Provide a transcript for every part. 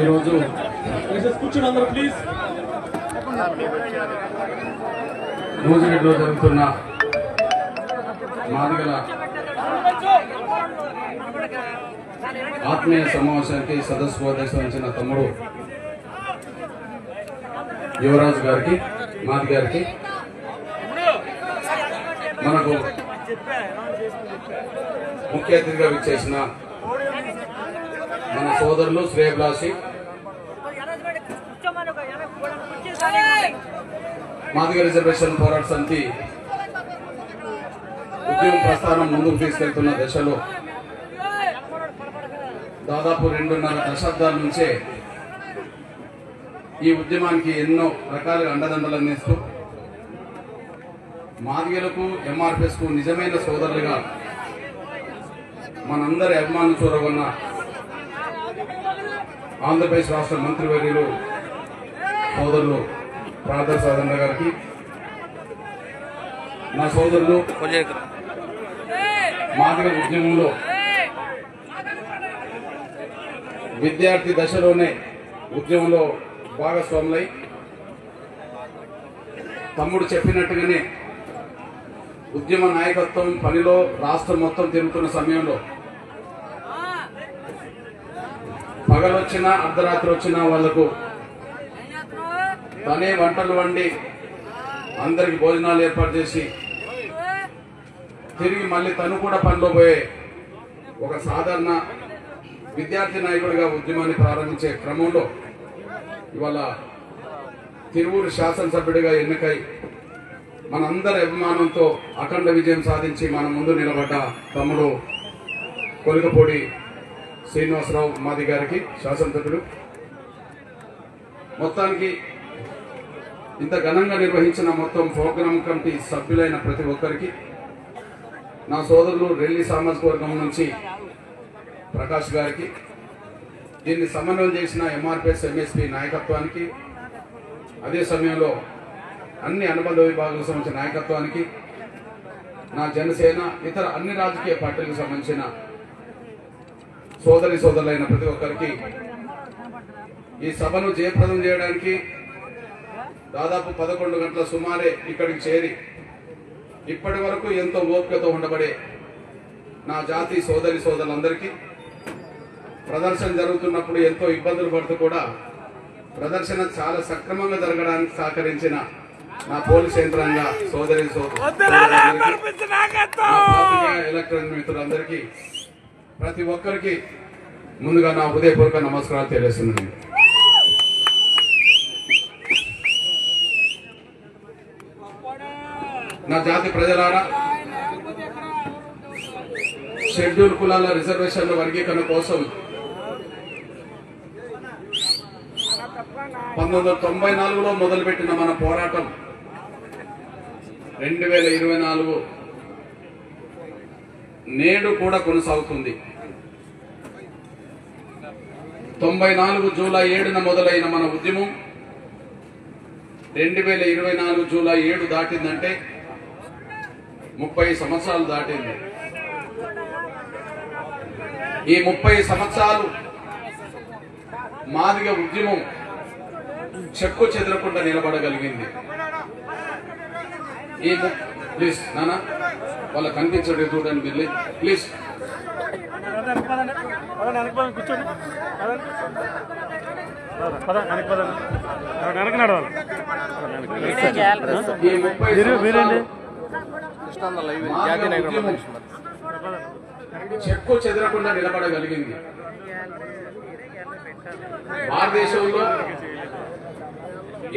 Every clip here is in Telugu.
ఈరోజు కూర్చోండి అందరూ ప్లీజ్. నూజివీడులో జరుగుతున్న మాదిగల ఆత్మీయ సమావేశానికి సదస్సు వహించిన తమ్ముడు యువరాజు గారికి, మాది గారికి, మనకు ముఖ్య అతిథిగా విచ్చేసిన మన సోదరులు శ్రేయభిలాషి మాదిగ రిజర్వేషన్ పోరాట సమితి ఉద్యమ ప్రస్థానం ముందుకు తీసుకెళ్తున్న దశలో దాదాపు 2.5 దశాబ్దాల నుంచే ఈ ఉద్యమానికి ఎన్నో రకాలుగా అండదండలు అందిస్తూ మాదిగలకు, ఎంఆర్పిఎస్ కు నిజమైన సోదరులుగా మనందరి అభిమానులు చూరగొన్న ఆంధ్రప్రదేశ్ రాష్ట్ర మంత్రివర్యులు సోదరులు ప్రార్థన సాధన గారికి, నా సోదరులు మాదిగ ఉద్యమంలో విద్యార్థి దశలోనే ఉద్యమంలో భాగస్వాములై తమ్ముడు చెప్పినట్టుగానే ఉద్యమ నాయకత్వం పనిలో రాష్ట్రం మొత్తం తిరుగుతున్న సమయంలో పగలొచ్చినా అర్ధరాత్రి వచ్చినా వాళ్లకు తనే వంటలు వండి అందరికి భోజనాలు ఏర్పాటు చేసి తిరిగి మళ్ళీ తను కూడా పనిలో పోయే ఒక సాధారణ విద్యార్థి నాయకుడిగా ఉద్యమాన్ని ప్రారంభించే క్రమంలో ఇవాళ తిరువూరు శాసనసభ్యుడిగా ఎన్నికై మనందరి అభిమానంతో అఖండ విజయం సాధించి మన ముందు నిలబడ్డ తమ్ముడు కొలికపూడి శ్రీనివాసరావు మాది గారికి, శాసనసభ్యుడు, మొత్తానికి ఇంత ఘనంగా నిర్వహించిన మొత్తం ప్రోగ్రామ్ కమిటీ సభ్యులైన ప్రతి ఒక్కరికి, నా సోదరులు రెల్లి సామాజిక వర్గం నుంచి ప్రకాష్ గారికి, దీన్ని సమన్వయం చేసిన ఎంఆర్పిఎస్ ఎంఎస్పీ నాయకత్వానికి, అదే సమయంలో అన్ని అనుబంధ విభాగాలకు సంబంధించిన నాయకత్వానికి, నా జనసేన ఇతర అన్ని రాజకీయ పార్టీలకు సంబంధించిన సోదరులైన ప్రతి ఒక్కరికి ఈ సభను జయప్రదం చేయడానికి దాదాపు 11 గంటల సుమారే ఇక్కడికి చేరి ఇప్పటి వరకు ఎంతో ఓపికతో ఉండబడే నా జాతి సోదరులందరికీ ప్రదర్శన జరుగుతున్నప్పుడు ఎంతో ఇబ్బందులు పడుతూ కూడా ప్రదర్శన చాలా సక్రమంగా జరగడానికి సహకరించిన నా పోలీస్ యంత్రాంగ ఎలక్ట్రానిక్ మిత్రులందరికీ, ప్రతి ఒక్కరికి ముందుగా నా హృదయపూర్వక నమస్కారాలు తెలియజేస్తున్నాను. నా జాతి ప్రజలారా, షెడ్యూల్ కులాల రిజర్వేషన్ల వర్గీకరణ కోసం 1994లో మొదలుపెట్టిన మన పోరాటం 2024 నేడు కూడా కొనసాగుతుంది. 94 జూలై 7న మొదలైన మన ఉద్యమం 2024 జూలై 7 దాటిందంటే 30 సంవత్సరాలు దాటింది. ఈ 30 సంవత్సరాలు మాదిగ ఉద్యమం చెక్కు చెదరకుండా నిలబడగలిగింది. ఈ ప్లీజ్ నానా వాళ్ళ కనిపించడం చూడండి మీరు ప్లీజ్. చెక్కు చెదరకుండా నిలబడగలిగింది. భారతదేశంలో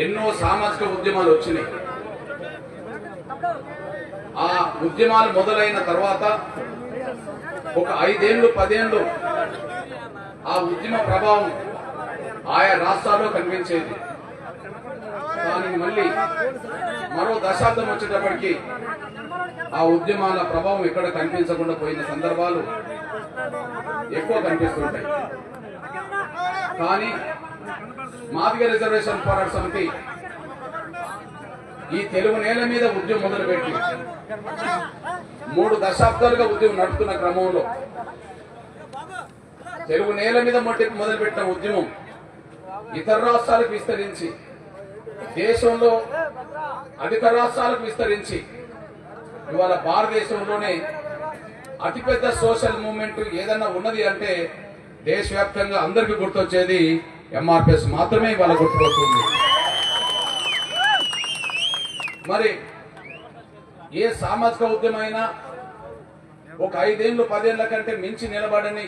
ఎన్నో సామాజిక ఉద్యమాలు వచ్చినాయి. ఆ ఉద్యమాలు మొదలైన తర్వాత ఒక 5 ఏళ్ళు 10 ఏళ్ళు ఆ ఉద్యమ ప్రభావం ఆయా రాష్ట్రాల్లో కనిపించేది. కానీ మళ్ళీ మరో దశాబ్దం వచ్చేటప్పటికి ఆ ఉద్యమాల ప్రభావం ఎక్కడ కనిపించకుండా పోయిన సందర్భాలు ఎక్కువ కనిపిస్తుంటాయి. కానీ మాదిగ రిజర్వేషన్ పోరాట సమితి ఈ తెలుగు నేల మీద ఉద్యమం మొదలుపెట్టి 3 దశాబ్దాలుగా ఉద్యమం నడుపుతున్న క్రమంలో తెలుగు నేల మీద మొదలుపెట్టిన ఉద్యమం ఇతర రాష్ట్రాలకు విస్తరించి దేశంలో అధిక రాష్ట్రాలకు విస్తరించి ఇవాళ భారతదేశంలోనే అతిపెద్ద సోషల్ మూవ్మెంట్ ఏదన్నా ఉన్నది అంటే దేశవ్యాప్తంగా అందరికీ గుర్తొచ్చేది ఎంఆర్పిఎస్ మాత్రమే ఇవాళ గుర్తుకొస్తుంది. మరి ఏ సామాజిక ఉద్యమైనా ఒక 5 ఏళ్ళు 10 ఏళ్ల కంటే మించి నిలబడని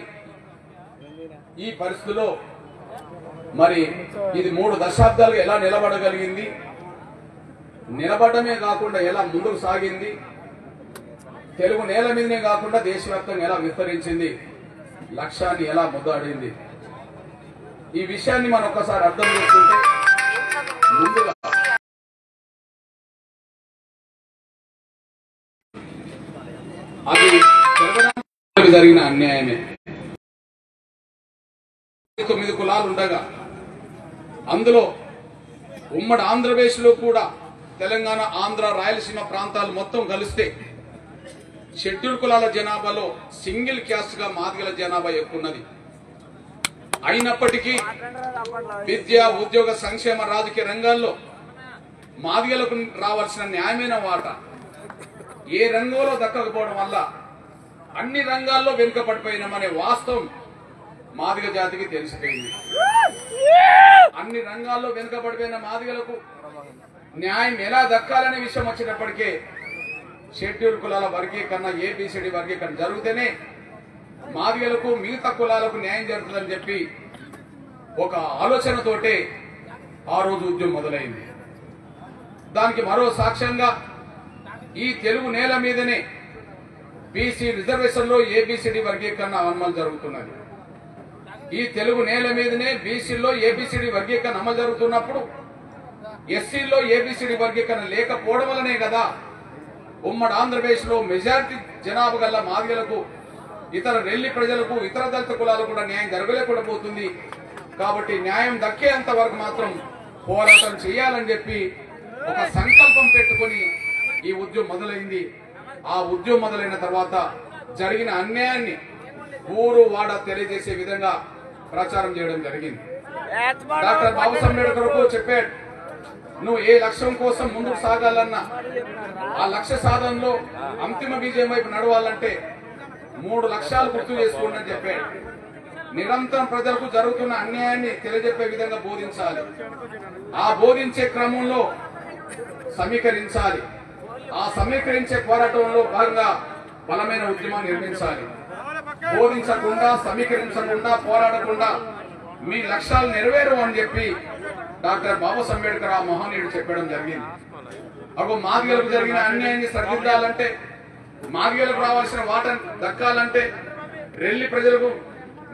ఈ పరిస్థితిలో మరి ఇది 3 దశాబ్దాలుగా ఎలా నిలబడగలిగింది, నిలబడమే కాకుండా ఎలా ముందుకు సాగింది, తెలుగు నేల మీదనే కాకుండా దేశవ్యాప్తంగా ఎలా విస్తరించింది, లక్ష్యాన్ని ఎలా ముద్దాడింది, ఈ విషయాన్ని మనం ఒక్కసారి అర్థం చేసుకుంటే ముందుగా అది జరగడానికి జరిగిన అన్యాయమే. 9 కులాలు ఉండగా అందులో ఉమ్మడి ఆంధ్రప్రదేశ్ లో కూడా తెలంగాణ, ఆంధ్ర, రాయలసీమ ప్రాంతాలు మొత్తం కలిస్తే షెడ్యూల్ కులాల జనాభాలో సింగిల్ క్యాస్ట్ గా మాదిగల జనాభా ఎక్కువ ఉన్నది. అయినప్పటికీ విద్య, ఉద్యోగ, సంక్షేమ, రాజకీయ రంగాల్లో మాదిగలకు రావాల్సిన న్యాయమైన వాటా ఏ రంగంలో దక్కకపోవడం వల్ల అన్ని రంగాల్లో వెనుకబడిపోయినామనే వాస్తవం మాదిగ జాతికి తెలిసిపోయింది. అన్ని రంగాల్లో వెనుకబడిపోయిన మాదిగలకు న్యాయం ఎలా దక్కాలనే విషయం వచ్చినప్పటికే షెడ్యూల్ కులాల వర్గీకరణ, ఏబిసిడి వర్గీకరణ జరిగితేనే మాదిగలకు మిగతా కులాలకు న్యాయం జరుగుతుందని చెప్పి ఒక ఆలోచనతోటే ఆ రోజు ఉద్యమం మొదలైంది. దానికి మరో సాక్ష్యంగా ఈ తెలుగు నేల మీదనే బీసీ రిజర్వేషన్ లో ఏబిసిడి వర్గీకరణ అమలు జరుగుతున్నది. ఈ తెలుగు నేల మీదనే బీసీలో ఏబిసిడి వర్గీకరణ అమలు జరుగుతున్నప్పుడు ఎస్సీలో ఏబిసిడి వర్గీకరణ లేకపోవడం వల్లనే కదా ఉమ్మడి ఆంధ్రప్రదేశ్ లో మెజారిటీ జనాభా గల మాదిగలకు, ఇతర రెల్లి ప్రజలకు, ఇతర దళిత కులాలకు కూడా న్యాయం జరగలేకుండా పోతుంది. కాబట్టి న్యాయం దక్కేంత వరకు మాత్రం పోరాటం చేయాలని చెప్పి ఒక సంకల్పం పెట్టుకుని ఈ ఉద్యమం మొదలైంది. ఆ ఉద్యమం మొదలైన తర్వాత జరిగిన అన్యాయాన్ని ఊరు వాడ తెలియజేసే విధంగా ప్రచారం చేయడం జరిగింది. డాక్టర్ బాబాసాహెబ్ అంబేద్కర్ చెప్పాడు, నువ్వు ఏ లక్ష్యం కోసం ముందుకు సాగాలన్నా ఆ లక్ష్య సాధనలో అంతిమ విజయం వైపు నడవాలంటే 3 లక్ష్యాలు గుర్తు చేసుకోండి అని చెప్పాడు. నిరంతరం ప్రజలకు జరుగుతున్న అన్యాయాన్ని తెలియజెప్పే విధంగా బోధించాలి. ఆ బోధించే క్రమంలో సమీకరించాలి. ఆ సమీకరించే పోరాటంలో భాగంగా బలమైన ఉద్యమాన్ని నిర్మించాలి. బోధించకుండా, సమీకరించకుండా, పోరాడకుండా మీ లక్ష్యాలు నెరవేరు అని చెప్పి డాక్టర్ బాబాసాహెబ్ అంబేద్కర్ ఆ మహనీయుడు చెప్పడం జరిగింది. అప్పుడు మాదిగలకు జరిగిన అన్యాయాన్ని సరిదిద్దాలంటే, మాదిగలకు రావాల్సిన వాటా దక్కాలంటే, రెల్లి ప్రజలకు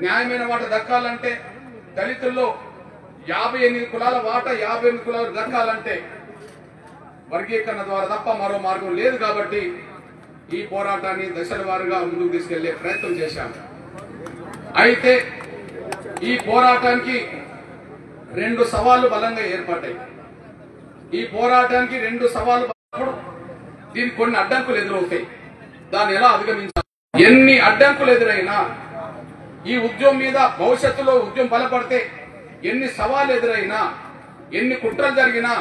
న్యాయమైన వాటా దక్కాలంటే, దళితుల్లో 58 కులాల వాటా 58 కులాలు దక్కాలంటే వర్గీకరణ ద్వారా తప్ప మరో మార్గం లేదు. కాబట్టి ఈ పోరాటాన్ని దశల వారీగా ముందుకు తీసుకెళ్లే ప్రయత్నం చేశాము. అయితే ఈ పోరాటానికి 2 సవాళ్లు బలంగా ఏర్పడ్డాయి. ఈ పోరాటానికి 2 సవాళ్లు దీనికి కొన్ని అడ్డంకులు ఎదురవుతాయి. దాన్ని ఎలా అధిగమించాలి? ఎన్ని అడ్డంకులు ఎదురైనా ఈ ఉద్యమం మీద భవిష్యత్తులో ఉద్యమం బలపడితే ఎన్ని సవాళ్లు ఎదురైనా, ఎన్ని కుట్రలు జరిగినా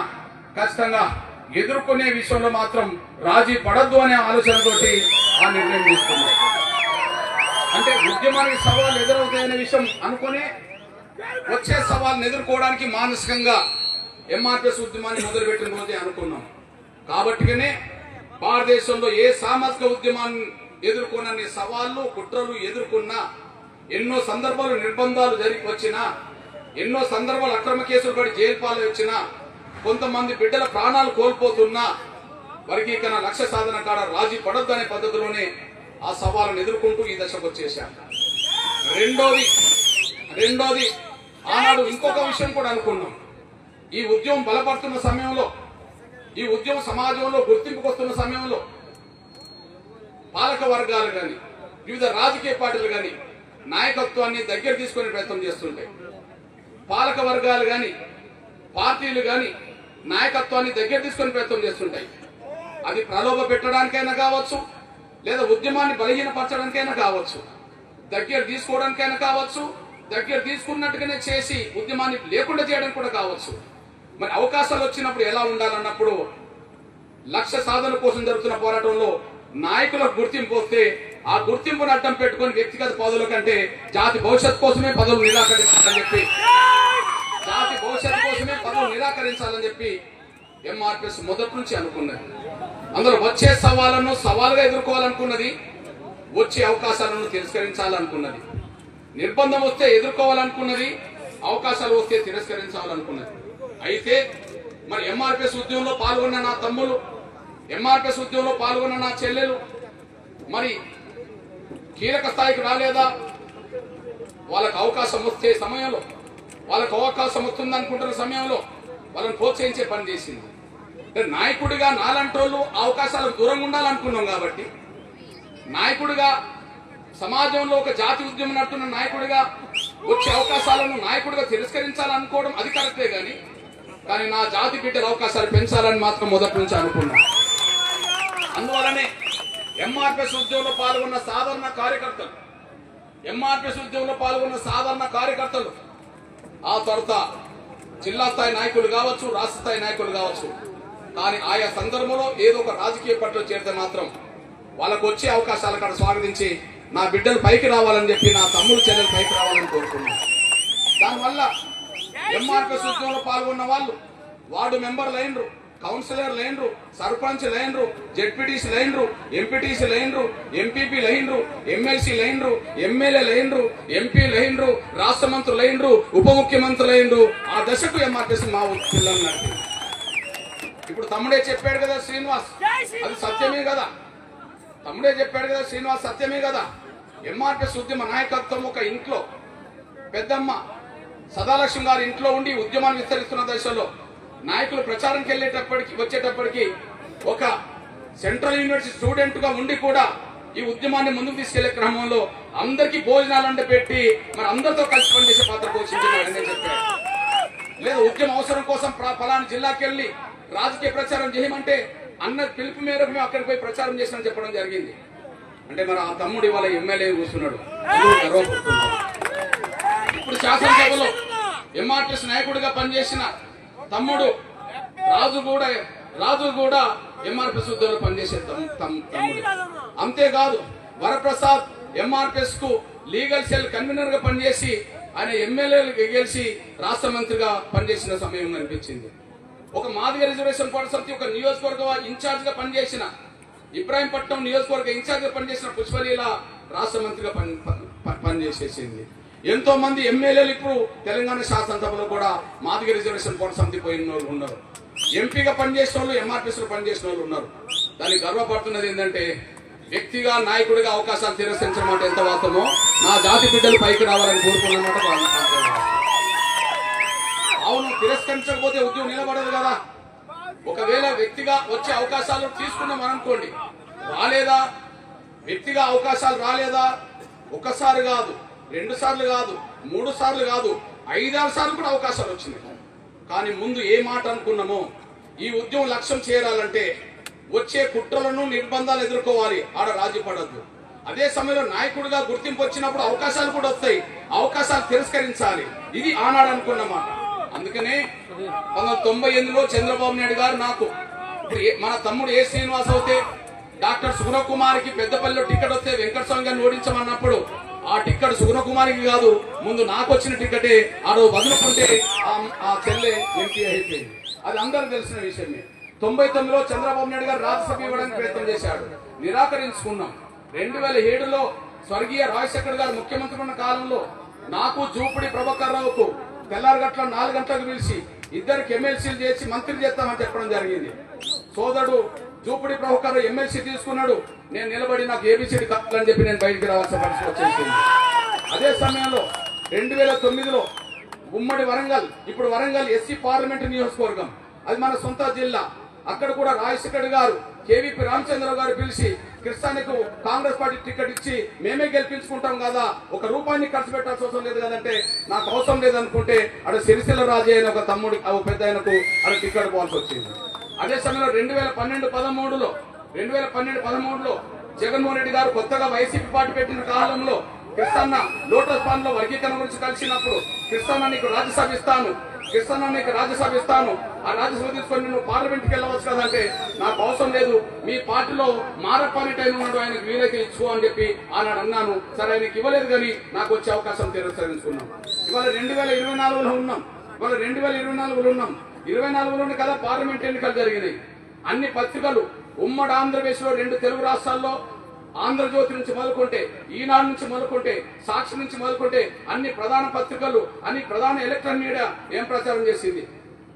ఖచ్చితంగా ఎదుర్కొనే విషయంలో మాత్రం రాజీ పడద్దు అనే ఆలోచనతోటి ఆ నిర్ణయం తీసుకున్నారు. అంటే ఉద్యమానికి సవాళ్లు ఎదురవుతాయనే విషయం అనుకునే వచ్చే సవాళ్ళను ఎదుర్కోవడానికి మానసికంగా ఎంఆర్పిఎస్ ఉద్యమాన్ని మొదలుపెట్టిన రోజే అనుకున్నాం. కాబట్టినే భారతదేశంలో ఏ సామాజిక ఉద్యమాన్ని ఎదుర్కొనని సవాళ్లు, కుట్రలు ఎదుర్కొన్నా, ఎన్నో సందర్భాలు నిర్బంధాలు జరిగి వచ్చినా, ఎన్నో సందర్భాలు అక్రమ కేసులు పడి జైలు పాలు వచ్చినా, కొంతమంది బిడ్డల ప్రాణాలు కోల్పోతున్నా వర్గీకరణ లక్ష్య సాధన కాడ రాజీ పడొద్దనే పద్ధతిలోనే ఆ సవాళ్ళను ఎదుర్కొంటూ ఈ దశకు వచ్చేశాం. రెండోది ఆనాడు ఇంకొక విషయం కూడా అనుకున్నాం. ఈ ఉద్యమం బలపడుతున్న సమయంలో, ఈ ఉద్యమం సమాజంలో గుర్తింపుకు వస్తున్న సమయంలో పాలక వర్గాలు గాని, వివిధ రాజకీయ పార్టీలు గాని నాయకత్వాన్ని దగ్గర తీసుకునే ప్రయత్నం చేస్తుంటాయి. పాలక వర్గాలు గాని పార్టీలు గాని నాయకత్వాన్ని దగ్గర తీసుకొని ప్రయత్నం చేస్తుంటాయి. అది ప్రలోభ పెట్టడానికైనా కావచ్చు, లేదా ఉద్యమాన్ని బలహీనపరచడానికైనా కావచ్చు, దగ్గర తీసుకోవడానికైనా కావచ్చు, దగ్గర తీసుకున్నట్టుగానే చేసి ఉద్యమాన్ని లేకుండా చేయడానికి కూడా కావచ్చు. మరి అవకాశాలు వచ్చినప్పుడు ఎలా ఉండాలన్నప్పుడు లక్ష్య సాధన కోసం జరుగుతున్న పోరాటంలో నాయకులకు గుర్తింపు వస్తే ఆ గుర్తింపును అడ్డం పెట్టుకుని వ్యక్తిగత పదవుల కంటే జాతి భవిష్యత్ కోసమే పదవులు నిరాకరించాలని చెప్పి ఎంఆర్పిఎస్ మొదటి నుంచి అనుకున్నది. అందులో వచ్చే సవాళ్లను సవాలుగా ఎదుర్కోవాలనుకున్నది, వచ్చే అవకాశాలను తిరస్కరించాలనుకున్నది, నిర్బంధం వస్తే ఎదుర్కోవాలనుకున్నది, అవకాశాలు వస్తే తిరస్కరించాలనుకున్నది. అయితే మరి ఎంఆర్పిఎస్ ఉద్యమంలో పాల్గొన్న నా తమ్ములు, ఎంఆర్పిఎస్ ఉద్యమంలో పాల్గొన్న నా చెల్లెలు మరి కీలక స్థాయికి రాలేదా? వాళ్ళకు అవకాశం వస్తే సమయంలో, వాళ్ళకు అవకాశం వస్తుంది అనుకుంటున్న సమయంలో వాళ్ళని ప్రోత్సహించే పని చేసింది. నాయకుడిగా నాలంటోళ్ళు అవకాశాలకు దూరంగా ఉండాలనుకున్నాం కాబట్టి, నాయకుడిగా సమాజంలో ఒక జాతి ఉద్యమం నడుతున్న నాయకుడిగా వచ్చే అవకాశాలను నాయకుడిగా తిరస్కరించాలనుకోవడం అది కరెక్టే కానీ నా జాతి బిడ్డల అవకాశాలు పెంచాలని మాత్రం మొదటి నుంచి అనుకున్నా. అందువల్లనే ఎంఆర్పిఎస్ ఉద్యమంలో పాల్గొన్న సాధారణ కార్యకర్తలు ఆ తర్వాత జిల్లా స్థాయి నాయకులు కావచ్చు, రాష్ట్ర స్థాయి నాయకులు కావచ్చు, కానీ ఆయా సందర్భంలో ఏదో ఒక రాజకీయ పార్టీలో చేరితే మాత్రం వాళ్ళకు వచ్చే అవకాశాల కాడ స్వాగతించి నా బిడ్డలు పైకి రావాలని చెప్పి, నా తమ్ముడు చెల్లెలు పైకి రావాలని కోరుకున్నాను. దానివల్ల ఎంఆర్పిఎస్ ఉద్యమంలో పాల్గొన్న వాళ్ళు వార్డు మెంబర్లు అయినరు, కౌన్సిలర్లు అయినరు, సర్పంచ్లు అయినరు, జెడ్పీటీసీలు అయినరు, ఎంపీటీసీలు అయినరు, ఎంపీపీలు అయినరు, ఎమ్మెల్సీలు అయినరు, ఎమ్మెల్యేలు అయినరు, ఎంపీలు అయినరు, రాష్ట్ర మంత్రులు అయినరు, ఉప ముఖ్యమంత్రులు అయినరు. ఆ దశకు ఎంఆర్పిఎస్ మా పిల్లలు నడిపింది. ఇప్పుడు తమ్ముడే చెప్పాడు కదా శ్రీనివాస్, అది సత్యమే కదా. తమ్ముడే చెప్పాడు కదా శ్రీనివాస్, సత్యమే కదా. ఎంఆర్పిఎస్ ఉద్యమ నాయకత్వం ఒక ఇంట్లో పెద్దమ్మ సదాలక్ష్మి గారి ఇంట్లో ఉండి ఉద్యమాన్ని విస్తరిస్తున్న దశలో నాయకులు ప్రచారంకి వచ్చేటప్పటికి ఒక సెంట్రల్ యూనివర్సిటీ స్టూడెంట్ గా ఉండి కూడా ఈ ఉద్యమాన్ని ముందుకు తీసుకెళ్లే క్రమంలో అందరికీ భోజనాలు పెట్టి మరి అందరితో కలిసి పనిచేసే పాత్ర పోషించారని చెప్పారు. లేదా ఉద్యమ అవసరం కోసం ఫలాని జిల్లాకి వెళ్లి రాజకీయ ప్రచారం చేయమంటే అన్న పిలుపు మేరకు మేము అక్కడికి పోయి ప్రచారం చేసినా చెప్పడం జరిగింది. అంటే మరి ఆ తమ్ముడు ఇవాళ ఎమ్మెల్యే కూర్చున్నాడు, గర్వపడుతున్నాడు. ఇప్పుడు శాసనసభలో ఎంఆర్పిఎస్ నాయకుడిగా పనిచేసిన తమ్ముడు రాజు కూడా ఎంఆర్పిఎస్ ఉద్యోగంలో పనిచేసే తమ్ముడు. అంతేకాదు వరప్రసాద్ ఎంఆర్పిఎస్ కు లీగల్ సెల్ కన్వీనర్ గా పనిచేసి ఆయన ఎమ్మెల్యేలు గెలిచి రాష్ట్ర మంత్రిగా పనిచేసిన సమయం అనిపించింది. ఒక మాదిగ రిజర్వేషన్ పోరాట సమితి ఒక నియోజకవర్గ ఇన్ఛార్జ్ గా పనిచేసిన, ఇబ్రాహీంపట్నం నియోజకవర్గ ఇన్ఛార్జ్ గా పనిచేసిన పుష్పలీల రాష్ట్ర మంత్రిగా పనిచేసేసింది. ఎంతో మంది ఎమ్మెల్యేలు ఇప్పుడు తెలంగాణ శాసనసభలో కూడా మాదిగ రిజర్వేషన్ పోరాట సమితి పోయిన వాళ్ళు ఉన్నారు. ఎంపీగా పనిచేసిన వాళ్ళు, ఎంఆర్పిఎస్ లో పనిచేసిన వాళ్ళు ఉన్నారు. దానికి గర్వపడుతున్నది ఏంటంటే వ్యక్తిగా నాయకుడిగా అవకాశాలు తిరస్కరించడం అంటే ఎంత వాస్తవమో నా జాతి బిడ్డలు పైకి రావాలని కోరుకున్నమాట. అవును, తిరస్కరించకపోతే ఉద్యోగం నిలబడదు కదా. ఒకవేళ వ్యక్తిగా వచ్చే అవకాశాలు తీసుకున్నాం అనుకోండి, రాలేదా వ్యక్తిగా అవకాశాలు రాలేదా, ఒకసారి కాదు, 2 సార్లు కాదు, 3 సార్లు కాదు, 5-6 సార్లు కూడా అవకాశాలు వచ్చినాయి. కానీ ముందు ఏ మాట అనుకున్నామో ఈ ఉద్యమం లక్ష్యం చేరాలంటే వచ్చే కుట్రలను నిర్బంధాలు ఎదుర్కోవాలి, ఆడ రాజీ పడద్దు. అదే సమయంలో నాయకుడిగా గుర్తింపు వచ్చినప్పుడు అవకాశాలు కూడా వస్తాయి, అవకాశాలు తిరస్కరించాలి. ఇది ఆనాడు అనుకున్న మాట. అందుకనే 1998లో చంద్రబాబు నాయుడు గారు నాకు మన తమ్ముడు ఏ శ్రీనివాస్ అవుతే డాక్టర్ సుగుణకుమారికి పెద్దపల్లిలో టికెట్ వస్తే వెంకటస్వామి గారిని ఓడించమన్నప్పుడు ఆ టికెట్ సుగుణకుమారికి కాదు, ముందు నాకు వచ్చిన టికెటే ఆ రోజు వదులుకుంటే ఆ చెల్లె ఎంపీ అయిపోయింది. అది అందరూ తెలిసిన విషయమే. 99లో చంద్రబాబు నాయుడు గారు రాజ్యసభ ఇవ్వడానికి ప్రయత్నం చేశాడు, నిరాకరించుకున్నాం. 2007లో స్వర్గీయ రాజశేఖర్ గారు ముఖ్యమంత్రి ఉన్న కాలంలో నాకు జూపుడి ప్రభాకర్ రావుకు తెల్లారగట్ల 4 గంటలకు పిలిచి ఇద్దరికి ఎమ్మెల్సీలు చేసి మంత్రి చేస్తామని చెప్పడం జరిగింది. సోదరుడు జూపుడి ప్రభాకర్ ఎమ్మెల్సీ తీసుకున్నాడు, నేను నిలబడి నాకు ఏబిసిడి కావాలని చెప్పి నేను బయటికి రావాల్సిన పరిస్థితి వచ్చేసింది. అదే సమయంలో 2009లో ఉమ్మడి వరంగల్, ఇప్పుడు వరంగల్ ఎస్సీ పార్లమెంటు నియోజకవర్గం, అది మన సొంత జిల్లా. అక్కడ కూడా రాజశేఖర్ గారు కేవీపీ రామచంద్రరావు గారు పిలిచి కృష్ణానికి కాంగ్రెస్ పార్టీ టికెట్ ఇచ్చి మేమే గెలిపించుకుంటాం కదా, ఒక రూపాయిని ఖర్చు పెట్టాల్సిన అవసరం లేదు కదంటే నాకు అవసరం లేదనుకుంటే అక్కడ సిరిసిల్ల రాజే అయిన ఒక తమ్ముడి పెద్ద ఆయనకు అక్కడ టికెట్ పోవాల్సి వచ్చింది. అదే సమయంలో 2012-13లో జగన్మోహన్ రెడ్డి గారు కొత్తగా వైసీపీ పార్టీ పెట్టిన కాలంలో కృష్ణన్న లోటస్ పాండ్ లో వర్గీకరణ గురించి కలిసినప్పుడు కృష్ణన్న నీకు రాజ్యసభ ఇస్తాను, ఆ రాజ్యసభ తీసుకొని నువ్వు పార్లమెంట్కి వెళ్ళవచ్చు కదంటే నాకు అవసరం లేదు, మీ పార్టీలో మారపాని టైం ఉన్నాడు, ఆయనకు వీలైతే ఇచ్చు అని చెప్పి ఆనాడు అన్నాను. సరే ఆయనకి ఇవ్వలేదు కానీ నాకు వచ్చే అవకాశం తిరస్కరించుకున్నాం. ఇవాళ 2024లో ఉన్నాం. 24లోనే కదా పార్లమెంట్ ఎన్నికలు జరిగినాయి. అన్ని పత్రికలు ఉమ్మడి ఆంధ్రప్రదేశ్ లో 2 తెలుగు రాష్ట్రాల్లో ఆంధ్రజ్యోతి నుంచి మొదలుకుంటే, ఈనాడు నుంచి మొదలుకుంటే, సాక్షి నుంచి మొదలుకుంటే అన్ని ప్రధాన పత్రికలు, అన్ని ప్రధాన ఎలక్ట్రానిక్ మీడియా ఏం ప్రచారం చేసింది?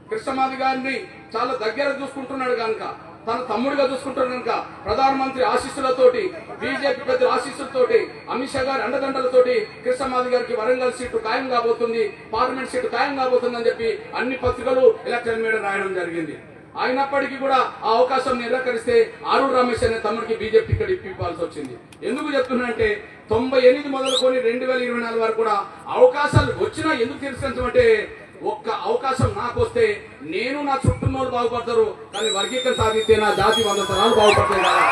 కృష్ణమాది గారిని చాలా దగ్గర చూసుకుంటున్నాడు కనుక, తన తమ్ముడిగా చూసుకుంటున్నాడు కనుక ప్రధానమంత్రి ఆశీస్సులతోటి, బీజేపీ పెద్దల ఆశీస్సులతోటి, అమిత్ షా గారి అండదండలతోటి కృష్ణమాది గారికి వరంగల్ సీటు ఖాయం కాబోతుంది, పార్లమెంట్ సీటు ఖాయం కాబోతుంది అని చెప్పి అన్ని పత్రికలు ఎలక్ట్రానిక్ మీడియా రాయడం జరిగింది. అయినప్పటికీ కూడా ఆ అవకాశం నిరాకరిస్తే ఆరూరు రమేష్ అనే తమ్ముడికి బీజేపీ టికెట్ ఇప్పించాల్సి వచ్చింది. ఎందుకు చెప్తున్నానంటే 98 మొదలుకొని 2024 వరకు కూడా అవకాశాలు వచ్చినా ఎందుకు తిరస్కరించమంటే, ఒక్క అవకాశం నాకు వస్తే నేను నా చుట్టూనోళ్ళు బాగుపడతారు, కానీ వర్గీకరణ సాధిస్తే నా జాతి 100 తరాలు బాగుపడతాయి కదా.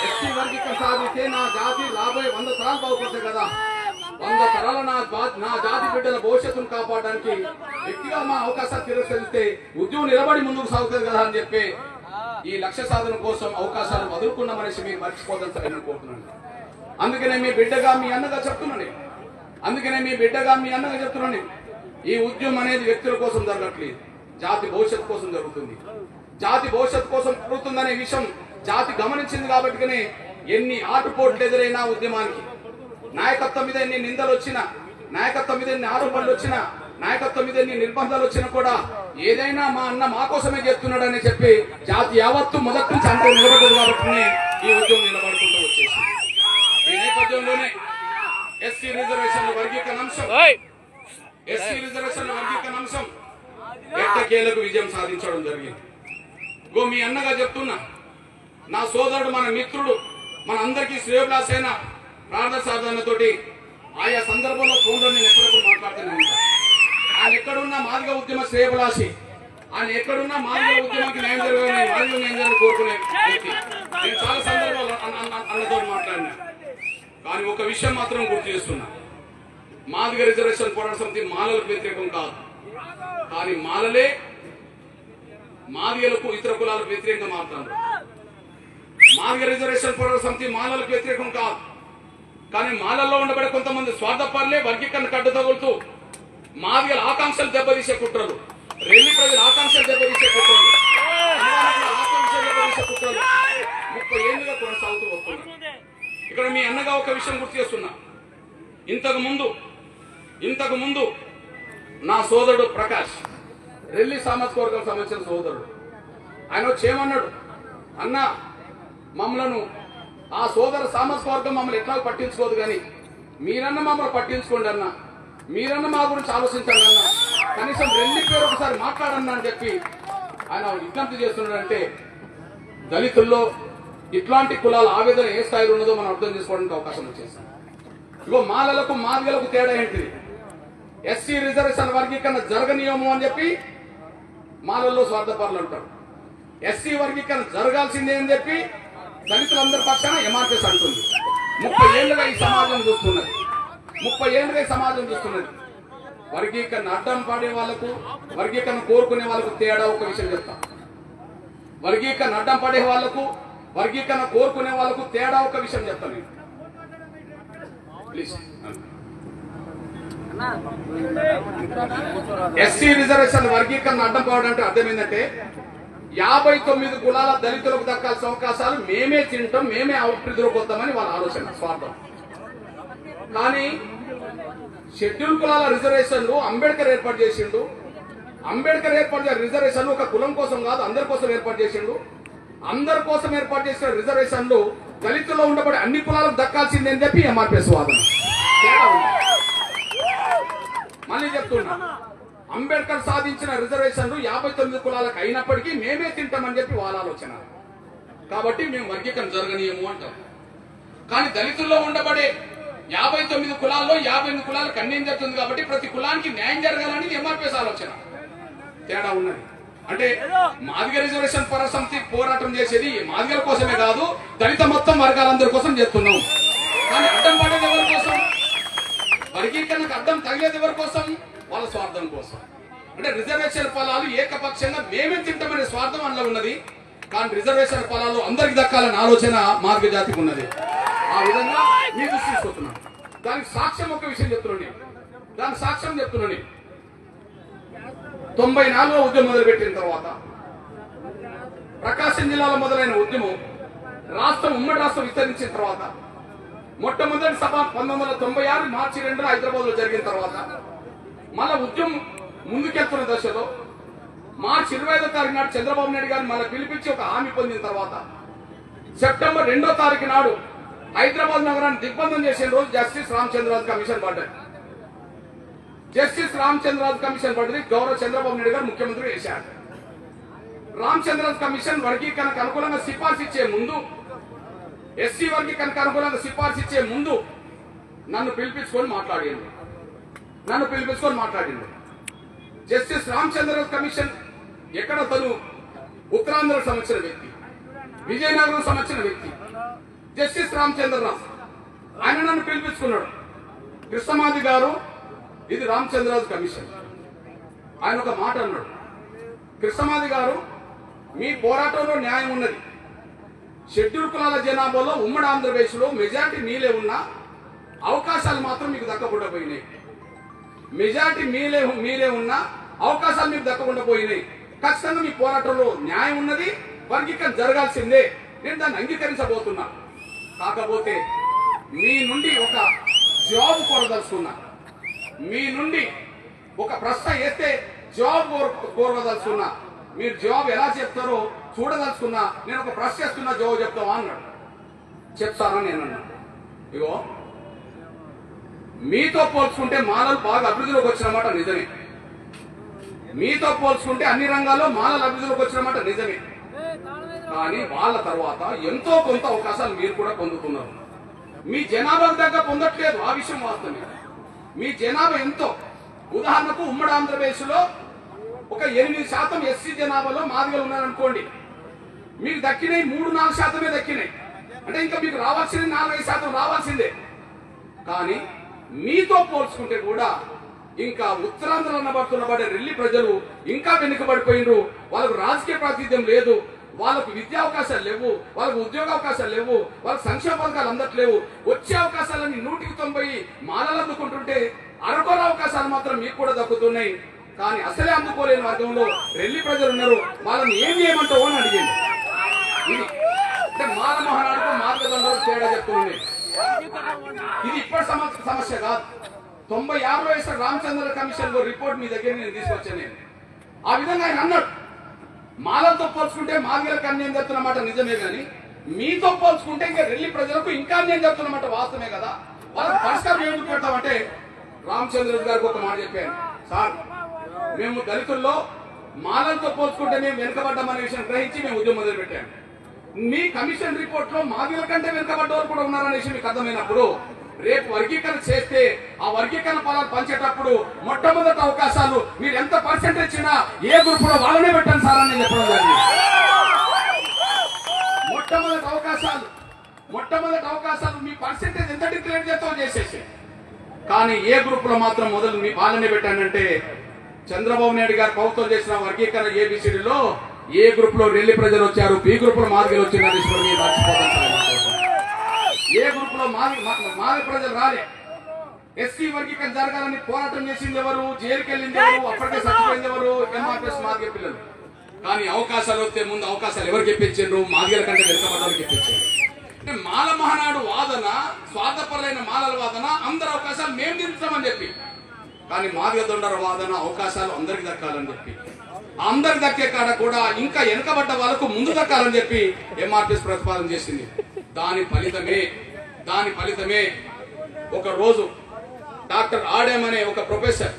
ఎస్సీ వర్గీకరణ సాధిస్తే నా జాతి రాబోయే 100 తరాలు బాగుపడతాయి కదా. 100 తరాల నా జాతి బిడ్డల భవిష్యత్తును కాపాడడానికి వ్యక్తిగా మా అవకాశాలు తిరస్కరిస్తే ఉద్యమం నిలబడి ముందుకు సాగుతుంది కదా అని చెప్పి ఈ లక్ష్య సాధన కోసం అవకాశాలు వదులుకున్న మనిషి మీరు మర్చిపోదని సార్ నేను కోరుతున్నాను. అందుకనే మీ బిడ్డగా మీ అన్నగా చెప్తున్నాను, ఈ ఉద్యమం అనేది వ్యక్తుల కోసం జరగట్లేదు, జాతి భవిష్యత్తు కోసం జరుగుతుంది. జాతి భవిష్యత్తు కోసం జరుగుతుందనే విషయం జాతి గమనించింది కాబట్టినే ఎన్ని ఆటుపోట్లు ఎదురైనా ఉద్యమానికి, నాయకత్వం మీద ఎన్ని నిందలు వచ్చినా, నాయకత్వం మీద ఎన్ని ఆరోపణలు వచ్చినా, నాయకత్వం మీద ఎన్ని నిర్బంధాలు వచ్చినా కూడా ఏదైనా మా అన్న మా కోసమే చెప్తున్నాడని చెప్పి జాతి యావత్తు మొదటి నుంచి అంతా నిలబడ్డది కాబట్టి ఈ ఉద్యమం నిలబడుకుంటూ వచ్చేసింది. ఈ నేపథ్యంలోనే ఎస్సీ రిజర్వేషన్ల వర్గీకరణ అంశం ఎట్టకేలకు విజయం సాధించడం జరిగింది. మీ అన్నగా చెప్తున్నా, నా సోదరుడు, మన మిత్రుడు, మన అందరికీ శ్రేయోభిలాషైన ప్రార్థన సాధనతోటి ఆయా సందర్భంలో ఫోన్లో నేను ఎక్కడెప్పుడు మాట్లాడుతూనే ఉంటాను. ఆయన ఎక్కడున్నా మాదిగ ఉద్యమ శ్రేయోభిలాషి, ఆయన ఎక్కడున్నా మాదిగ ఉద్యమానికి న్యాయం జరగాలని కోరుకునే వ్యక్తి. నేను చాలా సందర్భాలు అన్నతో మాట్లాడినా, కానీ ఒక విషయం మాత్రం గుర్తు చేస్తున్నా, మాదిగ రిజర్వేషన్ పోరాట సమితి మాలలకు వ్యతిరేకం కాదు, కానీ మాలలే మాదిగలకు ఇతర కులాలకు వ్యతిరేకంగా మాట్లాడారు. మాదిగ రిజర్వేషన్ పోరాట సమితి మాలలకు వ్యతిరేకం కాదు, కానీ మాలల్లో ఉండబడే కొంతమంది స్వార్థపరులే వర్గీకరణ కడ్డు తగులుతూ మాదిగల ఆకాంక్షలు దెబ్బతీసే కుట్రలు, రెల్లి ప్రజల ఆకాంక్షలు దెబ్బతీసే కుట్రలు 30 ఏళ్లుగా కొనసాగుతూ వస్తున్నారు. ఇక్కడ మీ అన్నగా ఒక విషయం గుర్తు చేస్తున్నా, ఇంతకు ముందు నా సోదరుడు ప్రకాష్, రెల్లి సామాజిక వర్గం సంబంధించిన సోదరుడు, ఆయన వచ్చి ఏమన్నాడు, అన్న మమ్మలను ఆ సోదర సామాజిక వర్గం మమ్మల్ని ఎట్లా పట్టించుకోదు, కానీ మీరన్న మమ్మల్ని పట్టించుకోండి అన్న, మీరన్న మా గురించి ఆలోచించండి అన్న, కనీసం రెల్లి పేరు ఒకసారి మాట్లాడన్నా అని చెప్పి ఆయన విజ్ఞప్తి చేస్తున్నాడంటే దళితుల్లో ఇట్లాంటి కులాల ఆవేదన ఏ స్థాయిలో ఉన్నదో మనం అర్థం చేసుకోవడానికి అవకాశం వచ్చేసింది. ఇగో మాలలకు మాదిగలకు తేడా ఏంటిది? ఎస్సీ రిజర్వేషన్ వర్గీకరణ జరగనీయము అని చెప్పి మాలల్లో స్వార్థపరులు అంటారు, ఎస్సీ వర్గీకరణ జరగాల్సిందే అని చెప్పి దళితులందరి పక్షాన ఎంఆర్పీఎస్ అంటుంది. 30 ఏళ్లుగా ఈ సమాజం చూస్తున్నది. వర్గీకరణ అడ్డం పడే వాళ్లకు, వర్గీకరణ కోరుకునే వాళ్ళకు తేడా ఒక విషయం చెప్తా. వర్గీకరణ అడ్డం పడే వాళ్లకు, వర్గీకరణ కోరుకునే వాళ్ళకు తేడా ఒక విషయం చెప్తాను నేను. ప్లీజ్. ఎస్సీ రిజర్వేషన్ వర్గీకరణ అడ్డం పోవడం అంటే అర్థం ఏంటంటే 59 కులాల దళితులకు దక్కాల్సిన అవకాశాలు మేమే తింటాం, మేమే అభివృద్ధిలోకి వద్దామని వాళ్ళ ఆలోచన, స్వార్థం. కానీ షెడ్యూల్ కులాల రిజర్వేషన్లు అంబేద్కర్ ఏర్పాటు చేసిండు. అంబేద్కర్ ఏర్పాటు చేసిన రిజర్వేషన్లు ఒక కులం కోసం కాదు, అందరి కోసం ఏర్పాటు చేసిండు. అందరి కోసం ఏర్పాటు చేసిన రిజర్వేషన్లు దళితుల్లో ఉండబడే అన్ని కులాలకు దక్కాల్సిందే అని చెప్పి ఎంఆర్పీఎస్ వాదన. మళ్ళీ చెప్తున్నా, అంబేద్కర్ సాధించిన రిజర్వేషన్లు 59 కులాలకు అయినప్పటికీ మేమే తింటామని చెప్పి వాళ్ళ ఆలోచన. కాబట్టి మేము వర్గీకరణ జరగనీయము అంటాం. కానీ దళితుల్లో ఉండబడే 59 కులాల్లో 58 కులాలకు అన్యాయం జరుగుతుంది కాబట్టి ప్రతి కులానికి న్యాయం జరగాలని ఎంఆర్పీఎస్ ఆలోచన. తేడా ఉన్నది. అంటే మాదిగ రిజర్వేషన్ పోరాట సమితి పోరాటం చేసేది మాదిగల కోసమే కాదు, దళిత మొత్తం వర్గాలందరి కోసం చేస్తున్నాం. కానీ అడ్డం పడేది ఎవరి కోసం? వర్గీకరణకు అడ్డం తగిలేది ఎవరి కోసం? వాళ్ళ స్వార్థం కోసం. అంటే రిజర్వేషన్ ఫలాలు ఏకపక్షంగా మేమే తింటామనే స్వార్థం అందులో ఉన్నది. కానీ రిజర్వేషన్ ఫలాలు అందరికి దక్కాలన్న ఆలోచన మార్గ జాతికి ఉన్నది. ఆ విధంగా మీ దృష్టి తీసుకొస్తున్నాను. దానికి సాక్ష్యం ఒక విషయం చెప్తున్నాను. దానికి సాక్ష్యం చెప్తున్నాను. 94లో ఉద్యమం మొదలుపెట్టిన తర్వాత ప్రకాశం జిల్లాలో మొదలైన ఉద్యమం రాష్ట్రం ఉమ్మడి రాష్ట్రం విస్తరించిన తర్వాత మొట్టమొదటి సభ 1996 మార్చి 2 హైదరాబాద్ లో జరిగిన తర్వాత మళ్ళా ఉద్యమం ముందుకెళ్తున్న దశలో మార్చి 25వ తారీఖు నాడు చంద్రబాబు నాయుడు గారిని మళ్ళీ పిలిపించి ఒక హామీ పొందిన తర్వాత సెప్టెంబర్ 2వ తారీఖు నాడు హైదరాబాద్ నగరాన్ని దిగ్బంధం చేసిన రోజు జస్టిస్ రామచంద్రరాజు కమిషన్ పడ్డది. జస్టిస్ రామచంద్రరాజు కమిషన్ పడ్డది. గౌరవ చంద్రబాబు నాయుడు గారు ముఖ్యమంత్రి చేశారు. రామచంద్రరాజు కమిషన్ వర్గీకరణకు అనుకూలంగా సిఫార్సు ఇచ్చే ముందు, ఎస్సీ వర్గీకరణకు అనుకూలంగా సిఫార్సు ఇచ్చే ముందు నన్ను పిలిపించుకొని మాట్లాడింది. జస్టిస్ రామచంద్రరాజు కమిషన్ ఎక్కడ తను ఉత్తరాంధ్రకు సంబంధించిన వ్యక్తి, విజయనగరం సంబంధించిన వ్యక్తి జస్టిస్ రామచంద్రరాజు. ఆయన నన్ను పిలిపించుకున్నాడు. కృష్ణమాది గారు, ఇది రామచంద్రరాజు కమిషన్. ఆయన ఒక మాట అన్నాడు, కృష్ణమాది గారు మీ పోరాటంలో న్యాయం ఉన్నది. షెడ్యూల్ కులాల జనాభాలో ఉమ్మడి ఆంధ్రప్రదేశ్ లో మెజార్టీ మీలే ఉన్నా అవకాశాలు మాత్రం మీకు దక్కకుండా పోయినాయి. మెజార్టీ మీలే ఉన్నా అవకాశాలు మీకు దక్కకుండా పోయినాయి. ఖచ్చితంగా మీ పోరాటంలో న్యాయం ఉన్నది, వర్గీకరణ జరగాల్సిందే. నేను దాన్ని అంగీకరించబోతున్నా. కాకపోతే మీ నుండి ఒక జవాబు కోరదలుచుకున్నా, మీ నుండి ఒక ప్రశ్న వేస్తే జవాబు కోరదలుచుకున్నా. మీరు జవాబు ఎలా చెప్తారో చూడదలుచుకున్నా. నేను ఒక ప్రశ్న చేస్తున్నా, జవాబు చెప్తావా అన్నాడు. చెప్తానని నేను అన్నా. ఇగో మీతో పోల్చుకుంటే మాలలు బాగా అభివృద్ధిలోకి వచ్చినమాట నిజమే. మీతో పోల్చుకుంటే అన్ని రంగాల్లో మాలలు అభివృద్ధిలోకి వచ్చినమాట నిజమే. కానీ వాళ్ళ తర్వాత ఎంతో కొంత అవకాశాలు మీరు కూడా పొందుతున్నారు. మీ జనాభా దగ్గర పొందట్లేదు, ఆ విషయం వాస్తవమే. మీ జనాభా ఎంతో, ఉదాహరణకు ఉమ్మడి ఆంధ్రప్రదేశ్ లో ఒక 8% ఎస్సీ జనాభాలో మాదిగలు ఉన్నారనుకోండి, మీకు దక్కినాయి 3-4% దక్కినాయి. అంటే ఇంకా మీకు రావాల్సింది 4-5% రావాల్సిందే. కానీ మీతో పోల్చుకుంటే కూడా ఇంకా ఉత్తరాంధ్ర అనబడుతున్నబడే రెల్లి ప్రజలు ఇంకా వెనుకబడిపోయినరు. వాళ్ళకు రాజకీయ ప్రాతినిధ్యం లేదు, వాళ్ళకు విద్యా అవకాశాలు లేవు, వాళ్ళకు ఉద్యోగ అవకాశాలు లేవు, వాళ్ళకు సంక్షేమ పథకాలు అందట్లేవు. వచ్చే అవకాశాలన్నీ 100% మాలలు అందుకుంటుంటే అరకొర అవకాశాలు మాత్రం మీకు కూడా దక్కుతున్నాయి. కానీ అసలే అందుకోలేని వర్గంలో రెల్లి ప్రజలు ఉన్నారు. వాళ్ళని ఏం చేయమంటావు అని అడిగింది. ఇది అంటే మాల మహానాడుకు మార్గదర్శకులకు తేడా చెప్తున్నాయి. ఇది ఇప్పటి సమస్య కాదు. 96లో వేసిన రామచంద్ర కమిషన్ రిపోర్ట్ మీ దగ్గర నేను తీసుకొచ్చాను. ఆ విధంగా ఆయన అన్నాడు, మాలలతో పోల్చుకుంటే మాదిగలకు అన్యాయం జరుగుతున్నమాట నిజమే, కానీ మీతో పోల్చుకుంటే ఇంకా రెల్లి ప్రజలకు ఇంకా అన్యాయం జరుగుతున్నమాట వాస్తవమే కదా. వాళ్ళకి పరిష్కారం ఏమిటి పెడతామంటే రామచంద్ర గారికి ఒక మాట చెప్పాను. సార్, మేము దళితుల్లో మాలలతో పోల్చుకుంటే మేము వెనుకబడ్డామనే విషయం గ్రహించి మేము ఉద్యమం మొదలు పెట్టాము. మీ కమిషన్ రిపోర్ట్ లో మాదిగల కంటే వెనుకబడ్డవారు కూడా ఉన్నారనే విషయం మీకు అర్థమైనప్పుడు రేపు వర్గీకరణ చేస్తే ఆ వర్గీకరణ ఫలాలు పంచేటప్పుడు మొట్టమొదటి అవకాశాలు మీరు ఎంత పర్సెంటేజ్ ఇచ్చినా ఏ గ్రూప్ లో వాళ్ళనే పెట్టండి సార్ అని నేను చెప్పడం జరిగింది. మొట్టమొదటి అవకాశాలు మీ పర్సెంటేజ్ ఎంత డిక్లేర్ చేస్తామో చేసేసి, కానీ ఏ గ్రూప్ లో మాత్రం మొదలు మీ వాళ్ళనే పెట్టండి అంటే చంద్రబాబు నాయుడు గారు ప్రభుత్వం చేసిన వర్గీకరణ ఏబిసిడిలో ఏ గ్రూప్ లో రెల్లి ప్రజలు వచ్చారు, బి గ్రూప్ లో మాదిగలు వచ్చిందని మర్చిపోతాం. ఏ గ్రూప్ లో మాదిగ ప్రజలు రాలే. ఎస్సీ వర్గీకరణ జరగాలని పోరాటం చేసింది ఎవరు, జైలుకి వెళ్ళింది ఎవరు, అప్పటికే చచ్చిపోయింది ఎవరు, ఎంఆర్ఎస్ మాదిగ పిల్లలు. కానీ అవకాశాలు వస్తే ముందు అవకాశాలు ఎవరికి ఇప్పించారు? మాదిగల కంటే వెనుకబడ్డవారికి ఇప్పించారు. అంటే మాల మహానాడు వాదన, స్వార్థపరులైన మాలల వాదన, అందరు అవకాశాలు మేము దించుతామని చెప్పి, కానీ మాదిగ దొండర వాదన అవకాశాలు అందరికి దక్కాలని చెప్పి, అందరికి దక్కే కాడ కూడా ఇంకా వెనుకబడ్డ వాళ్ళకు ముందు దక్కాలని చెప్పి ఎంఆర్ఎస్ ప్రతిపాదన చేసింది. దాని ఫలితమే ఒక రోజు డాక్టర్ ఆడెం అనే ఒక ప్రొఫెసర్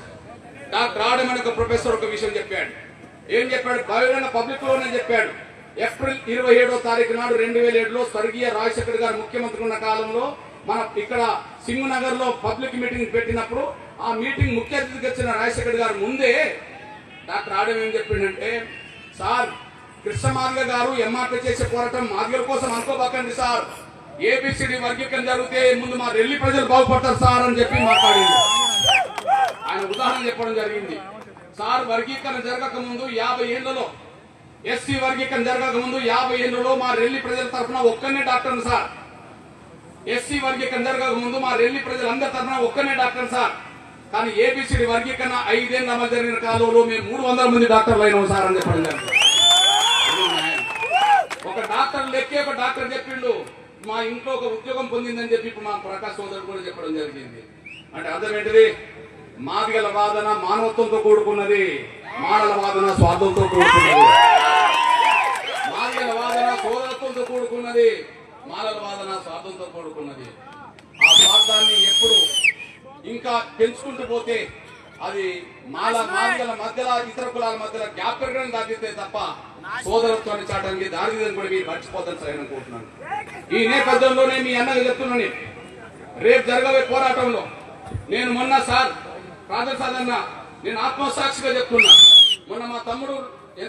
డాక్టర్ ఆడమని ఒక ప్రొఫెసర్ ఒక విషయం చెప్పాడు. ఏం చెప్పాడు? బహిరంగ పబ్లిక్ లోనే చెప్పాడు. ఏప్రిల్ 27వ తారీఖు నాడు 2007లో స్వర్గీయ రాజశేఖర్ గారు ముఖ్యమంత్రి ఉన్న కాలంలో మన ఇక్కడ సింగనగర్ లో పబ్లిక్ మీటింగ్ పెట్టినప్పుడు ఆ మీటింగ్ ముఖ్య అతిథికి వచ్చిన రాజశేఖర్ గారు ముందే డాక్టర్ ఆడమ్ ఏం చెప్పిండంటే, సార్ కృష్ణ మాదిగ గారు ఎంఆర్పీ చేసే పోరాటం మాదిగల కోసం అనుకోబాకండి సార్, ఏబిసిడి వర్గీకరణ జరిగితే ముందు మా రెల్లి ప్రజలు బాగుపడతారు సార్ అని చెప్పి మాట్లాడింది. ఆయన ఉదాహరణ చెప్పడం జరిగింది. సార్ వర్గీకరణ జరగక ముందు 50 ఏళ్లలో, ఎస్సీ వర్గీకరణ జరగక ముందు 50 ఏళ్లలో మా రెల్లి ప్రజల తరఫున ఒక్కనే డాక్టర్ సార్. ఎస్సీ వర్గీకరణ జరగక ముందు మా రెల్లి ప్రజలందరి తరఫున ఒక్కనే డాక్టర్ సార్. కానీ ఏబిసిడి వర్గీకరణ 5 ఏళ్ల అమలు జరిగిన కాలంలో మేము 300 మంది డాక్టర్లు అయినాం సార్ అని చెప్పడం జరిగింది. ఒక డాక్టర్ లెక్కే ఒక డాక్టర్ చెప్పిండు, మా ఇంట్లో ఒక ఉద్యోగం పొందిందని చెప్పి ఇప్పుడు మా ప్రకాష్ సోదరుడు కూడా చెప్పడం జరిగింది. అంటే అర్థం ఏంటిది? మాదిగల వాదన మానవత్వంతో కూడుకున్నది, మానవ వాదన స్వార్థంతో కూడుకున్నది. మాదిగల వాదన సోదరత్వంతో కూడుకున్నది, మానవ వాదన స్వార్థంతో కూడుకున్నది. ఆ స్వార్థాన్ని ఎప్పుడు ఇంకా పెంచుకుంటూ పోతే అది మాదిగల మధ్యలో ఇతర కులాల మధ్యలో గ్యాప్ పెరగడం దాటితే తప్ప సోదరత్వాన్ని చాటానికి దారిదని కూడా మీరు మర్చిపోతాను సార్ అనుకుంటున్నాను. ఈ నేపథ్యంలోనే మీ అన్నగా చెప్తున్నాను, రేపు జరగబోయే పోరాటంలో నేను మొన్న సార్ రాజసాదన్న నేను ఆత్మసాక్షిగా చెప్తున్నా, మొన్న మా తమ్ముడు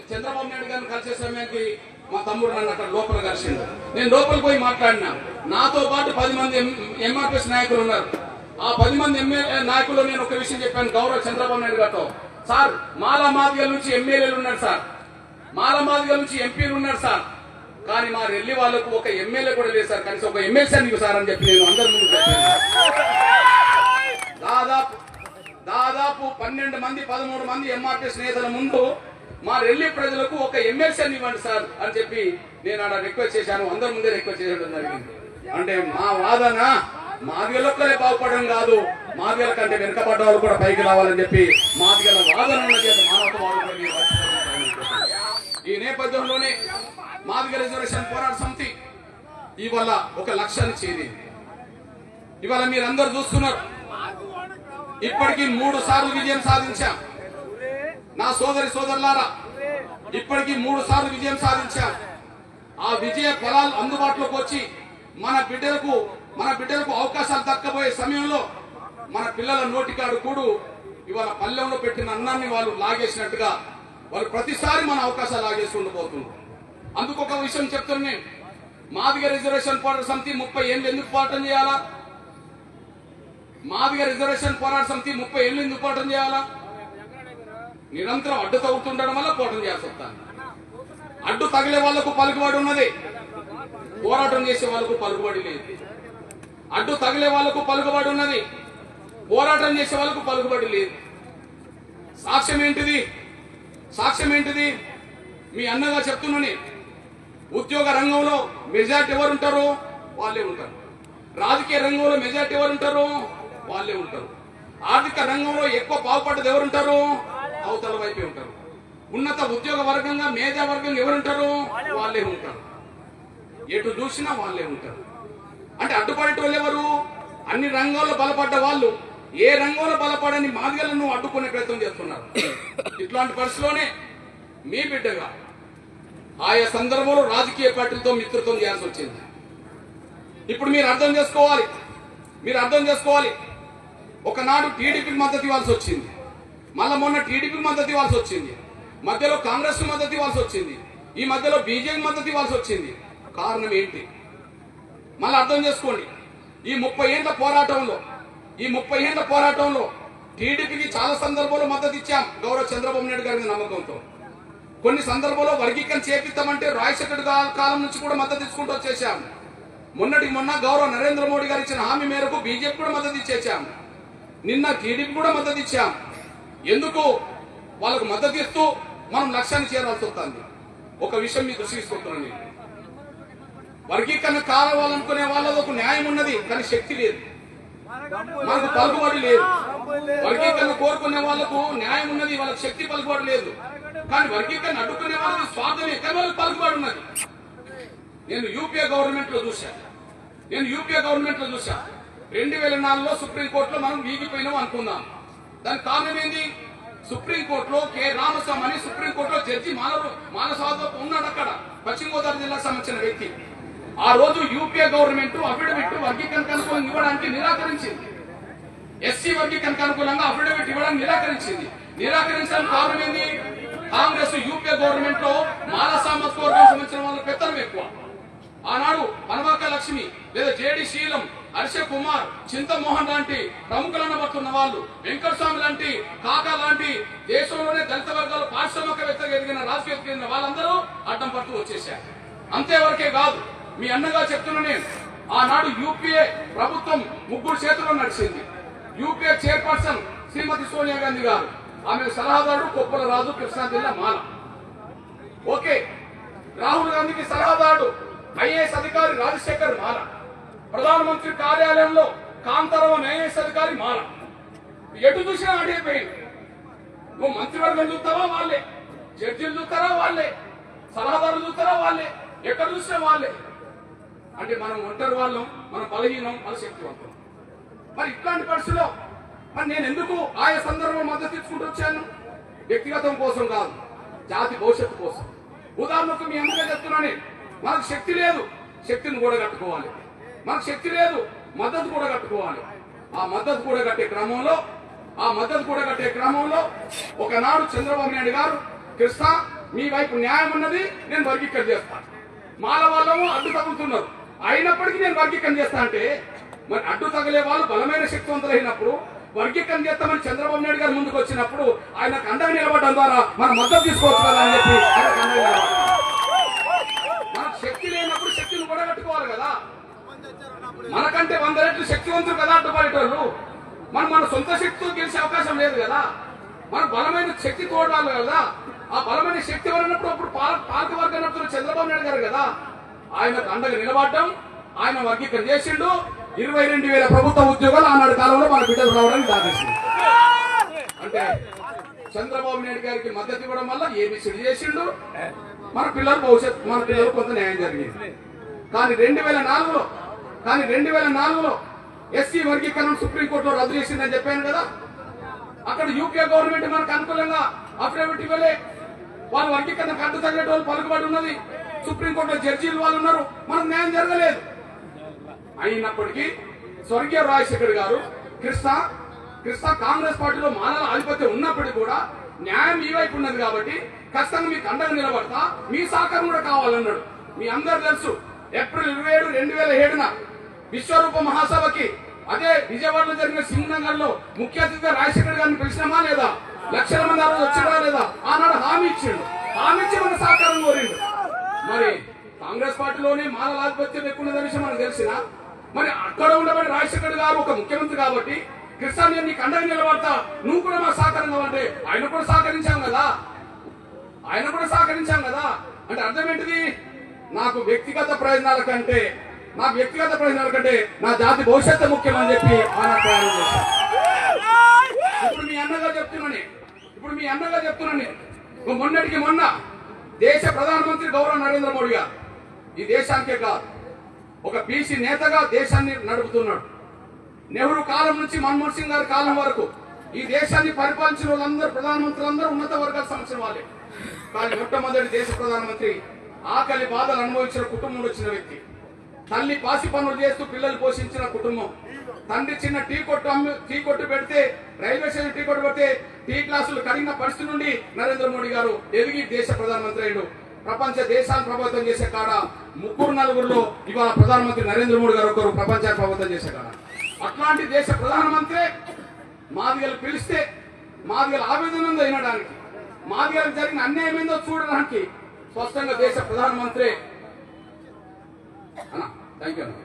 చంద్రబాబు నాయుడు గారిని కలిసే సమయానికి మా తమ్ముడు నన్ను అక్కడ లోపల కలిసిండు. నేను లోపలికి పోయి మాట్లాడినా. నాతో పాటు 10 మంది ఎంఆర్పీఎస్ నాయకులు ఉన్నారు. ఆ 10 మంది నాయకులు నేను ఒక విషయం చెప్పాను గౌరవ చంద్రబాబు నాయుడు గారితో, సార్ మాలా మాదిగల నుంచి ఎమ్మెల్యేలు ఉన్నారు సార్, మాలా మాదిగల నుంచి ఎంపీలు ఉన్నారు సార్, కానీ మా రెల్లి వాళ్ళకు ఒక ఎమ్మెల్యే కూడా లేదు సార్, కనీసం ఒక ఎమ్మెల్సీ నీకు సార్ అని చెప్పి నేను అందరి ముందు దాదాపు 12 మంది 13 మంది ఎంఆర్పీఎస్ నేతల ముందు మా రెల్లి ప్రజలకు ఒక ఎమ్మెల్సీ ఇవ్వండి సార్ అని చెప్పి నేను అక్కడ రిక్వెస్ట్ చేశాను. అందరి ముందే రిక్వెస్ట్ చేయడం జరిగింది. అంటే మా వాదన మాదిగలొక్కలే బాగుపడడం కాదు, మాదిగల కంటే వెనుకబడ్డ వాళ్ళు కూడా పైకి రావాలని చెప్పి మాదిగల వాదన ఉన్నది. మానవత్వవాదం. ఈ నేపథ్యంలోనే మాదిగ రిజర్వేషన్ పోరాట సమితి ఇవాళ ఒక లక్ష్యాన్ని చేరింది. ఇవాళ మీరందరూ చూస్తున్నారు, ఇప్పటికీ 3 సార్లు విజయం సాధించాం. నా సోదరులారా, ఇప్పటికీ 3 సార్లు విజయం సాధించాం. ఆ విజయ ఫలాలు అందుబాటులోకి వచ్చి మన బిడ్డలకు అవకాశాలు దక్కబోయే సమయంలో మన పిల్లల నోటికాడు కూడు ఇవాళ పల్లెంలో పెట్టిన అన్నాన్ని వాళ్ళు లాగేసినట్టుగా వాళ్ళు ప్రతిసారి మన అవకాశాలు లాగేసుకుంటూ పోతున్నారు. అందుకు ఒక విషయం చెప్తున్నా, నేను మాదిగ రిజర్వేషన్ పోరాట సమితి 30 ఏళ్ళు ఎందుకు పోరాటం చేయాలా? మాదిగ రిజర్వేషన్ పోరాట సమితి 30 ఏళ్ళు ఎందుకు పోరాటం చేయాలా? నిరంతరం అడ్డు తగ్గుతుండడం వల్ల పోరాటం చేయాల్సి వస్తాను. అడ్డు తగిలే వాళ్లకు పలుకుబడి ఉన్నది, పోరాటం చేసే వాళ్లకు పలుకుబడి లేదు. అడ్డు తగిలే వాళ్లకు పలుకుబడి ఉన్నది, పోరాటం చేసే వాళ్లకు పలుకుబడి లేదు. సాక్ష్యం ఏంటిది? మీ అన్నగా చెప్తున్నాను, ఉద్యోగ రంగంలో మెజార్టీ ఎవరుంటారో వాళ్ళే ఉంటారు. రాజకీయ రంగంలో మెజార్టీ ఎవరుంటారో వాళ్ళే ఉంటారు. ఆర్థిక రంగంలో ఎక్కువ బాగుపడ్డది ఎవరుంటారో అవతల వైపే ఉంటారు. ఉన్నత ఉద్యోగ వర్గంగా మేధా వర్గం ఎవరుంటారో వాళ్ళే ఉంటారు. ఎటు చూసినా వాళ్ళే ఉంటారు. అంటే అడ్డుపడేట వాళ్ళు ఎవరు? అన్ని రంగాల్లో బలపడ్డ వాళ్ళు ఏ రంగంలో బలపడని మాదిగలను అడ్డుకునే ప్రయత్నం చేస్తున్నారు. ఇట్లాంటి పరిస్థితిలోనే మీ బిడ్డగా ఆయా సందర్భంలో రాజకీయ పార్టీలతో మిత్రత్వం చేయాల్సి వచ్చింది. ఇప్పుడు మీరు అర్థం చేసుకోవాలి, ఒకనాడు టీడీపీకి మద్దతు ఇవ్వాల్సి వచ్చింది, మళ్ళా మొన్న టీడీపీకి మద్దతు ఇవ్వాల్సి వచ్చింది, మధ్యలో కాంగ్రెస్ కు మద్దతు ఇవ్వాల్సి వచ్చింది, ఈ మధ్యలో బీజేపీ మద్దతు ఇవ్వాల్సి వచ్చింది. కారణం ఏంటి? మళ్ళీ అర్థం చేసుకోండి. ఈ 30 ఏళ్ల పోరాటంలో టీడీపీకి చాలా సందర్భాల్లో మద్దతు ఇచ్చాం గౌరవ చంద్రబాబు నాయుడు గారి నమ్మకంతో. కొన్ని సందర్భాల్లో వర్గీకరణ చేపిస్తామంటే రాజశేఖర్ కాలం నుంచి కూడా మద్దతు ఇచ్చుకుంటూ వచ్చేసాం. మొన్న గౌరవ నరేంద్ర మోడీ గారు ఇచ్చిన హామీ మేరకు బీజేపీ కూడా మద్దతు ఇచ్చేసాం. నిన్న టీడీపీ కూడా మద్దతు ఇచ్చాం. ఎందుకు? వాళ్ళకు మద్దతు ఇస్తూ మనం లక్ష్యాన్ని చేరాల్సి వస్తుంది. ఒక విషయం మీ దృష్టి తీసుకుంటున్నాను, వర్గీకరణ కావాలనుకునే వాళ్ళది ఒక న్యాయం ఉన్నది, కానీ శక్తి లేదు, మనకు పలుకుబడి లేదు. వర్గీకరణ కోరుకునే వాళ్లకు న్యాయం ఉన్నది, వాళ్ళకి శక్తి పలుకుబడి లేదు. కానీ వర్గీకరణ అడ్డుకునే వాళ్ళకి స్వార్థమే, కానీ వాళ్ళకి పలుకుబడి ఉన్నది. నేను యూపీఏ గవర్నమెంట్ లో చూసా 2004లో సుప్రీంకోర్టులో మనం వీగిపోయినాం అనుకుందాం. దానికి కారణం ఏంది? సుప్రీంకోర్టులో కె రామస్వామి అని సుప్రీంకోర్టులో జడ్జి మానసాతో ఉన్నాడు. అక్కడ పశ్చిమ గోదావరి జిల్లాకు సంబంధించిన వ్యక్తి. ఆ రోజు యూపీఏ గవర్నమెంట్ అఫిడవిట్ వర్గీకరణకు అనుకూలంగా ఇవ్వడానికి నిరాకరించింది. ఎస్సీ వర్గీకరణకు అనుకూలంగా అఫిడవిట్ ఇవ్వడానికి నిరాకరించింది. నిరాకరించడానికి కారణం ఏంది? కాంగ్రెస్ యూపీఏ గవర్నమెంట్ లో మాలా సామాజిక వర్గానికి సంబంధించిన వాళ్ళ పెత్తనం ఎక్కువ. ఆనాడు పనవాక లక్ష్మి లేదా జేడి శీలం, హర్ష కుమార్, చింతమోహన్ లాంటి ప్రముఖులను పడుతున్న వాళ్ళు, వెంకటస్వామి లాంటి, కాకా లాంటి దేశంలోనే దళిత వర్గాలు పారిశ్రామికవేత్తగా ఎదిగిన రాజకీయ ఎదిగిన వాళ్ళందరూ అడ్డం పడుతూ వచ్చేశారు. అంతేవరకే కాదు, మీ అన్నగా చెప్తున్నా నేను, ఆనాడు యూపీఏ ప్రభుత్వం ముగ్గురు చేతుల్లో నడిచింది. యూపీఏ చైర్పర్సన్ శ్రీమతి సోనియా గాంధీ గారు, ఆమె సలహాదారుడు కొప్పుల రాజు, కృష్ణా జిల్లా మాల. ఓకే, రాహుల్ గాంధీకి సలహాదారుడు ఐఏఎస్ అధికారి రాజశేఖర్ మాల. ప్రధానమంత్రి కార్యాలయంలో కాంతారావు ఐఏఎస్ అధికారి మాల. ఎటు చూసినా అడిగిపోయింది. నువ్వు మంత్రివర్గం చూస్తావా వాళ్ళే, జడ్జీలు చూస్తారా వాళ్ళే, సలహాదారులు చూస్తారా వాళ్ళే, ఎక్కడ చూసినా వాళ్ళే. అంటే మనం ఒంటరి వాళ్ళం, మనం బలహీనం, మన శక్తివంతం. మరి ఇట్లాంటి పరిస్థితిలో మరి నేను ఎందుకు ఆయా సందర్భంలో మద్దతు ఇచ్చుకుంటూ వచ్చాను? వ్యక్తిగతం కోసం కాదు, జాతి భవిష్యత్తు కోసం. ఉదాహరణకు మీ అందరికీ చెప్తున్నాను, మనకు శక్తి లేదు, శక్తిని కూడా కట్టుకోవాలి. మనకు శక్తి లేదు, మద్దతు కూడా కట్టుకోవాలి. ఆ మద్దతు కూడా కట్టే క్రమంలో ఒకనాడు చంద్రబాబు నాయుడు గారు, కృష్ణ మీ వైపు న్యాయం ఉన్నది, నేను వర్గీకరణ చేస్తాను. మాల వాళ్ళము అడ్డు తగులుతున్నారు, అయినప్పటికీ నేను వర్గీకరణ చేస్తా అంటే, మరి అడ్డు తగిలే వాళ్ళు బలమైన శక్తివంతులు అయినప్పుడు వర్గీకరణ చేస్తామని చంద్రబాబు నాయుడు గారు ముందుకు వచ్చినప్పుడు ఆయనకు అండగా నిలబడడం ద్వారా మనం మద్దతు తీసుకోవచ్చు కదా అని చెప్పి మనకు శక్తి లేనప్పుడు శక్తిని కూడా కట్టుకోవాలి కదా. మనకంటే 100 రెట్లు శక్తివంతులు కదా అడ్డుపడేటోళ్ళు. మన సొంత శక్తితో గెలిచే అవకాశం లేదు కదా. మన బలమైన శక్తి తోడాలి కదా. ఆ బలమైన శక్తి ఉన్నప్పుడు అప్పుడు పాలక వర్గం నడుపుతున్న చంద్రబాబు నాయుడు గారు కదా, ఆయనకు అండగా నిలబడడం, ఆయన వర్గీకరణ చేసిండు. 22,000 ప్రభుత్వ ఉద్యోగాలు ఆనాడు కాలంలో మన బిడ్డలు రావడానికి దాచేసింది. అంటే చంద్రబాబు నాయుడు గారికి మద్దతు ఇవ్వడం వల్ల ఏబిసిడి చేసిండు. మన పిల్లలు కొంత న్యాయం జరిగింది. కానీ 2004లో ఎస్సీ వర్గీకరణ సుప్రీంకోర్టులో రద్దు చేసిందని చెప్పాను కదా. అక్కడ యూపీఏ గవర్నమెంట్ మనకు అనుకూలంగా అఫిడవిట్ ఇవ్వలే. వాళ్ళు వర్గీకరణకు అడ్డు తగిలేట వాళ్ళు పలుకుబడి ఉన్నది. సుప్రీంకోర్టులో జడ్జీలు వాళ్ళు ఉన్నారు, మనకు న్యాయం జరగలేదు. అయినప్పటికీ స్వర్గీయ రాజశేఖర్ గారు, కృష్ణ కాంగ్రెస్ పార్టీలో మానవ ఆధిపత్యం ఉన్నప్పటికీ కూడా న్యాయం ఈ వైపు ఉన్నది కాబట్టి ఖచ్చితంగా మీకు అండగా నిలబడతా, మీ సహకారం కూడా కావాలన్నాడు. మీ అందరు తెలుసు, ఏప్రిల్ 27, 2007 విశ్వరూప మహాసభకి అదే విజయవాడలో జరిగిన సింగనగర్లో ముఖ్య అతిథిగా రాజశేఖర్ గారిని పిలిచినామా లేదా? లక్షల మంది ఆ రోజు వచ్చారా లేదా? ఆనాడు హామీ ఇచ్చి మన సహకారం కోరిండు. మరి కాంగ్రెస్ పార్టీలోనే మానవ ఆధిపత్యం ఎక్కువ ఉన్నదనే విషయం మనకు తెలిసిన, మరి అక్కడ ఉండబడి రాజశేఖర్ గారు ఒక ముఖ్యమంత్రి కాబట్టి కృష్ణ నేను నీకు అండగా నిలబడతా, నువ్వు కూడా మా సహకారం కావాలంటే ఆయన కూడా సహకరించాం కదా. అంటే అర్థం ఏంటిది? నాకు వ్యక్తిగత ప్రయోజనాల కంటే నా జాతి భవిష్యత్తు ముఖ్యమని చెప్పి ఆయన ప్రయాణం చేశారు. ఇప్పుడు మీ అన్నగా చెప్తున్నాను, మొన్నటికి మొన్న దేశ ప్రధానమంత్రి గౌరవ నరేంద్ర మోడీ గారు ఈ దేశానికే కాదు, ఒక బీసీ నేతగా దేశాన్ని నడుపుతున్నాడు. నెహ్రూ కాలం నుంచి మన్మోహన్ సింగ్ గారి కాలం వరకు ఈ దేశాన్ని పరిపాలించిన వాళ్ళందరూ ప్రధానమంత్రులందరూ ఉన్నత వర్గాలకు సంబంధించిన వాళ్ళే. కానీ మొట్టమొదటి దేశ ప్రధానమంత్రి ఆకలి బాధలు అనుభవించిన కుటుంబం వచ్చిన వ్యక్తి, తల్లి పాసి పనులు చేస్తూ పిల్లలు పోషించిన కుటుంబం, తండ్రి చిన్న టీ కొట్టు పెడితే రైల్వే స్టేషన్ టీ కొట్టు పెడితే టీ గ్లాసులు కడిగిన పరిస్థితి నుండి నరేంద్ర మోడీ గారు ఎదిగి దేశ ప్రధానమంత్రి అయ్యాడు. ప్రపంచ దేశాలను ప్రభావితం చేసే కాడ 3-4 ఇవాళ ప్రధానమంత్రి నరేంద్ర మోడీ గారు ఒకరు ప్రపంచాన్ని ప్రభావితం చేసే కాడ. అట్లాంటి దేశ ప్రధానమంత్రి మాదిగలు పిలిస్తే మాదిగల ఆవేదన ఉందో వినడానికి, మాదిగలకు జరిగిన అన్యాయం ఏందో చూడడానికి స్పష్టంగా దేశ ప్రధానమంత్రి అన్న. థ్యాంక్ యూ అన్న.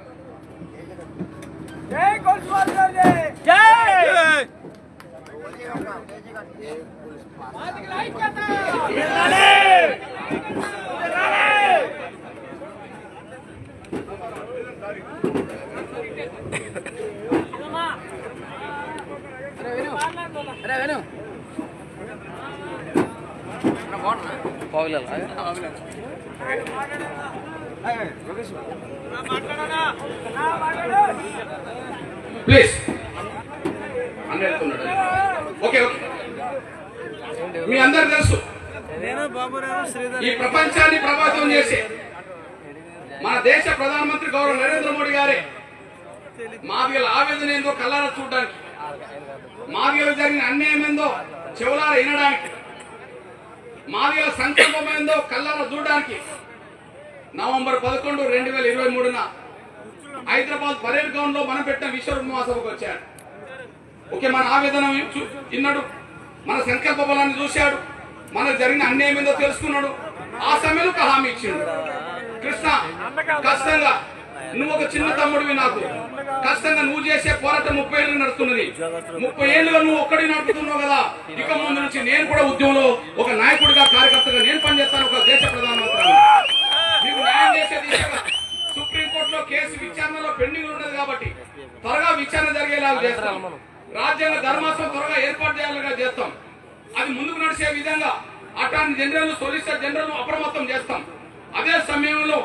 ప్లీజ్ ఓకే మీ అందరు తెలుసు ఈ ప్రపంచాన్ని ప్రభావితం చేసే మన దేశ ప్రధానమంత్రి గౌరవ నరేంద్ర మోడీ గారే మాదిగల ఆవేదన ఏందో కళ్ళారా చూడడానికి, మాదిగలకు జరిగిన అన్యాయం ఏందో చెవులారా వినడానికి, మాదిగల సంకల్పం ఏందో కళ్ళారా చూడడానికి నవంబర్ 11, 2023 హైదరాబాద్ పరేడ్ గ్రౌండ్ లో మనం పెట్టిన విశ్వరూప మహాసభకు వచ్చాడు. ఓకే, మన ఆవేదన విన్నాడు, మన సంకల్ప బలాన్ని చూశాడు, మనకు జరిగిన అన్యాయం ఏందో తెలుసుకున్నాడు. ఆ సమయంలో ఒక హామీ ఇచ్చిండు, కృష్ణ కష్టంగా నువ్వు ఒక చిన్న తమ్ముడివి, నాకు కష్టంగా నువ్వు చేసే పోరాటం 30 ఏళ్ళు నడుస్తున్నది, 30 ఏళ్ళుగా నువ్వు ఒక్కడి నడుపుతున్నావు కదా, ఇక ముందు నుంచి నేను కూడా ఉద్యమంలో ఒక నాయకుడిగా కార్యకర్తగా నేను పనిచేస్తాను, ఒక దేశ ప్రధానమంత్రి మీకు న్యాయం చేసే దిశగా సుప్రీంకోర్టులో కేసు విచారణలో పెండింగ్ ఉన్నది కాబట్టి త్వరగా విచారణ జరిగేలాగా చేస్తాం, రాజ్యాంగ ధర్మాసనం త్వరగా ఏర్పాటు చేయాలిగా చేస్తాం, అది ముందుకు నడిచే విధంగా అటార్నీ జనరల్ సొలిసిటర్ జనరల్ అప్రమత్తం చేస్తాం. అదే సమయంలో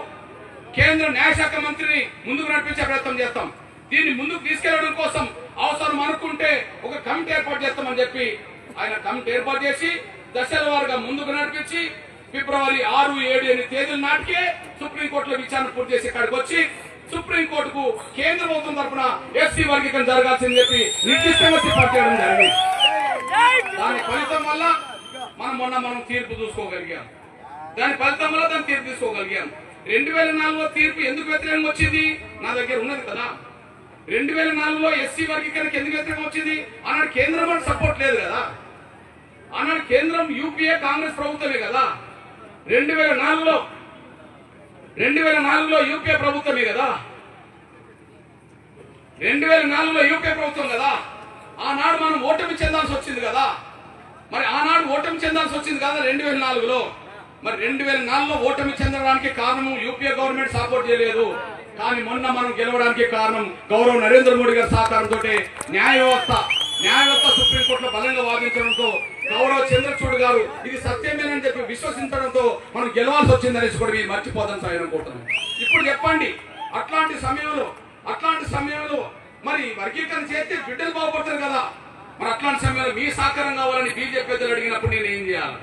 కేంద్ర న్యాయశాఖ మంత్రిని ముందుకు నడిపించే ప్రయత్నం చేస్తాం. దీన్ని ముందుకు తీసుకెళ్లడం కోసం అవసరం అనుకుంటే ఒక కమిటీ ఏర్పాటు చేస్తామని చెప్పి ఆయన కమిటీ ఏర్పాటు చేసి దశల వారుగా ముందుకు నడిపించి ఫిబ్రవరి 6, 7 తేదీల నాటికే సుప్రీంకోర్టులో విచారణ పూర్తి చేసి ఇక్కడికి వచ్చి సుప్రీంకోర్టుకు కేంద్ర ప్రభుత్వం తరఫున ఎస్సీ వర్గీకరణ జరగాల్సిందని చెప్పి నిర్దిష్టంగా సిఫార్సు చేయడం జరిగింది. దాని ఫలితం వల్ల మనం తీర్పు చూసుకోగలిగాం. దాని ఫలితం వల్ల దాన్ని తీర్పు తీసుకోగలిగాం. 2004లో తీర్పు ఎందుకు వ్యతిరేకంగా వచ్చింది నా దగ్గర ఉన్నది కదా. 2004లో ఎస్సీ వర్గీకరణకు ఎందుకు వ్యతిరేకంగా వచ్చింది? ఆనాడు కేంద్రం మనకు సపోర్ట్ లేదు కదా, ఆనాడు కేంద్రం యూపీఏ కాంగ్రెస్ ప్రభుత్వమే కదా. 2004లో యూపీఏ ప్రభుత్వమే కదా, 2004లో యూపీఏ ప్రభుత్వం కదా. ఆనాడు మనం ఓటమి చెందాల్సి వచ్చింది కదా. మరి ఆనాడు ఓటమి చెందాల్సి వచ్చింది కదా 2004లో. మరి 2004లో ఓటమి చెందడానికి కారణం యూపీఏ గవర్నమెంట్ సపోర్ట్ చేయలేదు, కానీ మొన్న మనం గెలవడానికి కారణం గౌరవ నరేంద్ర మోడీ గారి సహకారంతో న్యాయ వ్యవస్థ సుప్రీంకోర్టులో బలంగా వాదించడంతో గౌరవ చంద్రచూడ్ గారు ఇది సత్యమేనని చెప్పి విశ్వసించడంతో మనం గెలవాల్సి వచ్చిందనేసి కూడా మీరు మర్చిపోదని సాయనుకుంటున్నాం. ఇప్పుడు చెప్పండి, అట్లాంటి సమయంలో మరి వర్గీకరణ చేస్తే బిడ్డలు బాగుపడతారు కదా. మరి అట్లాంటి సమయంలో మీ సహకారం కావాలని బీజేపీ పెద్దలు అడిగినప్పుడు నేనేం చేయాలి?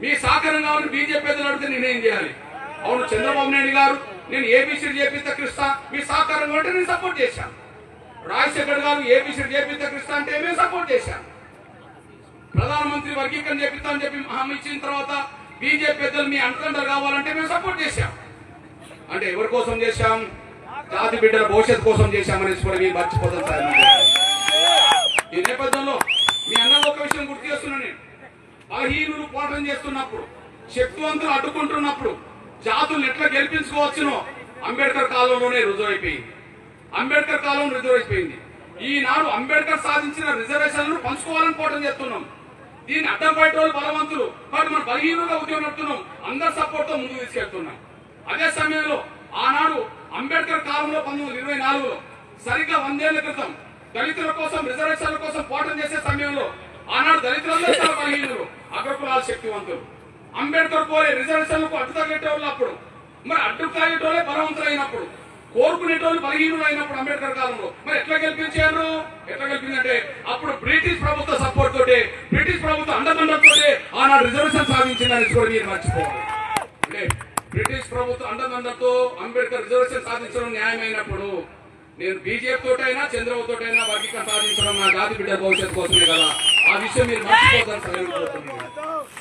మీ సహకారం కావాలని బీజేపీ పెద్దలు అడిగితే నేనేం చేయాలి? అవును, చంద్రబాబు నాయుడు గారు నేను ఏబీసీ చేపిస్తా కృష్ణ మీ సహకారం అంటే నేను సపోర్ట్ చేశాను. రాజశేఖర్ గారు ఏబీసీ చేపిస్తా కృష్ణ అంటే మేము సపోర్ట్ చేశాను. ప్రధానమంత్రి వర్గీకరణ చేపిస్తా అని చెప్పి హామీ ఇచ్చిన తర్వాత బీజేపీ పెద్దలు మీ అండదండలు కావాలంటే మేము సపోర్ట్ చేశాం. అంటే ఎవరి కోసం చేశాం? జాతి బిడ్డల భవిష్యత్తు కోసం చేశామనేసి కూడా మీరు మర్చిపోతాం సార్. ఈ నేపథ్యంలో మీ అన్నది ఒక విషయం గుర్తు చేస్తున్నాను, నేను బలహీనులు పోరాటం చేస్తున్నప్పుడు, శక్తివంతులు అడ్డుకుంటున్నప్పుడు జాతులను ఎట్లా గెలిపించుకోవచ్చునో అంబేద్కర్ కాలంలోనే రుజువైపోయింది. ఈనాడు అంబేద్కర్ సాధించిన రిజర్వేషన్లను పంచుకోవాలని పోరాటం చేస్తున్నాం. దీన్ని అడ్డం పడేటోళ్ళు బలవంతులు కాబట్టి మనం బలహీనులుగా ఉద్యమం నడుపుతున్నాం, అందరి సపోర్ట్ తో ముందుకు తీసుకెళ్తున్నాం. అదే సమయంలో ఆనాడు అంబేద్కర్ కాలంలో 1924లో సరిగ్గా 100 ఏళ్ల క్రితం దళితుల కోసం రిజర్వేషన్ల కోసం పోరాటం చేసే సమయంలో ఆనాడు దళితులందరూ చాలా బలహీనులు, అగ్రకులాల శక్తివంతులు. అంబేద్కర్ కోరే రిజర్వేషన్లకు అడ్డు తగ్గేటోళ్ళు అప్పుడు, మరి అడ్డు తాగేటోళ్ళే బలవంతులు అయినప్పుడు, కోరుకునేటోళ్ళు బలహీనులు అయినప్పుడు అంబేద్కర్ కాలంలో మరి ఎట్లా గెలిపిందంటే అప్పుడు బ్రిటిష్ ప్రభుత్వ సపోర్ట్ తోటే, బ్రిటిష్ ప్రభుత్వ అండదండలతోటే ఆనాడు రిజర్వేషన్ సాధించిందని కూడా మీరు మర్చిపోవాలి. అంటే బ్రిటిష్ ప్రభుత్వ అండదండలతో అంబేద్కర్ రిజర్వేషన్ సాధించడం న్యాయమైనప్పుడు నేను బీజేపీ తోటైనా చంద్రబాబు తోటైనా వర్గీకరణ సాధించడం నా జాతి బిడ్డ భవిష్యత్తు కోసమే కదా. ఆ విషయం మీరు మర్చిపోతారు సార్.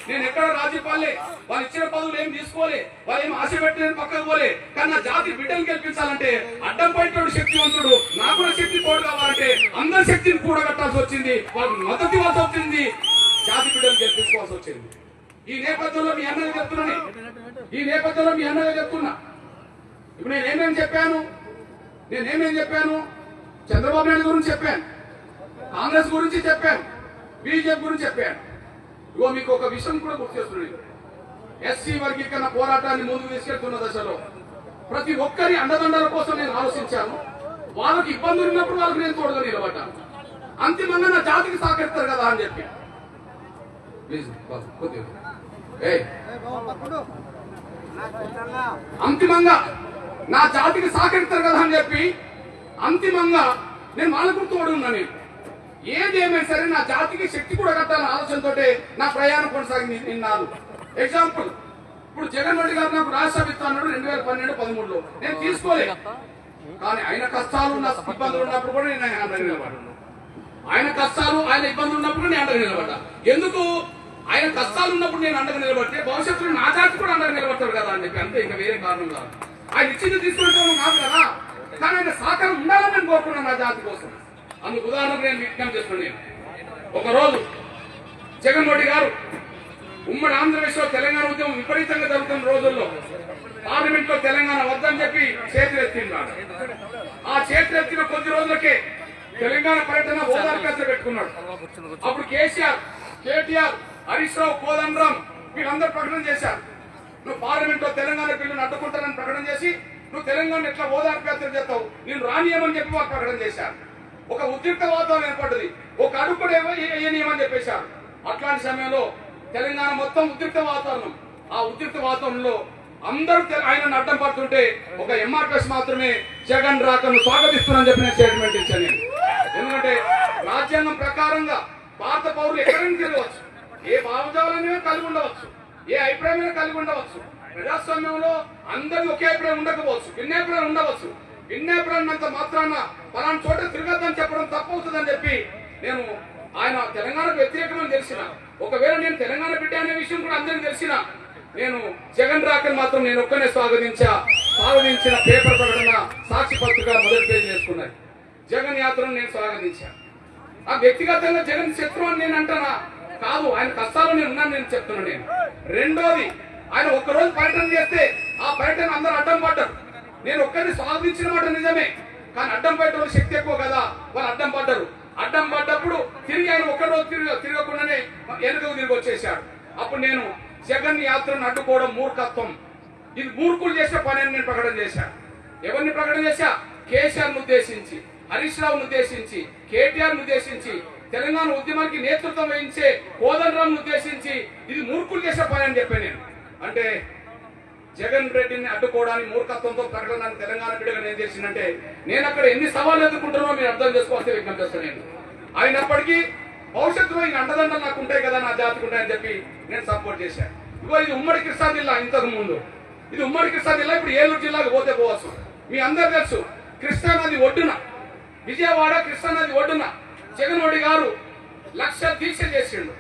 నేను ఎక్కడ రాజ్యపాలే, వాళ్ళు ఇచ్చిన పదవులు ఏం తీసుకోలే, వాళ్ళు ఏం ఆశ పెట్టిన పక్కకు పోలే, కానీ నా జాతి బిడ్డను గెలిపించాలంటే అడ్డం పడేటోడు శక్తివంతుడు, నాకు కూడా శక్తి తోడు కావాలంటే అందరి శక్తిని కూడగట్టాల్సి వచ్చింది, వాళ్ళకి మద్దతు ఇవ్వాల్సి వచ్చింది, జాతి బిడ్డను గెలిపించుకోవాల్సి వచ్చింది. ఈ నేపథ్యంలో మీ అన్నగా చెప్తున్నా. ఇప్పుడు నేనేమేం చెప్పాను? చంద్రబాబు నాయుడు గురించి చెప్పాను, కాంగ్రెస్ గురించి చెప్పాను, బీజేపీ గురించి చెప్పాను. ఇగో మీకు ఒక విషయం కూడా గుర్తు చేస్తున్నాను. ఎస్సీ వర్గీకరణ పోరాటాన్ని ముందుకు తీసుకెళ్తున్న దశలో ప్రతి ఒక్కరి అండదండల కోసం నేను ఆలోచించాను. వాళ్ళకి ఇబ్బందులు ఉన్నప్పుడు వాళ్ళకి నేను తోడుగా నిలబడ్డాను. అంతిమంగా నా జాతికి సహకరిస్తారు కదా అని చెప్పి అంతిమంగా నేను వాళ్ళకు తోడు ఉన్నా. ఏది ఏమైనా సరే నా జాతికి శక్తి కూడా కట్టాలన్న ఆలోచనతో నా ప్రయాణం కొనసాగింది నిన్నాను. ఎగ్జాంపుల్, ఇప్పుడు జగన్ రెడ్డి గారు నాకు రాజ్యసభ ఇస్తాడు 2012-13లో, నేను తీసుకోలేదు. కానీ ఆయన కష్టాలు ఇబ్బందులు ఉన్నప్పుడు కూడా నేను అండగా నిలబడ్డా. ఆయన కష్టాలు ఆయన ఇబ్బందులు ఉన్నప్పుడు నేను అండగా నిలబడ్డా. ఎందుకు? ఆయన కష్టాలు ఉన్నప్పుడు నేను అండగా నిలబడితే భవిష్యత్తులో నా జాతి కూడా అండగా నిలబడతాడు కదా అని చెప్పి, అంతే, ఇంకా వేరే కారణం కాదు. ఆయన ఇచ్చింది తీసుకుంటాను కాదు కదా, కానీ ఆయన సహకారం ఉండాలని నేను కోరుకున్నాను నా జాతి కోసం. అందుకు ఉదాహరణకు నేను విజ్ఞప్తి చేస్తున్నాను. ఒకరోజు జగన్ రెడ్డి గారు ఉమ్మడి ఆంధ్రప్రదేశ్ లో తెలంగాణ ఉద్యమం విపరీతంగా జరుగుతున్న రోజుల్లో పార్లమెంట్ లో తెలంగాణ వద్దని చెప్పి చేతులెత్తిన్నాడు. ఆ చేతులెత్తిన కొద్ది రోజులకే తెలంగాణ పర్యటన ఓదార్పు పెట్టుకున్నాడు. అప్పుడు కేసీఆర్, కేటీఆర్, హరీష్ రావు, కోదండరాం వీళ్ళందరూ ప్రకటన చేశారు, నువ్వు పార్లమెంట్ లో తెలంగాణ బిల్లును అడ్డుకుంటానని ప్రకటన చేసి నువ్వు తెలంగాణ ఎట్లా ఓదార్పు యాత్ర చేస్తావు, నేను రానియమని చెప్పి వారు ప్రకటన చేశారు. ఒక ఉద్రిక్త వాతావరణం ఏర్పడ్డది. ఒక అడుగు కూడా ఏమని చెప్పేశారు. అట్లాంటి సమయంలో తెలంగాణ మొత్తం ఉద్రిక్త వాతావరణం. ఆ ఉద్రిక్త వాతావరణంలో అందరూ ఆయనను అడ్డం పడుతుంటే ఒక ఎంఆర్పిఎస్ మాత్రమే జగన్ రాకను స్వాగతిస్తున్నానని చెప్పి నేను స్టేట్మెంట్ ఇచ్చాను నేను. ఎందుకంటే రాజ్యాంగం ప్రకారంగా భారత పౌరులు ఎక్కడైనా తిరగవచ్చు, ఏ భావజాలైనా కలిగి ఉండవచ్చు, ఏ అభిప్రాయమైనా కలిగి ఉండవచ్చు. ప్రజాస్వామ్యంలో అందరికీ ఒకే అభిప్రాయం ఉండకపోవచ్చు, భిన్నాభిప్రాయం ఉండవచ్చు. భిన్నాభిప్రాయం ఉన్నంత మాత్రాన పలానా చోట తిరగద్దని చెప్పడం తప్పవుతుందని చెప్పి నేను ఆయన తెలంగాణకు వ్యతిరేకమని తెలిసిన, ఒకవేళ నేను తెలంగాణ బిడ్డ అనే విషయం కూడా అందరికీ తెలిసిన, నేను జగన్ రాకని మాత్రం నేను ఒక్కనే స్వాగతించిన పేపర్ ప్రకటన సాక్షి పత్రిక మొదటి పేజీ చేసుకున్నది. జగన్ యాత్రను నేను స్వాగతించాను. ఆ వ్యక్తిగతంగా జగన్ శత్రువు అని నేను అంటానా? కాదు, ఆయన కష్టాలు నేను ఉన్నాను నేను చెప్తున్నా. నేను రెండోది, ఆయన ఒక్కరోజు పర్యటన చేస్తే ఆ పర్యటన అందరూ అడ్డం పడ్డారు. నేను ఒక్కరిని స్వాగతించిన మాట నిజమే, కానీ అడ్డం పడ్డ శక్తి ఎక్కువ కదా, వాళ్ళు అడ్డం పడ్డారు. అడ్డం పడ్డప్పుడు తిరిగి ఆయన ఒక్కరోజు తిరగకుండానే వెనుకకు తిరిగి వచ్చేసాడు. అప్పుడు నేను జగన్ యాత్రను అడ్డుకోవడం మూర్ఖత్వం, ఇది మూర్ఖులు చేసే పని అని నేను ప్రకటన చేశాను. ఎవరిని ప్రకటన చేశా? కేసీఆర్ను ఉద్దేశించి, హరీష్ రావును ఉద్దేశించి, కేటీఆర్ను ఉద్దేశించి, తెలంగాణ ఉద్యమానికి నేతృత్వం వహించే కోదండరాంను ఉద్దేశించి ఇది మూర్ఖులు చేసే పని అని చెప్పాను నేను. అంటే జగన్ రెడ్డిని అడ్డుకోవడానికి మూర్ఖత్వంతో ప్రకటన తెలంగాణ బిడ్డగా నేను చేసిందంటే నేను అక్కడ ఎన్ని సవాళ్ళు ఎదుర్కొంటున్నానో మీరు అర్థం చేసుకోవాల్సి విజ్ఞప్తి చేస్తాను నేను. అయినప్పటికీ భవిష్యత్తులో ఇంక అండదండలు నాకు ఉంటాయి కదా, నా జాతికి ఉంటాయని చెప్పి నేను సపోర్ట్ చేశాను. ఇగో ఇది ఉమ్మడి కృష్ణా జిల్లా, ఇంతకు ముందు ఇది ఉమ్మడి కృష్ణా జిల్లా, ఇప్పుడు ఏలూరు జిల్లాకు పోవచ్చు. మీ అందరు తెలుసు, కృష్ణా నది ఒడ్డున, విజయవాడ కృష్ణా నది ఒడ్డున జగన్ రెడ్డి గారు లక్ష దీక్ష చేసిండు,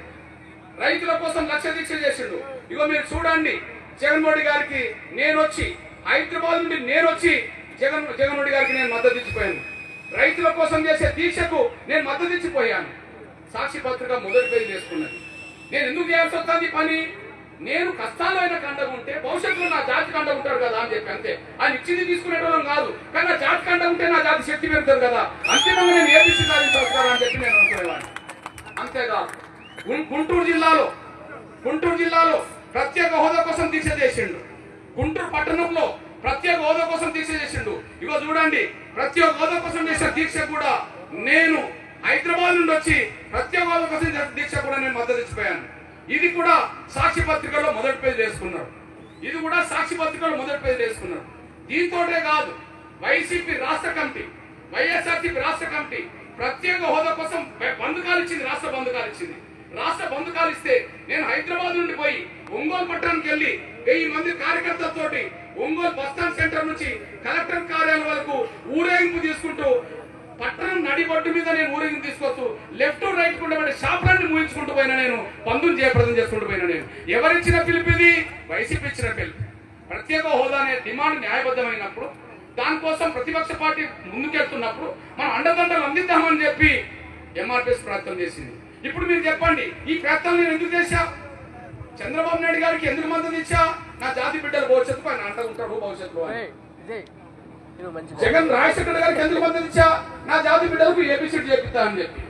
రైతుల కోసం లక్ష దీక్ష చేసిండు. ఇగో మీరు చూడండి, జగన్ రెడ్డి గారికి నేను వచ్చి హైదరాబాద్ నుండి నేను వచ్చి జగన్ రెడ్డి గారికి నేను మద్దతు ఇచ్చిపోయాను. రైతుల కోసం చేసే దీక్షకు నేను మద్దతు ఇచ్చిపోయాను. సాక్షి పత్రిక మొదటి పేజీ చేసుకున్నది. నేను ఎందుకు చేయాల్సి వస్తుంది పని? నేను కష్టాలు అయిన కండగా ఉంటే భవిష్యత్తులో నా జాతి కండ ఉంటారు కదా అని చెప్పి, అంతే. ఆయన ఇచ్చింది తీసుకునేటోళ్ళం కాదు, కానీ నా జాతి కండ ఉంటే నా జాతి శక్తి పెరుగుతుంది కదా, అంతిమంగా నేను ఏ దిశ సాధించవచ్చు అని చెప్పి నేను అనుకునేవాడిని. అంతేకాదు, గుంటూరు జిల్లాలో ప్రత్యేక హోదా కోసం దీక్ష చేసిండు. గుంటూరు పట్టణంలో ప్రత్యేక హోదా కోసం దీక్ష చేసిండు. ఇగో చూడండి, ప్రత్యేక హోదా కోసం చేసిన దీక్ష కూడా నేను హైదరాబాద్ నుండి వచ్చి ప్రత్యేక హోదా కోసం దీక్ష కూడా నేను మద్దతు ఇచ్చిపోయాను. ఇది కూడా సాక్షి పత్రికలో మొదటి పేజీ వేసుకున్నాడు. దీంతోటే కాదు, వైసీపీ రాష్ట్ర కమిటీ, వైఎస్ఆర్సీపీ రాష్ట్ర కమిటీ ప్రత్యేక హోదా కోసం బంధుకాలు ఇచ్చింది, రాష్ట్ర బంధుకాలు ఇస్తే నేను హైదరాబాద్ నుండి పోయి ఒంగోలు పట్టణానికి వెళ్లి 1000 మంది కార్యకర్తలతోటి ఒంగోలు బస్టాండ్ సెంటర్ నుంచి కలెక్టర్ కార్యాలయం వరకు ఊరేగింపు తీసుకుంటూ పట్టణం నడిబొట్టు మీద నేను ఊరేగింపు తీసుకొస్తూ లెఫ్ట్ రైట్ కుంటే షాపులన్నీ మూయించుకుంటూ పోయినా, నేను పందులు జయప్రదం చేసుకుంటూ పోయినా. నేను ఎవరిచ్చిన పిలుపు? ఇది వైసీపీ ఇచ్చిన పిలుపు. ప్రత్యేక హోదా అనే డిమాండ్ న్యాయబద్ధమైనప్పుడు, దానికోసం ప్రతిపక్ష పార్టీ ముందుకెళ్తున్నప్పుడు మనం అండదండలు అందిద్దామని చెప్పి ఎంఆర్పిఎస్ ప్రయత్నం చేసింది. ఇప్పుడు మీరు చెప్పండి, ఈ ప్రయత్నం నేను ఎందుకు చేశా? చంద్రబాబు నాయుడు గారికి ఎందుకు మద్దతు ఇచ్చా? నా జాతి బిడ్డల భవిష్యత్తు ఆయన అంటుకుంటాడు భవిష్యత్తులో. జగన్ రాజశేఖర్ గారికి ఎందుకు మద్దతు ఇచ్చా? నా జాతి బిడ్డలకు ఏబిసిడి చేపిస్తా అని చెప్పి.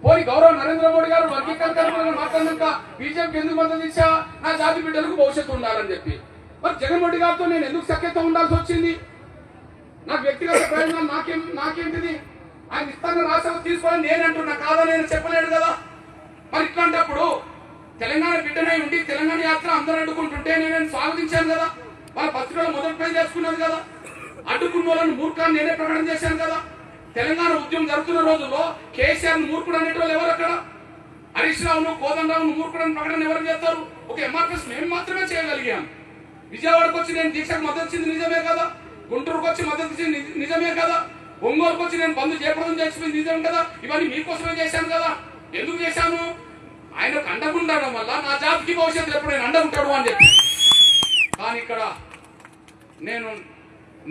పోయి గౌరవ నరేంద్ర మోడీ గారు వర్గీకరణ మాట్లాడినాక బీజేపీకి ఎందుకు మద్దతు ఇచ్చా? నా జాతి బిడ్డలకు భవిష్యత్తు ఉండాలని చెప్పి. మరి జగన్ రెడ్డి గారితో నేను ఎందుకు సఖ్యత ఉండాల్సి వచ్చింది? నాకు వ్యక్తిగత ప్రయోజనాలు నాకేంటిది? ఆయన ఇస్తాను రాష్ట్రం తీసుకోవాలని నేను అంటున్నా, కాదా? నేను చెప్పలేడు కదా. మరి ఇట్లాంటప్పుడు తెలంగాణ బిడ్డనై ఉండి తెలంగాణ యాత్ర అందరూ అడ్డుకుంటుంటే నేను స్వాగతించాను కదా, వాళ్ళ పత్రికలో మొదటి పేజీ చేసుకున్నది కదా, అడ్డుకున్న వాళ్ళని మూర్ఖాన్ని నేనే ప్రకటన చేశాను కదా. తెలంగాణ ఉద్యమం జరుగుతున్న రోజుల్లో కేసీఆర్ మూర్ఖుడు అనేటోళ్ళు ఎవరు అక్కడ? హరీష్ రావును కోదండరావును మూర్ఖుడని ప్రకటన ఎవరు చేస్తారు? ఒక ఎంఆర్పిఎస్ మేము మాత్రమే చేయగలిగాం. విజయవాడకు వచ్చి నేను దీక్షకు మద్దతు ఇచ్చింది నిజమే కదా, గుంటూరుకు వచ్చి మద్దతు ఇచ్చింది నిజమే కదా, ఒంగోలుకు వచ్చి నేను బంధు జయప్రదం చేసింది నిజం కదా, ఇవన్నీ మీకోసమే చేశాను కదా. ఎందుకు చేశాను? ఆయనకు అండగుండడం వల్ల నా జాతికి భవిష్యత్తులో ఎప్పుడు నేను అండగుంటాడు అని చెప్పి. కానీ ఇక్కడ నేను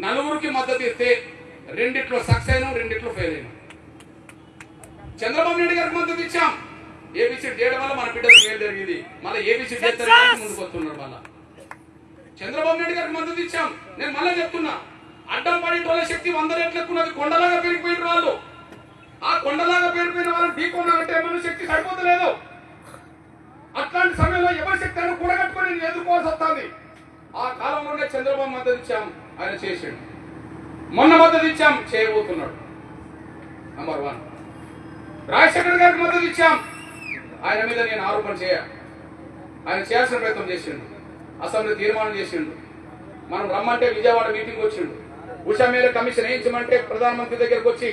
నలుగురికి మద్దతు ఇస్తే రెండిట్లో సక్సెస్ అయినా, రెండిట్లో ఫెయిల్ అయినా. చంద్రబాబు నాయుడు గారికి మద్దతు ఇచ్చాం, ఏబిసిడి చేయడం వల్ల మన బిడ్డలకు మేలు జరిగింది. మళ్ళీ ఏబిసిడి చేస్తారు ముందుకు వస్తున్నారు. మళ్ళా చంద్రబాబు నాయుడు గారికి మద్దతు ఇచ్చాం. నేను మళ్ళీ చెప్తున్నా, అడ్డం పడేటోళ్ళ శక్తి 100 రెట్లు ఎక్కున్నది. కొండలాగా పెరిగిపోయిన వాళ్ళు, ఆ కొండలాగా పెరిగిపోయిన వాళ్ళని ఢీకొన్నాలంటే మన శక్తి సరిపోతలేదు. అట్లాంటి సమయంలో ఎవరి శక్తి అయినా కూడగట్టుకొని నేను ఎదుర్కోవాల్సి వస్తుంది. ఆ కాలంలోనే చంద్రబాబు మద్దతు ఇచ్చాం, ఆయన చేసాడు. మొన్న మద్దతు ఇచ్చాం, చేయబోతున్నాడు. నంబర్ 1. రాజశేఖర్ గారికి మద్దతు ఇచ్చాం, ఆయన మీద నేను ఆరోపణ ఆయన చేయాల్సిన ప్రయత్నం చేసిండు. అసెంబ్లీ తీర్మానం చేసిండు. మనం రమ్మంటే విజయవాడ మీటింగ్ వచ్చిండు. ఉషా మేర కమిషన్ వేయించమంటే ప్రధానమంత్రి దగ్గరకు వచ్చి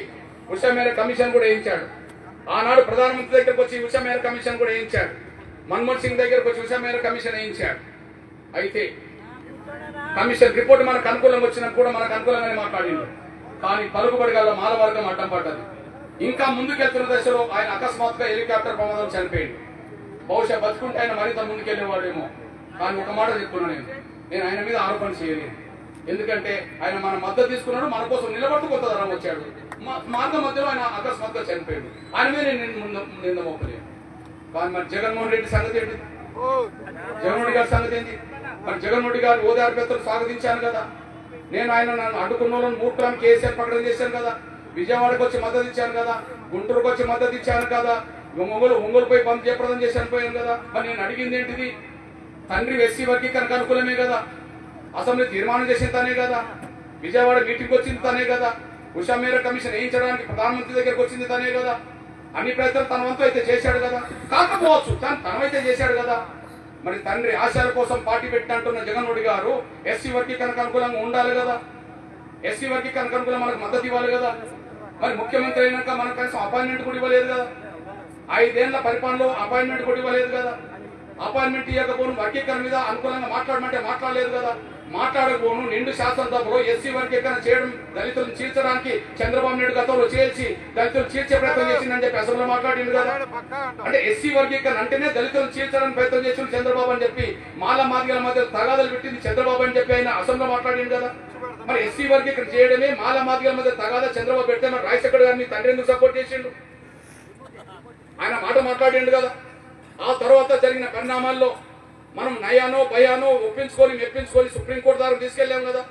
ఉషా మేర కమిషన్ కూడా వేయించాడు. ఆనాడు ప్రధానమంత్రి దగ్గరకు వచ్చి ఉషా మేర కమిషన్ కూడా వేయించాడు. మన్మోహన్ సింగ్ దగ్గరకు వచ్చి ఉషా మేర కమిషన్ వేయించాడు. అయితే కమిషన్ రిపోర్ట్ మనకు అనుకూలంగా వచ్చినా కూడా మనకు అనుకూలంగానే మాట్లాడిండు. కానీ పలుకుబడిగాల్లో మాలవర్గం అడ్డం పడ్డది. ఇంకా ముందుకెళ్తున్న దశలో ఆయన అకస్మాత్తుగా హెలికాప్టర్ ప్రమాదం చనిపోయింది. బహుశా బతుకుంటే ఆయన మరింత ముందుకెళ్లేవాడేమో. కానీ ఒక మాట చెప్తున్నా, నేను ఆయన మీద ఆరోపణ చేయలేదు. ఎందుకంటే ఆయన మన మద్దతు తీసుకున్నాడు, మన కోసం నిలబడుతూ కొత్త తరం వచ్చాడు. మార్గం మధ్యలో ఆయన అకస్మాత్తుగా చనిపోయాడు. ఆయన మీద నేను నింద మోపలేదు. కానీ మరి జగన్మోహన్ రెడ్డి సంగతి ఏంటి? జగన్మోహన్ రెడ్డి గారి సంగతి ఏంటి? మరి జగన్మోహన్ రెడ్డి గారు ఓదార్పేత్తలు స్వాగతించాను కదా. నేను ఆయన నన్ను అడ్డుకున్న వాళ్ళని మూర్ఖులను కేసీఆర్ ప్రకటన చేశాను కదా. విజయవాడకు వచ్చి మద్దతు ఇచ్చాను కదా, గుంటూరుకు వచ్చి మద్దతు ఇచ్చాను కదా, ఒంగోలుపై బంద్ జయప్రదం చేసి చనిపోయాను కదా. మరి నేను అడిగింది ఏంటిది? తండ్రి ఎస్సీ వర్గీకరణకు అనుకూలమే కదా, అసెంబ్లీ తీర్మానం చేసిన తనే కదా, విజయవాడ మీటింగ్ వచ్చింది తనే కదా, ఉషా మేర కమిషన్ వేయించడానికి ప్రధానమంత్రి దగ్గరకు వచ్చింది తనే కదా. అన్ని ప్రయత్నాలు తన వంతు అయితే చేశాడు కదా. కాకపోవచ్చు తనమైతే చేశాడు కదా. మరి తండ్రి ఆశయాల కోసం పార్టీ పెట్టినట్టున్న జగన్మోహన్ గారు ఎస్సీ వర్గీకరణకు అనుకూలంగా ఉండాలి కదా. ఎస్సీ వర్గీకరణకు అనుకూలంగా మనకు మద్దతు ఇవ్వాలి కదా. మరి ముఖ్యమంత్రి అయినాక మనకు కనీసం అపాయింట్మెంట్ కూడా ఇవ్వలేదు కదా. 5 ఏళ్ల పరిపాలనలో అపాయింట్మెంట్ కూడా ఇవ్వలేదు కదా. అపాయింట్మెంట్ ఇవ్వకపోను వర్గీకరణ మీద అనుకూలంగా మాట్లాడమంటే మాట్లాడలేదు కదా. మాట్లాడకపోను నిండు శాసనసభలో ఎస్సీ వర్గీకరణ చేయడం, దళితులను చీల్చడానికి చంద్రబాబు నాయుడు గతంలో చేల్చి దళితులు చీల్చే ప్రయత్నం చేసిందని చెప్పి అసెంబ్లీలో మాట్లాడింది కదా. అంటే ఎస్సీ వర్గీకరణ అంటేనే దళితులను చీల్చడానికి ప్రయత్నం చేసింది చంద్రబాబు అని చెప్పి, మాల మార్గాల మధ్య తగాదాలు పెట్టింది చంద్రబాబు అని చెప్పి ఆయన అసెంబ్లీలో మాట్లాడింది కదా. మరి ఎస్సీ వర్గీకరణ చేయడమే మాల మార్గాల మధ్య తగాదా చంద్రబాబు పెడితే మరి రాజశేఖర్ గారిని తండ్రి ఎందుకు సపోర్ట్ చేసిండు? ఆయన మాట మాట్లాడిండు కదా. ఆ తర్వాత జరిగిన పరిణామాల్లో మనం నయానో భయానో ఒప్పించుకొని మెప్పించుకొని సుప్రీంకోర్టు దాకా తీసుకెళ్లాం కదా.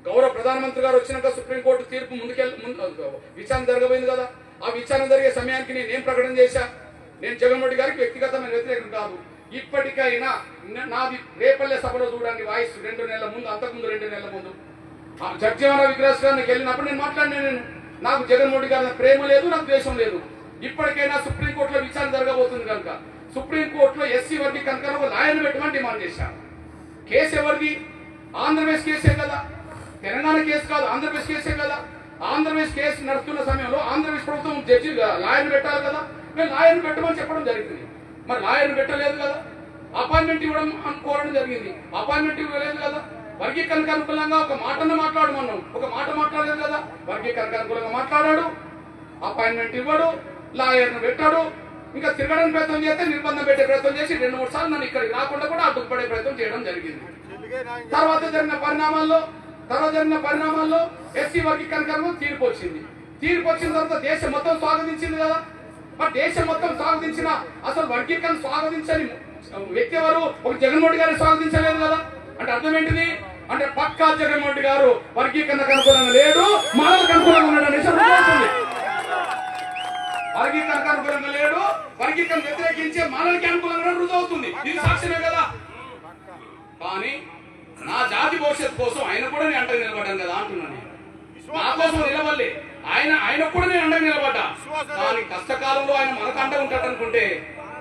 గౌరవ ప్రధానమంత్రి గారు వచ్చినాక సుప్రీంకోర్టు తీర్పు విచారణ జరగబోయింది కదా. ఆ విచారణ జరిగే సమయానికి నేనేం ప్రకటన చేశా? నేను జగన్మోహన్ గారికి వ్యక్తిగతమైన వ్యతిరేకం కాదు. ఇప్పటికైనా నాది రేపల్లె సభలో చూడండి వాయిస్ 2 నెలల ముందు, అంతకుముందు 2 నెలల ముందు జగ్జీవన విగ్రహానికి వెళ్ళినప్పుడు నేను మాట్లాడినా, నాకు జగన్మోహన్ గారి ప్రేమ లేదు, నాకు ద్వేషం లేదు. ఇప్పటికైనా సుప్రీంకోర్టులో విచారణ జరగబోతుంది కనుక సుప్రీంకోర్టులో ఎస్సీ వర్గీకరణ ఒక లాయర్ను పెట్టమని డిమాండ్ చేశాను. కేసు ఎవరిది? ఆంధ్రప్రదేశ్ కేసే కదా, తెలంగాణ కేసు కాదు, ఆంధ్రప్రదేశ్ కేసే కదా. ఆంధ్రప్రదేశ్ కేసు నడుస్తున్న సమయంలో ఆంధ్రప్రదేశ్ ప్రభుత్వం జడ్జి లాయర్ను పెట్టాలి కదా. మేము లాయర్ను పెట్టమని చెప్పడం జరిగింది. మరి లాయర్ను పెట్టలేదు కదా. అపాయింట్మెంట్ ఇవ్వడం కోరడం జరిగింది, అపాయింట్మెంట్ ఇవ్వలేదు కదా. వర్గీకరణకు అనుకూలంగా ఒక మాటను మాట్లాడమన్నాం, ఒక మాట మాట్లాడలేదు కదా. వర్గీకరణకు అనుకూలంగా మాట్లాడాడు, అపాయింట్మెంట్ ఇవ్వడు, లాయర్ను పెట్టాడు. ఇంకా తిరగడానికి ప్రయత్నం చేస్తే నిర్బంధం పెట్టే ప్రయత్నం చేసి 2-3 సార్లు నన్ను ఇక్కడికి రాకుండా కూడా అడ్డుపడే ప్రయత్నం చేయడం జరిగింది. తర్వాత జరిగిన పరిణామాల్లో ఎస్సీ వర్గీకరణ తీర్పు వచ్చింది. తీర్పు వచ్చిన తర్వాత దేశం మొత్తం స్వాగతించింది కదా. మరి దేశం మొత్తం స్వాగతించిన అసలు వర్గీకరణ స్వాగతించని వ్యక్తి ఎవరు? ఒక జగన్మోహన్ గారిని స్వాగతించలేదు కదా. అంటే అర్థం ఏంటిది? అంటే పక్కా జగన్మోహన్ గారు వర్గీకరణకు అనుకూలంగా లేడు, మాలకు అనుకూలంగా ఉన్నాడు అనేసి అర్థమవుతుంది. వర్గీకరణకు అనుకూలంగా లేడు, వర్గీకరణ వ్యతిరేకించే మానవులకి అనుకూలంగా రుజువు అవుతుంది. ఇది సాక్ష్యమే కదా. కానీ నా జాతి భవిష్యత్తు కోసం ఆయన కూడా నేను అండగా నిలబడ్డాను కదా అంటున్నాను. నా కోసం నిలబడలే, ఆయన కూడా నేను అండగా నిలబడ్డా. కానీ కష్టకాలంలో ఆయన మనకు అండగా ఉంటాడు అనుకుంటే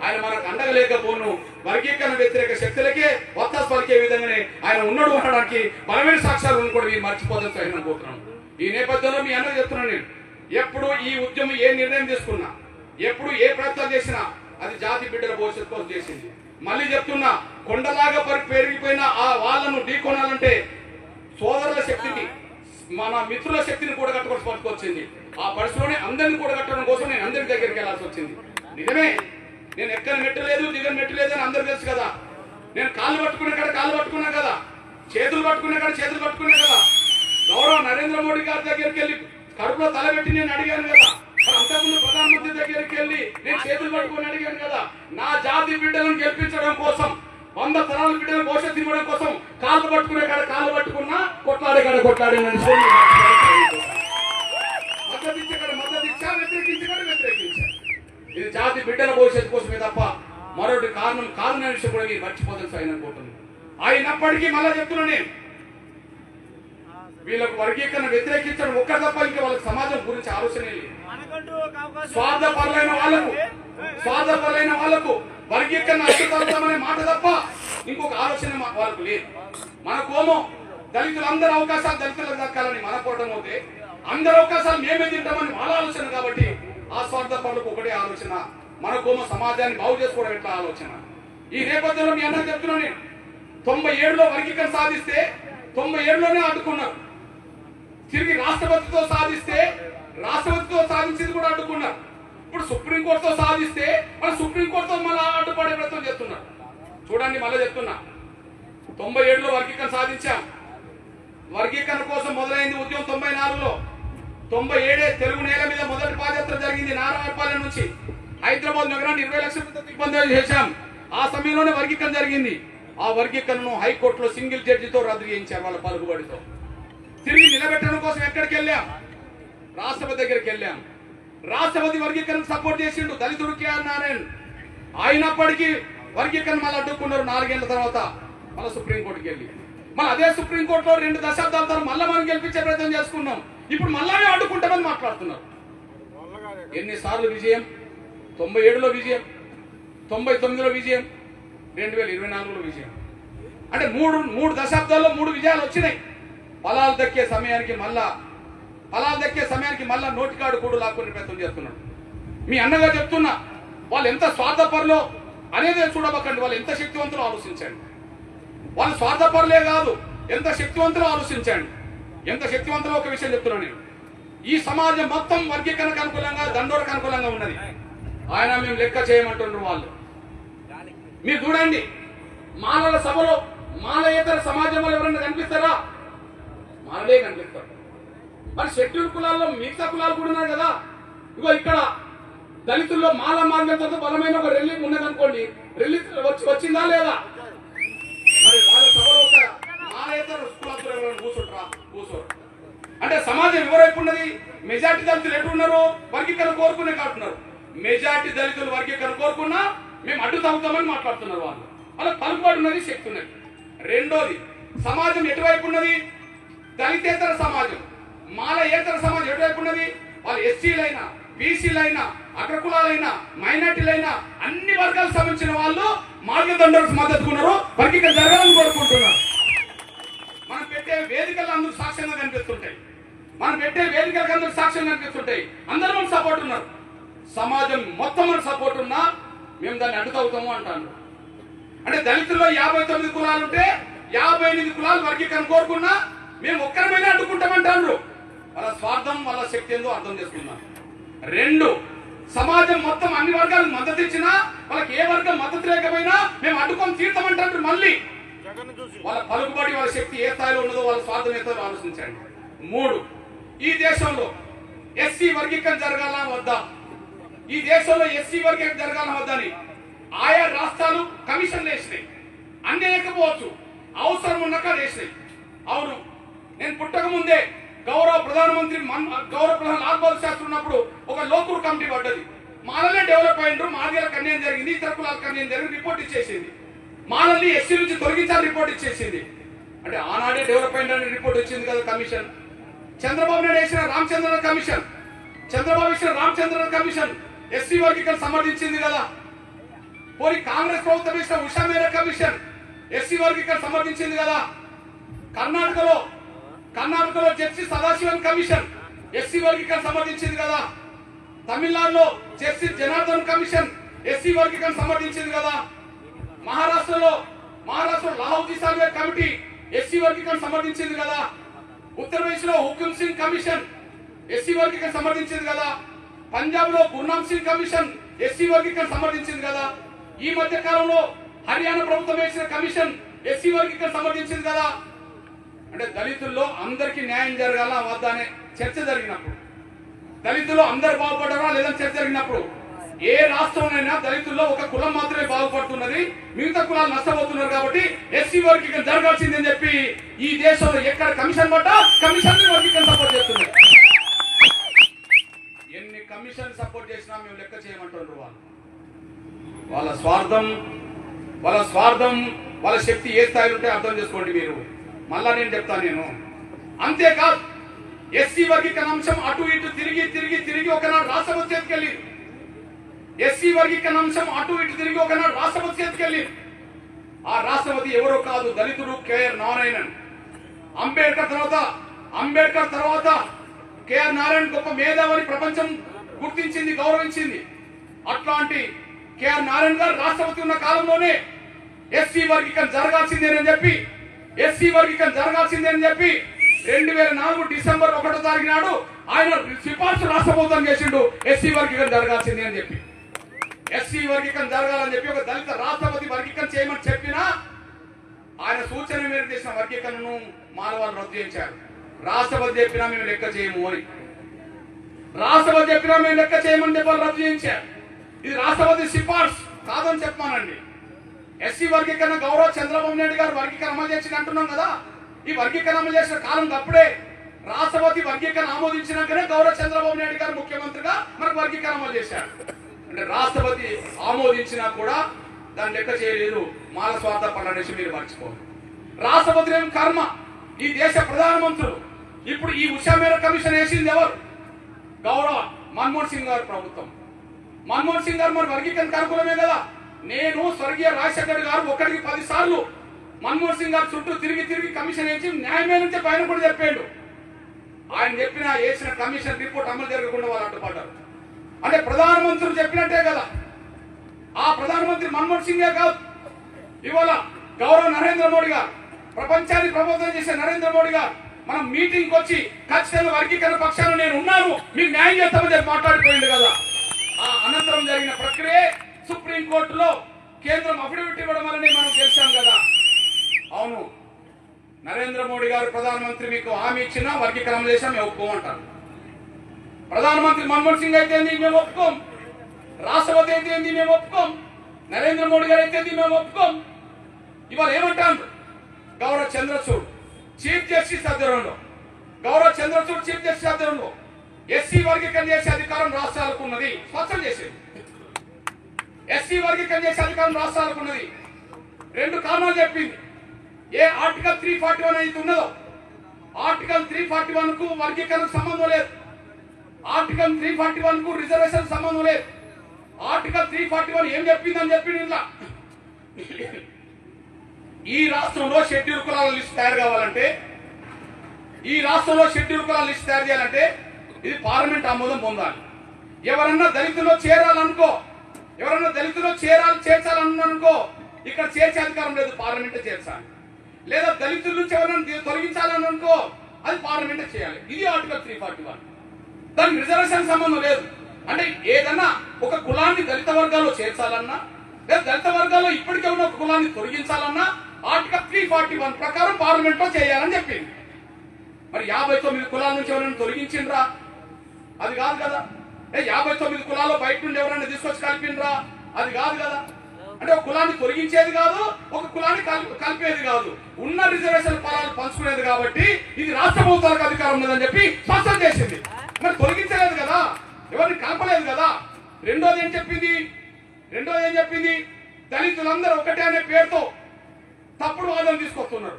ఆయన మనకు అండగా లేకపోను వర్గీకరణ వ్యతిరేక శక్తులకే వత్తాసు పలికే విధంగానే ఆయన ఉన్నాడు అనడానికి బలమైన సాక్ష్యాలను కూడా మీరు మర్చిపోదని అనుకుంటున్నాను. ఈ నేపథ్యంలో మీ అన్నది చెప్తున్నాను, నేను ఎప్పుడు ఈ ఉద్యమం ఏ నిర్ణయం తీసుకున్నా, ఎప్పుడు ఏ ప్రయత్నం చేసినా అది జాతి బిడ్డల భవిష్యత్తు కోసం చేసింది. మళ్ళీ చెప్తున్నా, కొండలాగా పెరిగిపోయిన ఆ వాళ్ళను ఢీకొనాలంటే సోదరుల శక్తిని, మన మిత్రుల శక్తిని కూడా కట్టుకోవాల్సి పట్టుకొచ్చింది. ఆ పరిస్థితిలోనే అందరిని కూడా కట్టడం కోసం నేను అందరి దగ్గరికి వెళ్లాల్సి వచ్చింది. నిజమే, నేను ఎక్కడ మెట్టలేదు దిగని మెట్టలేదు అని అందరు తెలుసు కదా. నేను కాళ్ళు పట్టుకునే కాడ కాళ్ళు పట్టుకున్నా కదా, చేతులు పట్టుకునే కాడ చేతులు పట్టుకున్నా కదా. గౌరవ నరేంద్ర మోడీ గారి దగ్గరికి వెళ్ళి కడుపులో తలబెట్టి నేను అడిగాను కదా. అంతకుముందు ప్రధానమంత్రి దగ్గరికి వెళ్ళి నేను చేతులు పట్టుకుని అడిగాను కదా. నా జాతి బిడ్డలను గెలిపించడం కోసం, 100 తరాల బిడ్డలను భవిష్యత్తు ఇవ్వడం కోసం కాళ్ళు పట్టుకునే కాడ కాళ్ళు పట్టుకున్నా, కొట్లాడే కాడ కొట్లాడి మద్దతిచ్చే కాడ మద్దతిచ్చా, వ్యతిరేకించే కాడ వ్యతిరేకించా. ఇది జాతి బిడ్డల భవిష్యత్తు కోసమే తప్ప మరొకటి కారణం కాదనే విషయం కూడా మీరు మర్చిపోతాను ఆయన అనుకుంటుంది. అయినప్పటికీ మళ్ళా చెప్తున్నా, నేను వీళ్ళకు వర్గీకరణ వ్యతిరేకించడం ఒక్కరు తప్ప ఇంకా వాళ్ళకి సమాజం గురించి ఆలోచన లేదు. స్వార్థపరులైన వాళ్లకు వర్గీకరణ అడ్డుతలుతామనే మాట తప్ప ఇంకొక ఆలోచన వాళ్ళకు లేదు. మనకోమో దళితులందరూ అవకాశాలు దళితులకు దక్కాలని మన పోవడం అవుతే, అందరి అవకాశాలు మేమే తింటామని వాళ్ళ ఆలోచన. కాబట్టి ఆ స్వార్థపరులకు ఒకటే ఆలోచన, మనకోమో సమాజాన్ని బాగు చేసుకోవడం ఎట్లా ఆలోచన. ఈ నేపథ్యంలో మీ అందరూ చెప్తున్నాను, నేను 97లో వర్గీకరణ సాధిస్తే 97లోనే అడ్డుకున్నారు. తిరిగి రాష్ట్రపతితో సాధించింది కూడా అడ్డుకున్నారు. ఇప్పుడు సుప్రీంకోర్టుతో సాధిస్తే మన సుప్రీంకోర్టుతో మళ్ళీ అడ్డుపడే ప్రయత్నం చేస్తున్నారు. చూడండి, మళ్ళీ చెప్తున్నా, 97లో వర్గీకరణ సాధించాం. వర్గీకరణ కోసం మొదలైంది ఉద్యమం 94లో. 97 తెలుగు నేల మీద మొదటి పాదయాత్ర జరిగింది. నారాయణపాలెం నుంచి హైదరాబాద్ నగరాన్ని 20 లక్షల దిగ్బంధనం చేశాం. ఆ సమయంలోనే వర్గీకరణ జరిగింది. ఆ వర్గీకరణను హైకోర్టులో సింగిల్ జడ్జితో రద్దు చేయించారు వాళ్ళ పలుకుబడితో. తిరిగి నిలబెట్టడం కోసం ఎక్కడికి వెళ్ళాం? రాష్ట్రపతి దగ్గరికి వెళ్ళాం. రాష్ట్రపతి వర్గీకరణ సపోర్ట్ చేసిండు, దళితుడు కేఆర్ నారాయణ్. అయినప్పటికీ వర్గీకరణ మళ్ళీ అడ్డుకున్నారు. 4 ఏళ్ల తర్వాత మళ్ళీ సుప్రీంకోర్టుకి వెళ్ళి, మళ్ళీ అదే సుప్రీంకోర్టులో 2 దశాబ్దాల తర్వాత మళ్ళీ మనం గెలిపించే ప్రయత్నం చేసుకున్నాం. ఇప్పుడు మళ్ళీ అడ్డుకుంటామని మాట్లాడుతున్నారు. ఎన్నిసార్లు విజయం? 97లో విజయం, 99లో విజయం, 2024లో విజయం. అంటే మూడు దశాబ్దాల్లో 3 విజయాలు వచ్చినాయి. ఫలాలు దక్కే సమయానికి మళ్ళా నోటికాడు కూడు లాక్కునే ప్రయత్నం చేస్తున్నాడు. మీ అన్నగా చెప్తున్నా, వాళ్ళు ఎంత స్వార్థపరులో అనేది చూడబకండి, వాళ్ళు ఎంత శక్తివంతులు ఆలోచించండి. వాళ్ళు స్వార్థపరులే కాదు, ఎంత శక్తివంతులు ఆలోచించండి. ఎంత శక్తివంతులు ఒక విషయం చెప్తున్నాను నేను. ఈ సమాజం మొత్తం వర్గీకరణకు అనుకూలంగా, దండోరకు అనుకూలంగా ఉన్నది. ఆయన మేము లెక్క చేయమంటున్నారు వాళ్ళు. మీరు చూడండి, మాలల సభలో మాలయేతర సమాజంలో ఎవరైనా కనిపిస్తారా? మాలలే కనిపిస్తారు. మరి షెడ్యూల్ కులాల్లో మిగతా కులాలు కూడా ఉన్నారు కదా. ఇగో ఇక్కడ దళితుల్లో మాల మార్గంతో బలమైన ఒక రెల్లీ ఉన్నదనుకోండి, రెల్లీ వచ్చిందా లేదా? మరి వాళ్ళ సభలో ఒక మాలయేతర కులాలు ఎవరైనా కూర్చోరు. అంటే సమాజం ఎవరైపు ఉన్నది? మెజార్టీ దళితులు ఎటు ఉన్నారు? వర్గీకరణ కోరుకునే కాటున్నారు. మెజార్టీ దళితులు వర్గీకరణ కోరుకున్నా మేము అడ్డు తగ్గుతామని మాట్లాడుతున్నారు. వాళ్ళ పలుకుబడి ఉన్నది, శక్తి ఉన్నది. రెండోది, సమాజం ఎటువైపు ఉన్నది? దళితేతర సమాజం, మాలయేతర సమాజం ఎటువైపు ఉన్నది? వాళ్ళు ఎస్సీలైనా, బీసీలైనా, అగ్రకులాలైనా, మైనార్టీలైనా అన్ని వర్గాలకు సంబంధించిన వాళ్ళు మార్గదండలకు మద్దతుకున్నారు, వర్గీకరణ జరగాలని కోరుకుంటున్నారు. మనం పెట్టే వేదికలు అందరూ సాక్ష్యంగా కనిపిస్తుంటాయి. అందరూ మన సపోర్ట్ ఉన్నారు. సమాజం మొత్తం మన సపోర్ట్ ఉన్నా మేము దాన్ని అడ్డుతవుతాము అంటాను. అంటే దళితుల్లో 59 కులాలు ఉంటే 58 కులాలు వర్గీకరణ కోరుకున్నా మేము ఒక్కరిమైనా అడ్డుకుంటామంటారు. వాళ్ళ స్వార్థం, వాళ్ళ శక్తి ఏందో అర్థం చేసుకున్నాం. 2, సమాజం మొత్తం అన్ని వర్గాలకు మద్దతు ఇచ్చినా వాళ్ళకి ఏ వర్గం మద్దతు లేకపోయినా మేము అడ్డుకొని తీర్థమంటారు. మళ్ళీ వాళ్ళ పలుకుబడి, వాళ్ళ శక్తి ఏ స్థాయిలో ఉన్నదో, వాళ్ళ స్వార్థం ఏదో ఆలోచించండి. 3, ఈ దేశంలో ఎస్సీ వర్గీకరణ జరగాలా వద్దా? ఈ దేశంలో ఎస్సీ వర్గీకరణ జరగాలా వద్దని ఆయా రాష్ట్రాలు కమిషన్లు వేసినాయి. అన్ని వేయకపోవచ్చు, అవసరం ఉన్నక వేసినాయి. అవును, నేను పుట్టక ముందే గౌరవ ప్రధానమంత్రి లాల్ బహదూర్ శాస్త్రి ఉన్నప్పుడు ఒక లోకూర్ కమిటీ పడ్డది. మాలనే డెవలప్ అయ్యిండ్రు, మాదిగలకు అన్యాయం జరిగింది, ఇతర కులాలకు అన్యాయం జరిగింది, రిపోర్ట్ ఇచ్చేసింది. మాలల్ని ఎస్సీ నుంచి తొలగించాలని రిపోర్ట్ ఇచ్చేసింది. అంటే ఆనాడే డెవలప్ అయిందని రిపోర్ట్ వచ్చింది కదా కమిషన్. చంద్రబాబు నాయుడు వేసిన రామచంద్రన్ కమిషన్ ఎస్సీ వర్గీకరణ సమర్థించింది కదా. పోనీ కాంగ్రెస్ ప్రభుత్వం వేసిన ఉషా మేరా కమిషన్ ఎస్సీ వర్గీకరణ సమర్థించింది కదా. కర్ణాటకలో జడ్జి సదాశివన్ కమిషన్ ఎస్సీ వర్గీకరణ సమర్థించింది కదా. తమిళనాడులో జస్టిస్ జనార్దన్ కమిషన్ ఎస్సీ వర్గీకరణ సమర్థించింది కదా. మహారాష్ట్రలో లాహౌజీ సర్వే కమిటీ ఎస్సీ వర్గీకరణ సమర్థించింది కదా. ఉత్తరప్రదేశ్ లో హుకుమ్ సింగ్ కమిషన్ ఎస్సీ వర్గీకరణ సమర్థించింది కదా. పంజాబ్ లో గుర్నామ్ సింగ్ కమిషన్ ఎస్సీ వర్గీకరణ సమర్థించింది కదా. ఈ మధ్య కాలంలో హర్యానా ప్రభుత్వం వేసిన కమిషన్ ఎస్సీ వర్గీకరణ సమర్థించింది కదా. అంటే దళితుల్లో అందరికీ న్యాయం జరగాల వద్దా అనే చర్చ జరిగినప్పుడు, దళితుల్లో అందరు బాగుపడ్డారా లేదని చర్చ జరిగినప్పుడు, ఏ రాష్ట్రంలోనైనా దళితుల్లో ఒక కులం మాత్రమే బాగుపడుతున్నది, మిగతా కులాలు నష్టపోతున్నారు. కాబట్టి ఎస్సీ వర్గీకరణ జరగాల్సిందని చెప్పి ఈ దేశంలో ఎక్కడ కమిషన్ పడ్డా కమిషన్ వర్గీకరణ సపోర్ట్ చేస్తున్నారు. ఎన్ని కమిషన్ సపోర్ట్ చేసినా మేము లెక్క చేయమంటున్నారు. వాళ్ళ స్వార్థం వాళ్ళ శక్తి ఏ స్థాయిలో ఉంటే అర్థం చేసుకోండి మీరు. మళ్ళా నేను చెప్తాను. అంతేకాదు ఎస్సీ వర్గీకరణ అంశం అటు ఇటు తిరిగి ఒకనాడు రాష్ట్రపతి చేతికెళ్ళి, ఎస్సీ వర్గీకరణ అంశం అటు ఇటు తిరిగి ఒకనాడు రాష్ట్రపతి చేతికెళ్ళి. ఆ రాష్ట్రపతి ఎవరో కాదు, దళితుడు కేఆర్ నారాయణన్. అంబేద్కర్ తర్వాత కేఆర్ నారాయణ్ గొప్ప మేధావని ప్రపంచం గుర్తించింది, గౌరవించింది. అట్లాంటి కేఆర్ నారాయణ్ గారు రాష్ట్రపతి ఉన్న కాలంలోనే ఎస్సీ వర్గీకరణ జరగాల్సిందేనని చెప్పి 2004 డిసెంబర్ 1వ తారీఖు నాడు ఆయన సిఫార్సు రాష్ట్రపతి చేసిండు. ఎస్సీ వర్గీకరణ జరగాల్సిందే అని చెప్పి, ఎస్సీ వర్గీకరణ జరగాలని చెప్పి ఒక దళిత రాష్ట్రపతి వర్గీకరణ చేయమని చెప్పినా ఆయన సూచన మేరకు చేసిన వర్గీకరణను మానవాళ్ళు రద్దు చేయించారు. రాష్ట్రపతి చెప్పినా మేము లెక్క చేయము అని, చెప్పాలి రద్దు చేయించారు. ఇది రాష్ట్రపతి సిఫార్సు కాదని చెప్పానండి. ఎస్సీ వర్గీకరణ గౌరవ చంద్రబాబు నాయుడు గారు వర్గీకరణ అమలు చేసి అంటున్నాం కదా. ఈ వర్గీకరణ అమలు చేసిన కాలం తప్పుడే. రాష్ట్రపతి వర్గీకరణ ఆమోదించినాకనే గౌరవ చంద్రబాబు నాయుడు గారు ముఖ్యమంత్రిగా మనకు వర్గీకరణ అమలు చేశారు. అంటే రాష్ట్రపతి ఆమోదించినా కూడా దాన్ని లెక్క చేయలేదు. మాల స్వార్థ పనులనేసి మీరు మర్చిపోరు. రాష్ట్రపతి ఏం కర్మ, ఈ దేశ ప్రధానమంత్రులు. ఇప్పుడు ఈ ఉషా మేర కమిషన్ వేసింది ఎవరు? గౌరవ మన్మోహన్ సింగ్ గారు ప్రభుత్వం. మన్మోహన్ సింగ్ గారు మన వర్గీకరణ అనుకూలమే కదా. నేను స్వర్గీయ రాజశేఖర్ గారు 1కి 10 సార్లు మన్మోహన్ సింగ్ గారు చుట్టూ తిరిగి కమిషన్ వేసి న్యాయమైన చెప్పి ఆయన కూడా చెప్పాడు. ఆయన వేసిన కమిషన్ రిపోర్ట్ అమలు జరగకుండా వాళ్ళు అడ్డుపడ్డారు. అంటే ప్రధానమంత్రులు చెప్పినట్టే కదా. ఆ ప్రధానమంత్రి మన్మోహన్ సింగే కాదు, ఇవాళ గౌరవ నరేంద్ర మోడీ గారు, ప్రపంచాన్ని ప్రభావితం చేసే నరేంద్ర మోడీ గారు మనం మీటింగ్ వచ్చి ఖచ్చితంగా వర్గీకరణ పక్షాన నేను ఉన్నాను, మీకు న్యాయం చేస్తామని చెప్పి మాట్లాడిపోయింది కదా. ఆ అనంతరం జరిగిన ప్రక్రియ సుప్రీంకోర్టులో కేంద్రం అఫిడవిట్ ఇవ్వడం వల్లనే మనం గెలిచాం కదా. అవును, నరేంద్ర మోడీ గారు ప్రధానమంత్రి మీకు హామీ ఇచ్చినా వర్గీకరణ చేసినా మేము ఒప్పుకోమంటారు. ప్రధానమంత్రి మన్మోహన్ సింగ్ అయితే మేము ఒప్పుకోం, రాష్ట్రపతి అయితే మేము ఒప్పుకోం, నరేంద్ర మోడీ గారు అయితే మేము ఒప్పుకోం. ఇవాళ ఏమంటారు? గౌరవ చంద్రచూడ్ చీఫ్ జస్టిస్ ఆధ్వర్యంలో ఎస్సీ వర్గీకరణ చేసే అధికారం రాష్ట్రాలకు ఉన్నది స్పష్టం చేసేది. ఎస్సీ వర్గీకరణ చేసే అధికారం రాష్ట్రాలకు ఉన్నది. 2 కారణాలు చెప్పింది. ఏ ఆర్టికల్ 341 అయితే ఉన్నదో ఆర్టికల్ 341 కు వర్గీకరణకు సంబంధం లేదు. ఆర్టికల్ 341 కు రిజర్వేషన్ సంబంధం లేదు. ఆర్టికల్ 341 ఏం చెప్పిందని చెప్పింది. ఇలా ఈ రాష్ట్రంలో షెడ్యూల్ కులాల లిస్ట్ తయారు కావాలంటే, చేయాలంటే ఇది పార్లమెంట్ ఆమోదం పొందాలి. ఎవరన్నా దళితుల్లో చేర్చాలనుకో ఇక్కడ చేర్చే అధికారం లేదు, పార్లమెంట్ చేర్చాలి. లేదా దళితుల నుంచి ఎవరైనా తొలగించాలని అనుకో అది పార్లమెంట్ చేయాలి. ఇది ఆర్టికల్ 341. దానికి రిజర్వేషన్ సంబంధం లేదు. అంటే ఏదన్నా ఒక కులాన్ని దళిత వర్గాల్లో చేర్చాలన్నా లేదా దళిత వర్గాల్లో ఇప్పటికే ఉన్న ఒక కులాన్ని తొలగించాలన్నా ఆర్టికల్ 341 ప్రకారం పార్లమెంట్ లో చేయాలని చెప్పింది. మరి 59 కులాల నుంచి ఎవరైనా తొలగించిండ్రా? అది కాదు కదా. 59 కులాల్లో బయట నుండి ఎవరైనా తీసుకొచ్చి కలిపిండ్రా? అది కాదు కదా. అంటే ఒక కులాన్ని తొలగించేది కాదు, ఒక కులాన్ని కలిపేది కాదు, ఉన్న రిజర్వేషన్ ఫలాలు పంచుకునేది. కాబట్టి ఇది రాష్ట్ర ప్రభుత్వాలకు అధికారం ఉన్నదని చెప్పి స్పష్టం చేసింది. మరి తొలగించలేదు కదా, ఎవరిని కలపలేదు కదా. రెండోది ఏం చెప్పింది? దళితులందరూ ఒకటే అనే పేరుతో తప్పుడు వాదన తీసుకొస్తున్నారు.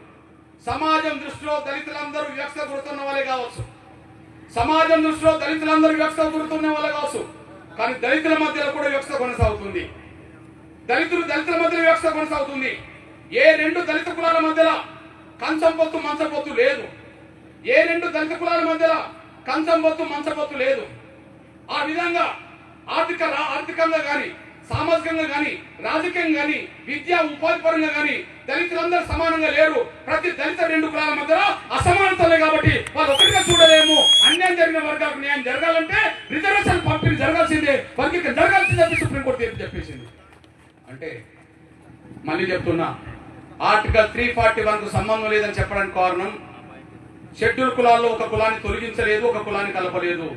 సమాజం దృష్టిలో దళితులందరూ వివక్ష గురుతున్న వాళ్ళే కావచ్చు, కానీ దళితుల మధ్యలో కూడా వివక్ష కొనసాగుతుంది. దళితుల మధ్య వివక్ష కొనసాగుతుంది. ఏ 2 దళిత కులాల మధ్యలో కంచం పొత్తు మంచం పొత్తు లేదు. ఏ 2 దళిత కులాల మధ్యలో కంచం బొత్తు మంచబొత్తు లేదు. ఆ విధంగా ఆర్థికంగా కానీ, సామాజికంగా కానీ, రాజకీయంగా కానీ, విద్యా ఉపాధి పరంగా కానీ దళితులందరూ సమానంగా లేరు. ప్రతి దళిత 2 కులాల మధ్యలో అసమానతలే కాబట్టి వాళ్ళు ఒకటిగా చూడలేము. అన్యాయం జరిగిన వర్గాలకు న్యాయం జరగాలంటే రిజర్వేషన్ పంపిణీ జరగాల్సిందే, వర్గీకరణ జరగాల్సిందే సుప్రీంకోర్టు తీర్పు చెప్పేసింది. అంటే మళ్ళీ చెప్తున్నా, ఆర్టికల్ 341 కు సంబంధం లేదని చెప్పడానికి కారణం, షెడ్యూల్ కులాల్లో ఒక కులాన్ని తొలగించలేదు, ఒక కులాన్ని కలపలేదు.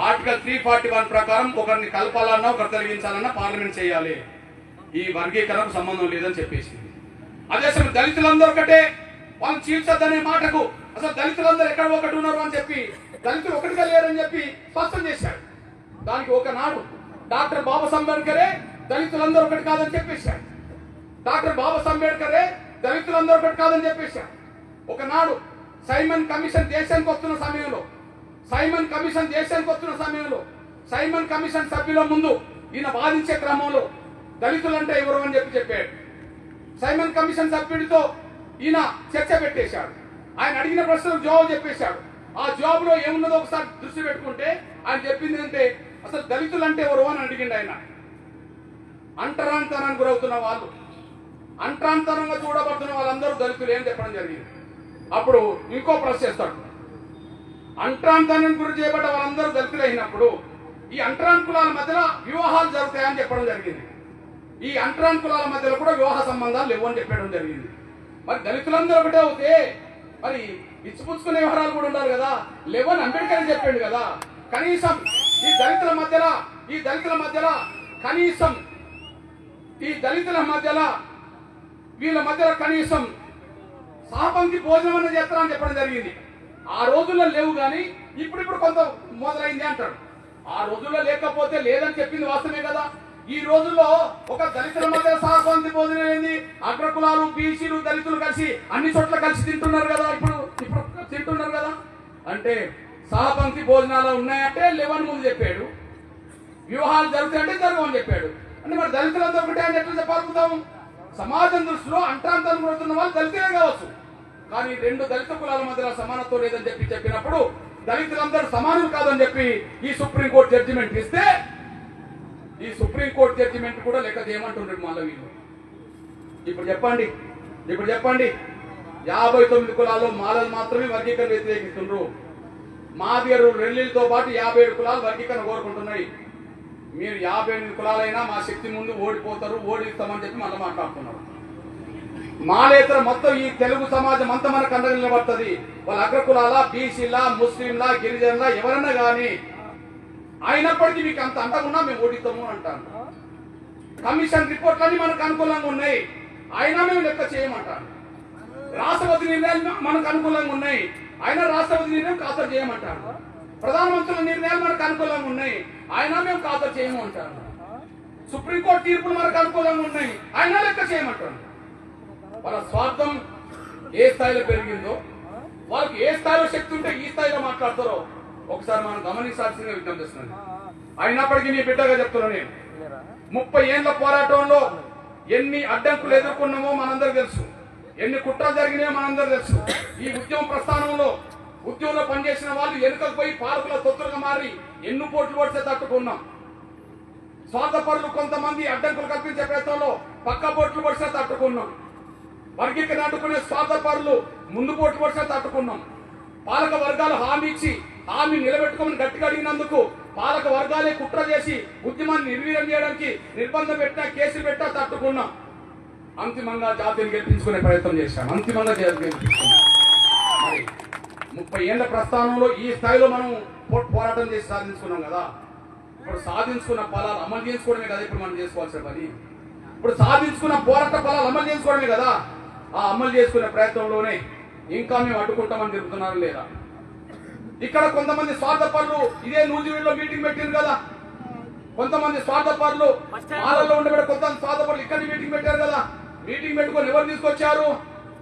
ఆర్టికల్ 341 ప్రకారం ఒకరిని కలపాలన్నా ఒకరు తొలగించాలన్నా పార్లమెంట్ చేయాలి. ఈ వర్గీకరణకు సంబంధం లేదని చెప్పేసింది. అదే సమయం దళితులందరూ ఒకటే, వాళ్ళని చీల్చొద్దనే మాటకు అసలు దళితులందరూ ఎక్కడ ఒకటి ఉన్నారు అని చెప్పి, దళితులు ఒకటిగా లేరని చెప్పి స్పష్టం చేశాడు. దానికి ఒకనాడు డాక్టర్ బాబాసాహెబ్ అంబేద్కరే దళితులందరూ ఒకటి కాదని చెప్పేశాడు. డాక్టర్ బాబాసాహెబ్ అంబేద్కరే దళితులందరూ ఒకటి కాదని చెప్పేశాడు. ఒకనాడు సైమన్ కమిషన్ దేశానికి వస్తున్న సమయంలో, సైమన్ కమిషన్ సభ్యుల ముందు ఈయన వాదించే క్రమంలో దళితులంటే ఎవరు అని చెప్పాడు. సైమన్ కమిషన్ సభ్యుడితో ఈయన చర్చ పెట్టేశాడు. ఆయన అడిగిన ప్రశ్నలకు జవాబు చెప్పేశాడు. ఆ జవాబులో ఏమున్నదో ఒకసారి దృష్టి పెట్టుకుంటే ఆయన చెప్పింది అంటే అసలు దళితులంటే ఎవరు అని అడిగిండు ఆయన. అంటరాంతరానికి గురవుతున్న వాళ్ళు, అంటరాంతరంగా చూడబడుతున్న వాళ్ళందరూ దళితులు ఏం చెప్పడం జరిగింది. అప్పుడు ఇంకో ప్రశ్న చేస్తాడు, అంటరాంతరం గురి చేయబడ్డ వాళ్ళందరూ దళితులు అయినప్పుడు ఈ అంటరాన్ కులాల మధ్యలో వివాహాలు జరుగుతాయని చెప్పడం జరిగింది. ఈ అంటరాన్ కులాల మధ్యలో కూడా వివాహ సంబంధాలు లేవు అని చెప్పడం జరిగింది. మరి దళితులందరూ ఒకటే అవుతే మరి ఇచ్చిపుచ్చుకునే వ్యవహారాలు కూడా ఉండాలి కదా. లేవని అంబేద్కర్ చెప్పాడు కదా. కనీసం ఈ దళితుల మధ్యలో వీళ్ళ మధ్యలో కనీసం సహపంక్తి భోజనం అన్న చేస్తారని చెప్పడం జరిగింది. ఆ రోజుల్లో లేవు కానీ ఇప్పుడు కొంత మొదలైంది అంటాడు. ఆ రోజుల్లో లేకపోతే లేదని చెప్పింది వాస్తవమే కదా. ఈ రోజుల్లో ఒక దళితుల మధ్య సహపంక్తి భోజనం ఏంది, అగ్రకులాలు, బీసీలు, దళితులు కలిసి అన్ని చోట్ల కలిసి తింటున్నారు కదా. ఇప్పుడు తింటున్నారు కదా. అంటే సహపంక్తి భోజనాలు ఉన్నాయంటే లేవని ముందు చెప్పాడు, వివాహాలు జరుగుతాయంటే జరగవని చెప్పాడు. అంటే మరి దళితులంతా ఒకటే అని ఎట్లా చెప్పాలనుకుంటాము? సమాజం దృష్టిలో అంటరాంతరం కొడుతున్న వాళ్ళు దళితులే కావచ్చు, కానీ 2 దళిత కులాల మధ్యలో సమానత్వం లేదని చెప్పినప్పుడు దళితులందరూ సమానులు కాదని చెప్పి ఈ సుప్రీంకోర్టు జడ్జిమెంట్ ఇస్తే, ఈ సుప్రీంకోర్టు జడ్జిమెంట్ కూడా లెక్క చేయమంటున్నారు మళ్ళీ వీళ్ళు. ఇప్పుడు చెప్పండి 59 కులాల్లో మాలలు మాత్రమే వర్గీకరణ వ్యతిరేకిస్తున్నారు. మాదిగరు రెల్లిలతో పాటు 57 కులాలు వర్గీకరణ కోరుకుంటున్నాయి. మీరు 58 కులాలైనా మా శక్తి ముందు ఓడిపోతారు, ఓడిస్తామని చెప్పి మళ్ళీ మాట్లాడుతున్నారు. మాలేతర మొత్తం ఈ తెలుగు సమాజం అంతా మనకు అండగా నిలబడుతుంది. వాళ్ళ అగ్రకులాల, బీసీలా, ముస్లింలా, గిరిజనులా ఎవరన్నా కానీ అయినప్పటికీ మీకు అంత అండగున్నా మేము ఓడిస్తాము అంటాను. కమిషన్ రిపోర్ట్లన్నీ మనకు అనుకూలంగా ఉన్నాయి, అయినా మేము లెక్క చేయమంటాను. రాష్ట్రపతి నిర్ణయాలు మనకు అనుకూలంగా ఉన్నాయి, అయినా రాష్ట్రపతి నిర్ణయం ఖాతరు చేయమంటారు. ప్రధానమంత్రుల నిర్ణయాలు మనకు అనుకూలంగా ఉన్నాయి, అయినా మేము ఖాతరు చేయము అంటారు. సుప్రీంకోర్టు తీర్పులు మనకు అనుకూలంగా ఉన్నాయి, అయినా లెక్క చేయమంటారు. వాళ్ళ స్వార్థం ఏ స్థాయిలో పెరిగిందో, వాళ్ళకి ఏ స్థాయిలో శక్తి ఉంటే ఈ స్థాయిలో మాట్లాడతారో ఒకసారి మనం గమనించాల్సిందిగా విజ్ఞప్తి చేస్తున్నాను. అయినప్పటికీ నీ బిడ్డగా చెప్తున్నా, నేను 30 ఏళ్ల పోరాటంలో ఎన్ని అడ్డంకులు ఎదుర్కొన్నామో మనందరూ తెలుసు, ఎన్ని కుట్రలు జరిగినాయో మనందరూ తెలుసు. ఈ ఉద్యమంలో పనిచేసిన వాళ్ళు వెనుకకు పోయి పాలకుల తొత్తులుగా మారి ఎన్ని పోట్లు పడితే తట్టుకున్నాం. స్వార్థపరులు కొంతమంది అడ్డంకులు కల్పించే ప్రయత్నంలో పక్క పోట్లు పడితే తట్టుకున్నాం. వర్గీకరణ అడ్డుకునే స్వార్థపరులు ముందు పోట్లు పడితే తట్టుకున్నాం. పాలక వర్గాలు హామీ నిలబెట్టుకోమని గట్టిగా అడిగినందుకు పాలక వర్గాలే కుట్ర చేసి ఉద్యమాన్ని నిర్వీర్యం చేయడానికి నిర్బంధం పెట్టినా, కేసులు పెట్టా తట్టుకున్నాం. అంతిమంగా జాతిని గెలిపించుకునే ప్రయత్నం చేశాం. మరి 30 ఏళ్ల ప్రస్థానంలో ఈ స్థాయిలో మనం పోరాటం చేసి సాధించుకున్నాం కదా. ఇప్పుడు సాధించుకున్న ఫలాలు అమలు చేసుకోవడమే కదా ఇప్పుడు మనం చేసుకోవాల్సిన పని. ఇప్పుడు సాధించుకున్న పోరాట ఫలాలు అమలు చేసుకోవడమే కదా. ఆ అమలు చేసుకునే ప్రయత్నంలోనే ఇంకా మేము అడ్డుకుంటామని తిరుగుతున్నారు లేదా? ఇక్కడ కొంతమంది స్వార్థపరులు ఇదే నూజివీడులో మీటింగ్ పెట్టారు కదా. కొంతమంది స్వార్థపరులు మాలల్లో ఉండబెట్టే కొంతమంది స్వార్థపరులు ఇక్కడ మీటింగ్ పెట్టారు కదా. మీటింగ్ పెట్టుకొని ఎవరు తీసుకొచ్చారు?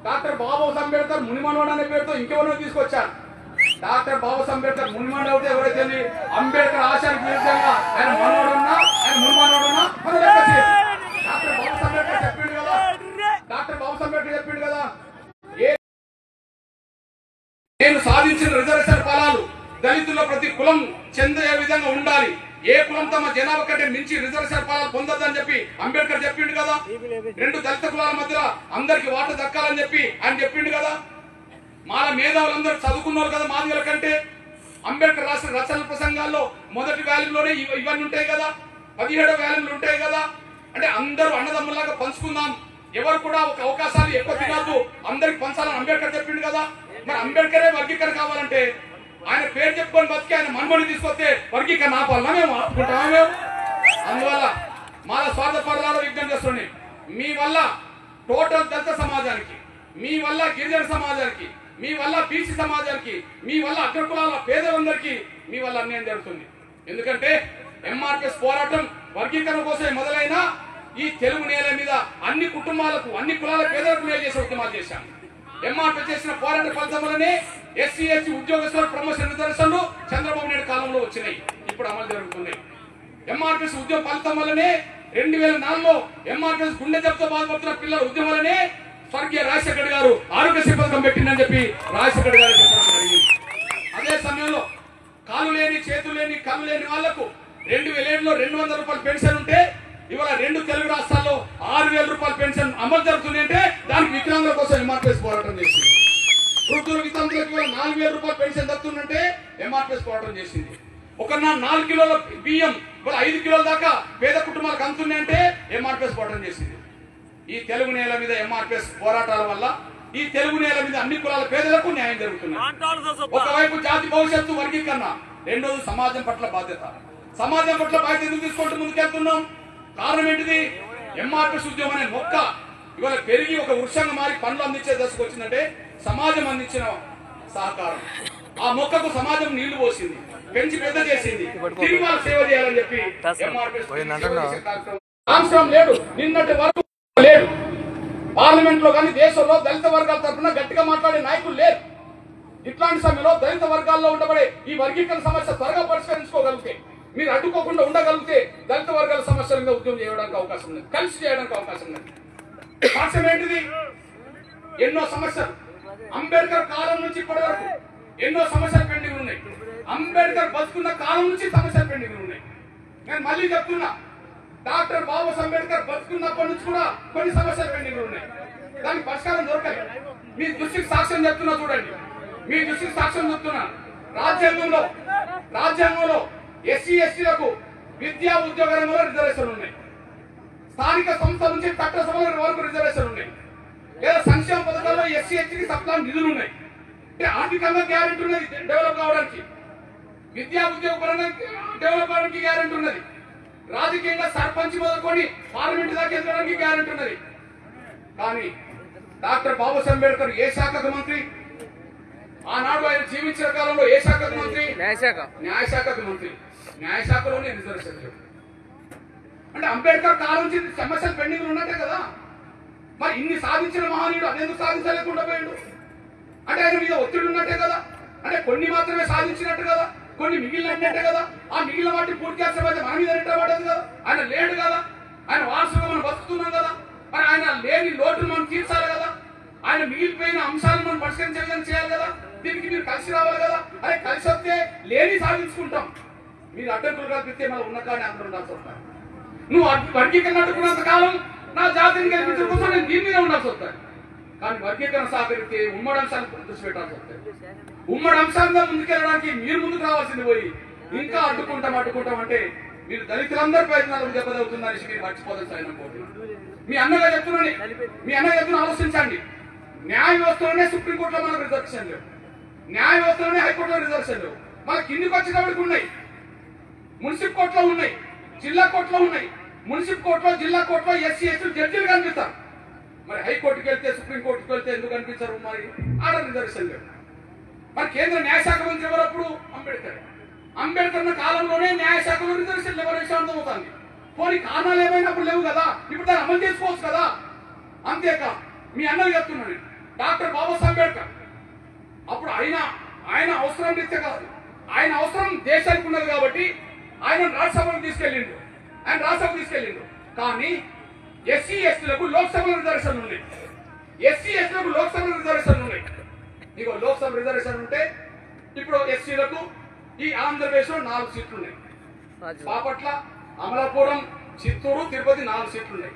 డాక్టర్ బాబాసాహెబ్ అంబేద్కర్ మునిమనోడు అనే పేరుతో ఇంకెవరో తీసుకొచ్చారు. డాక్టర్ బాబాసాహెబ్ అంబేద్కర్ మునిమనోడు అయితే ఎవరైతే అంబేద్కర్ ఆశయానికి విరుద్ధంగా ఆయన మనోడున్నా, ఆయన మునిమనోడున్నా మనం లెక్క చేయాలి. డాక్టర్ బాబాసాహెబ్ అంబేద్కర్ చెప్పిండు కదా, నేను సాధించిన రిజర్వేషన్ ఫలాలు దళితుల ప్రతి కులం చెందే విధంగా ఉండాలి, ఏ కులం తమ జనాభా కంటే మించి రిజర్వేషన్ ఫలాలు పొందొద్దని చెప్పి అంబేద్కర్ చెప్పిండు కదా. 2 దళిత కులాల మధ్య అందరికి వాట దక్కాలని చెప్పి ఆయన చెప్పిండు కదా. మాల మేధావులందరూ చదువుకున్నారు కదా మాదిగల కంటే. అంబేద్కర్ రాసిన రచనల ప్రసంగాల్లో మొదటి వాల్యూలోనే ఇవన్నీ ఉంటాయి కదా, 17వ వాల్యూలు ఉంటాయి కదా. అంటే అందరూ అన్నదమ్ములాగా పంచుకుందాం, ఎవరు కూడా ఒక అవకాశాలు ఎక్కువ తినద్దు, అందరికి పంచాలని అంబేద్కర్ చెప్పిండు కదా. మరి అంబేద్కరే వర్గీకరణ కావాలంటే ఆయన పేరు చెప్పుకొని బతికి ఆయన మన్మని తీసుకొస్తే వర్గీకరణ ఆపాలన్నా మేము ఆపుకుంటామా మేము? అందువల్ల మాల స్వార్థపరాలు విజ్ఞప్తి చేస్తున్నాయి. మీ వల్ల టోటల్ దళిత సమాజానికి, మీ వల్ల గిరిజన సమాజానికి, మీ వల్ల బీసీ సమాజానికి, మీ వల్ల అగ్రకులాల పేదలందరికీ మీ వల్ల అన్యాయం జరుగుతుంది. ఎందుకంటే ఎంఆర్పిఎస్ పోరాటం వర్గీకరణ కోసం మొదలైన ఈ తెలుగు నేల మీద అన్ని కుటుంబాలకు, అన్ని కులాల పేదలకు మేలు చేసే ఉద్యమాలు చేశాం. ఎంఆర్పిఎస్ చేసిన పోరాట ఫలితంలోనే ఎస్సీ ఎస్టీ ఉద్యోగస్తుల ప్రమోషన్ రిజర్వేషన్లు చంద్రబాబు నాయుడు కాలంలో వచ్చినాయి, ఇప్పుడు అమలు జరుగుతున్నాయి. ఎంఆర్పిఎస్ ఉద్యమ ఫలితం వల్లనే 2004లో ఎంఆర్పిఎస్ గుండె జబ్బుతో బాధపడుతున్న పిల్లల ఉద్యమం వల్లనే స్వర్గీయ రాజశేఖర్ గారు ఆరోగ్యశ్రీ పథకం పెట్టిందని చెప్పి రాజశేఖర్ గారు చెప్పడం జరిగింది. అదే సమయంలో కాలు లేని, చేతులు లేని, కళ్ళు లేని వాళ్లకు 2007లో 200 రూపాయల పెన్షన్ ఉంటే ఇవాళ 2 తెలుగు రాష్ట్రాల్లో 6000 రూపాయల పెన్షన్ అమలు జరుగుతుంది. అంటే దానికి వికలాంగుల కోసం ఎంఆర్పిఎస్ పోరాటం చేసింది. వృద్ధుల వికలాంగులకు ఇవాళ 4000 రూపాయల పెన్షన్ దక్కుతుందంటే ఎంఆర్పిఎస్ పోరాటం చేసింది. ఒక 4 కిలోల బియ్యం ఇవాళ 5 కిలోల దాకా పేద కుటుంబాలకు అందుతున్నాయంటే ఎంఆర్పిఎస్ పోరాటం చేసింది. ఈ తెలుగు నేల మీద ఎంఆర్పిఎస్ పోరాటాల వల్ల ఈ తెలుగు నేల మీద అన్ని కులాల పేదలకు న్యాయం జరుగుతుంది. ఒకవైపు జాతి భవిష్యత్తు వర్గీకరణ, రెండోది సమాజం పట్ల బాధ్యత. సమాజం పట్ల బాధ్యత ఎందుకు తీసుకుంటూ ముందుకెళ్తున్నాం? కారణం ఏంటిది? ఎంఆర్పిఎస్ ఉద్యమం అనే మొక్క ఇవాళ పెరిగి ఒక వృక్షంగా మారి పండ్లు అందించే దశకు వచ్చిందంటే సమాజం అందించిన సహకారం. ఆ మొక్కకు సమాజం నీళ్లు పోసింది, పెంచి పెద్ద చేసింది, తిరిగి వాళ్ళ సేవ చేయాలని చెప్పి ఎంఆర్పిఎస్ లేడు, నిన్నటి వరకు లేడు. పార్లమెంట్ లో కానీ దేశంలో దళిత వర్గాల తరఫున గట్టిగా మాట్లాడే నాయకులు లేరు. ఇట్లాంటి సమయంలో దళిత వర్గాల్లో ఉండబడే ఈ వర్గీకరణ సమస్య త్వరగా పరిష్కరించుకోగలిగితే, మీరు అడ్డుకోకుండా ఉండగలిగితే దళిత వర్గాల సమస్యల మీద ఉద్యమం చేయడానికి అవకాశం ఉంది, కలిసి చేయడానికి అవకాశం ఉంది. సమస్య ఏంటిది? ఎన్నో సమస్యలు అంబేద్కర్ కాలం నుంచి ఇప్పటి వరకు ఎన్నో సమస్యలు పెండింగ్ ఉన్నాయి. అంబేద్కర్ బతుకున్న కాలం నుంచి సమస్యలు పెండింగ్ ఉన్నాయి. నేను మళ్ళీ చెప్తున్నా, డాక్టర్ బాబాసాహెబ్ అంబేద్కర్ బతుకున్నప్పటి నుంచి కూడా కొన్ని సమస్యలు పెండింగ్ ఉన్నాయి. దానికి పరిష్కారం దొరకాలి. మీ దృష్టికి సాక్ష్యం చెప్తున్నా చూడండి, మీ దృష్టికి సాక్ష్యం చెప్తున్నా. రాజ్యాంగంలో ఎస్సీ ఎస్టీలకు విద్యా ఉద్యోగ రంగంలో రిజర్వేషన్లు ఉన్నాయి. స్థానిక సంస్థల నుంచి చట్టసభల వరకు రిజర్వేషన్లు ఉన్నాయి. లేదా సంక్షేమ పథకాల్లో ఎస్సీ ఎస్టీకి సప్లాన్ నిధులు ఉన్నాయి. అంటే ఆర్థికంగా గ్యారెంటీ ఉన్నది డెవలప్ కావడానికి, విద్యా ఉద్యోగ పరంగా డెవలప్ కావడానికి గ్యారెంటీ ఉన్నది, రాజకీయంగా సర్పంచ్ మొదలుకొని పార్లమెంట్ దాకా ఎదగడానికి గ్యారెంటీ ఉన్నది. కానీ డాక్టర్ బాబాసాహెబ్ అంబేద్కర్ ఏ శాఖకు మంత్రి? ఆనాడు ఆయన జీవించిన కాలంలో ఏ శాఖకు మంత్రి? న్యాయశాఖకు మంత్రి. న్యాయశాఖలోనే రిజర్వేషన్ లేవు. అంటే అంబేద్కర్ కాలం నుంచి సమస్యలు పెండింగ్ ఉన్నట్టే కదా. మరి ఇన్ని సాధించిన మహనీయుడు అదెందుకు సాధించలేకుండా పోయాడు? అంటే ఆయన మీద ఒత్తిడి ఉన్నట్టే కదా. అంటే కొన్ని మాత్రమే సాధించినట్టు కదా, కొన్ని మిగిలినట్టే కదా. ఆ మిగిలిన వాటిని పూర్తి చేసే మన మీద ఎట్లా పడదు కదా. ఆయన లేడు కదా, ఆయన వారసుగా మనం బతుకుతున్నాం కదా. మరి ఆయన లేని లోటును మనం తీర్చాలి కదా. ఆయన మిగిలిపోయిన అంశాలను మనం పరిష్కరించే విధంగా చేయాలి కదా. దీనికి మీరు కలిసి రావాలి కదా. అదే కలిసి వస్తే లేని సాధించుకుంటాం. మీరు అడ్డంకులు కల్పిస్తే మనం ఉన్న కానీ అందరూ ఉండాల్సి వస్తారు. నువ్వు వర్గీకరణ అడ్డుకున్నంత కాలం నా జాతిని కల్పించడం కోసం నేను దీని మీద ఉండాల్సి వస్తాను. కానీ వర్గీకరణ సహకరిస్తే ఉమ్మడి అంశాలను దృష్టి పెట్టాల్సి వస్తాయి. ఉమ్మడి అంశాలుగా ముందుకెళ్ళడానికి మీరు ముందుకు రావాల్సింది పోయి ఇంకా అడ్డుకుంటాం అంటే మీరు దళితులందరి ప్రయత్నాలకు దెబ్బతవుతుందని మీరు మర్చిపోదని ఆయన కోరుతున్నాను. మీ అన్నగా చెప్తున్నా ఆలోచించండి. న్యాయ వ్యవస్థలోనే సుప్రీంకోర్టులో మనకు రిజర్వేషన్ లేవు, న్యాయ వ్యవస్థలోనే హైకోర్టులో రిజర్వేషన్ లేవు. మన కిందికి వచ్చినప్పటికి ఉన్నాయి, మున్సిపల్ కోర్టులో ఉన్నాయి, జిల్లా కోర్టులో ఉన్నాయి. మున్సిపల్ కోర్టులో, జిల్లా కోర్టులో ఎస్సీ ఎస్టీ జడ్జీలు కనిపిస్తారు. మరి హైకోర్టుకి వెళ్తే, సుప్రీంకోర్టుకి వెళ్తే ఎందుకు కనిపించారు? మరి ఆడ రిజర్వేషన్ లేవు. మరి కేంద్ర న్యాయశాఖ మంత్రి ఎవరప్పుడు? అంబేద్కర్ కాలంలోనే న్యాయశాఖలో రిజర్వేషన్ ఎవరు విషయం అవుతుంది. పోనీ కారణాలు ఏమైనప్పుడు లేవు కదా, ఇప్పుడు దాన్ని అమలు చేసుకోవచ్చు కదా. అంతేకా మీ అన్నలు చెప్తున్నాను, డాక్టర్ బాబాసాహెబ్ అంబేద్కర్ అప్పుడు ఆయన అవసరం ఇస్తే కాదు, ఆయన అవసరం దేశానికి ఉన్నది కాబట్టి ఆయన రాజ్యసభకు తీసుకెళ్ళిండు. కానీ ఎస్సీ ఎస్టీలకు లోక్సభలో రిజర్వేషన్ ఉన్నాయి. ఇగో లోక్సభ రిజర్వేషన్ ఉంటే ఇప్పుడు ఎస్సీలకు ఈ ఆంధ్రప్రదేశ్ లో 4 సీట్లు ఉన్నాయి. బాపట్ల, అమలాపురం, చిత్తూరు, తిరుపతి 4 సీట్లు ఉన్నాయి.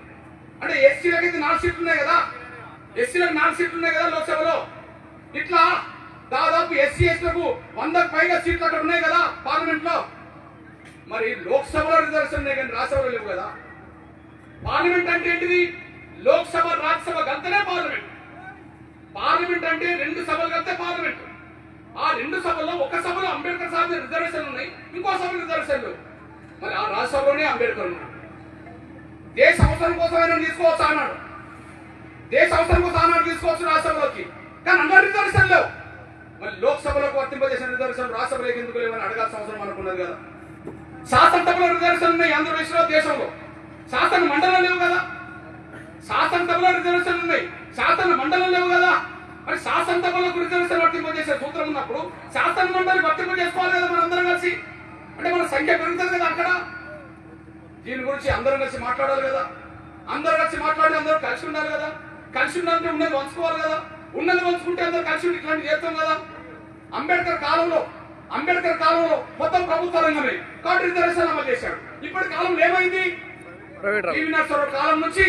అంటే ఎస్సీలకి 4 సీట్లు ఉన్నాయి కదా, ఎస్సీలకు 4 సీట్లు ఉన్నాయి కదా లోక్సభలో. ఇట్లా దాదాపు ఎస్సీ ఎస్టీలకు 100కు పైగా సీట్లు అక్కడ ఉన్నాయి కదా పార్లమెంట్ లో. మరి లోక్సభలో రిజర్వేషన్ ఉన్నాయి కానీ రాజ్యసభలో లేవు కదా. పార్లమెంట్ అంటే ఏంటిది? లోక్సభ రాజ్యసభ గంతనే పార్లమెంట్. పార్లమెంట్ అంటే 2 సభలు కలిస్తే పార్లమెంట్. ఆ 2 సభల్లో ఒక సభలో అంబేద్కర్ సార్ రిజర్వేషన్లు ఉన్నాయి, ఇంకో సభలో రిజర్వేషన్లు. మరి ఆ రాజ్యసభలోనే అంబేద్కర్ ఉన్నాడు. దేశ అవసరం కోసం ఆయన తీసుకోవచ్చు అన్నాడు, దేశ అవసరం కోసం అన్నాడు తీసుకోవచ్చు రాజ్యసభలోకి, కానీ అందరూ రిజర్వేషన్ లేవు. మరి లోక్సభలోకి వర్తింపజేసిన రిజర్వేషన్ రాజ్యసభలోకి ఎందుకు లేవని అడగాల్సిన అవసరం అనుకున్నది కదా. శాసనసభలో రిజర్వేషన్ ఉన్నాయి ఆంధ్రప్రదేశ్ లో, దేశంలో. శాసన మండలం లేవు కదా. శాసనసభలో రిజర్వేషన్ ఉన్నాయి, శాసన మండలం లేవు కదా. మరి శాసనసభలకు రిజర్వేషన్ వర్తింపజేసే సూత్రం ఉన్నప్పుడు శాసన మండలి వర్తింపజేసుకోవాలి కదా మనం అందరం కలిసి. అంటే మన సంఖ్య పెరుగుతుంది కదా అక్కడ. దీని గురించి అందరం కలిసి మాట్లాడాలి కదా. అందరూ కలిసి మాట్లాడి అందరూ కలిసి ఉండాలి కదా. కలిసి ఉండాలంటే ఉన్నది పంచుకోవాలి కదా. ఉన్నది పంచుకుంటే అందరూ కలిసి ఉండి ఇట్లాంటి చేస్తాం కదా. అంబేద్కర్ కాలంలో మొత్తం ప్రభుత్వ రంగమే కాబట్టి రిజర్వేషన్ అమలు చేశాడు. ఇప్పటి కాలంలో ఏమైంది? టీవీ నర్సరావు కాలం నుంచి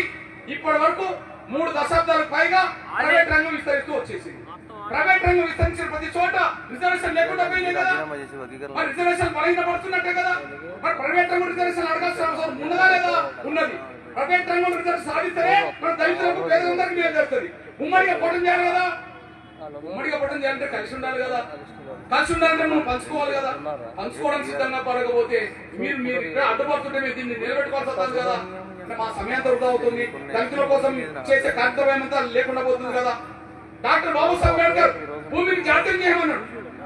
ఇప్పటి వరకు 3 దశాబ్దాలకు పైగా ప్రైవేట్ రంగం విస్తరిస్తూ వచ్చేసింది. ప్రైవేట్ రంగం విస్తరించిన ప్రతి చోట రిజర్వేషన్ లేకుండా పోయింది కదా. మరి రిజర్వేషన్ బలహీనపడుతున్నట్టే కదా. మరి ప్రైవేట్ రంగం రిజర్వేషన్ అడగాల్సిన అవసరం ఉన్నదా లేదా? ఉన్నది. ప్రైవేట్ రంగం రిజర్వేషన్ సాధిస్తేనే మన దళితులకు పేదలందరికీ మేలు జరుగుతుంది. ఉమ్మడిగా పోవడం చేయాలి కదా. ఉమ్మడిగా పోవడం చేయాలంటే కలిసి ఉండాలి కదా. కలిసి ఉండాలంటే మనం పంచుకోవాలి కదా. పంచుకోవడానికి సిద్ధంగా పడకపోతే మీరు ఇక్కడ అడ్డుపడుతుంటే మీరు దీన్ని నిలబెట్టుకోవాల్సి వస్తుంది కదా. మా సమయం వృధా అవుతుంది, దళితుల కోసం చేసే కార్యక్రమం అంతా లేకుండా పోతుంది కదా. డాక్టర్ బాబాసాహెబ్ అంబేద్కర్ భూమిని జాతీయం చేయమన్నాడు.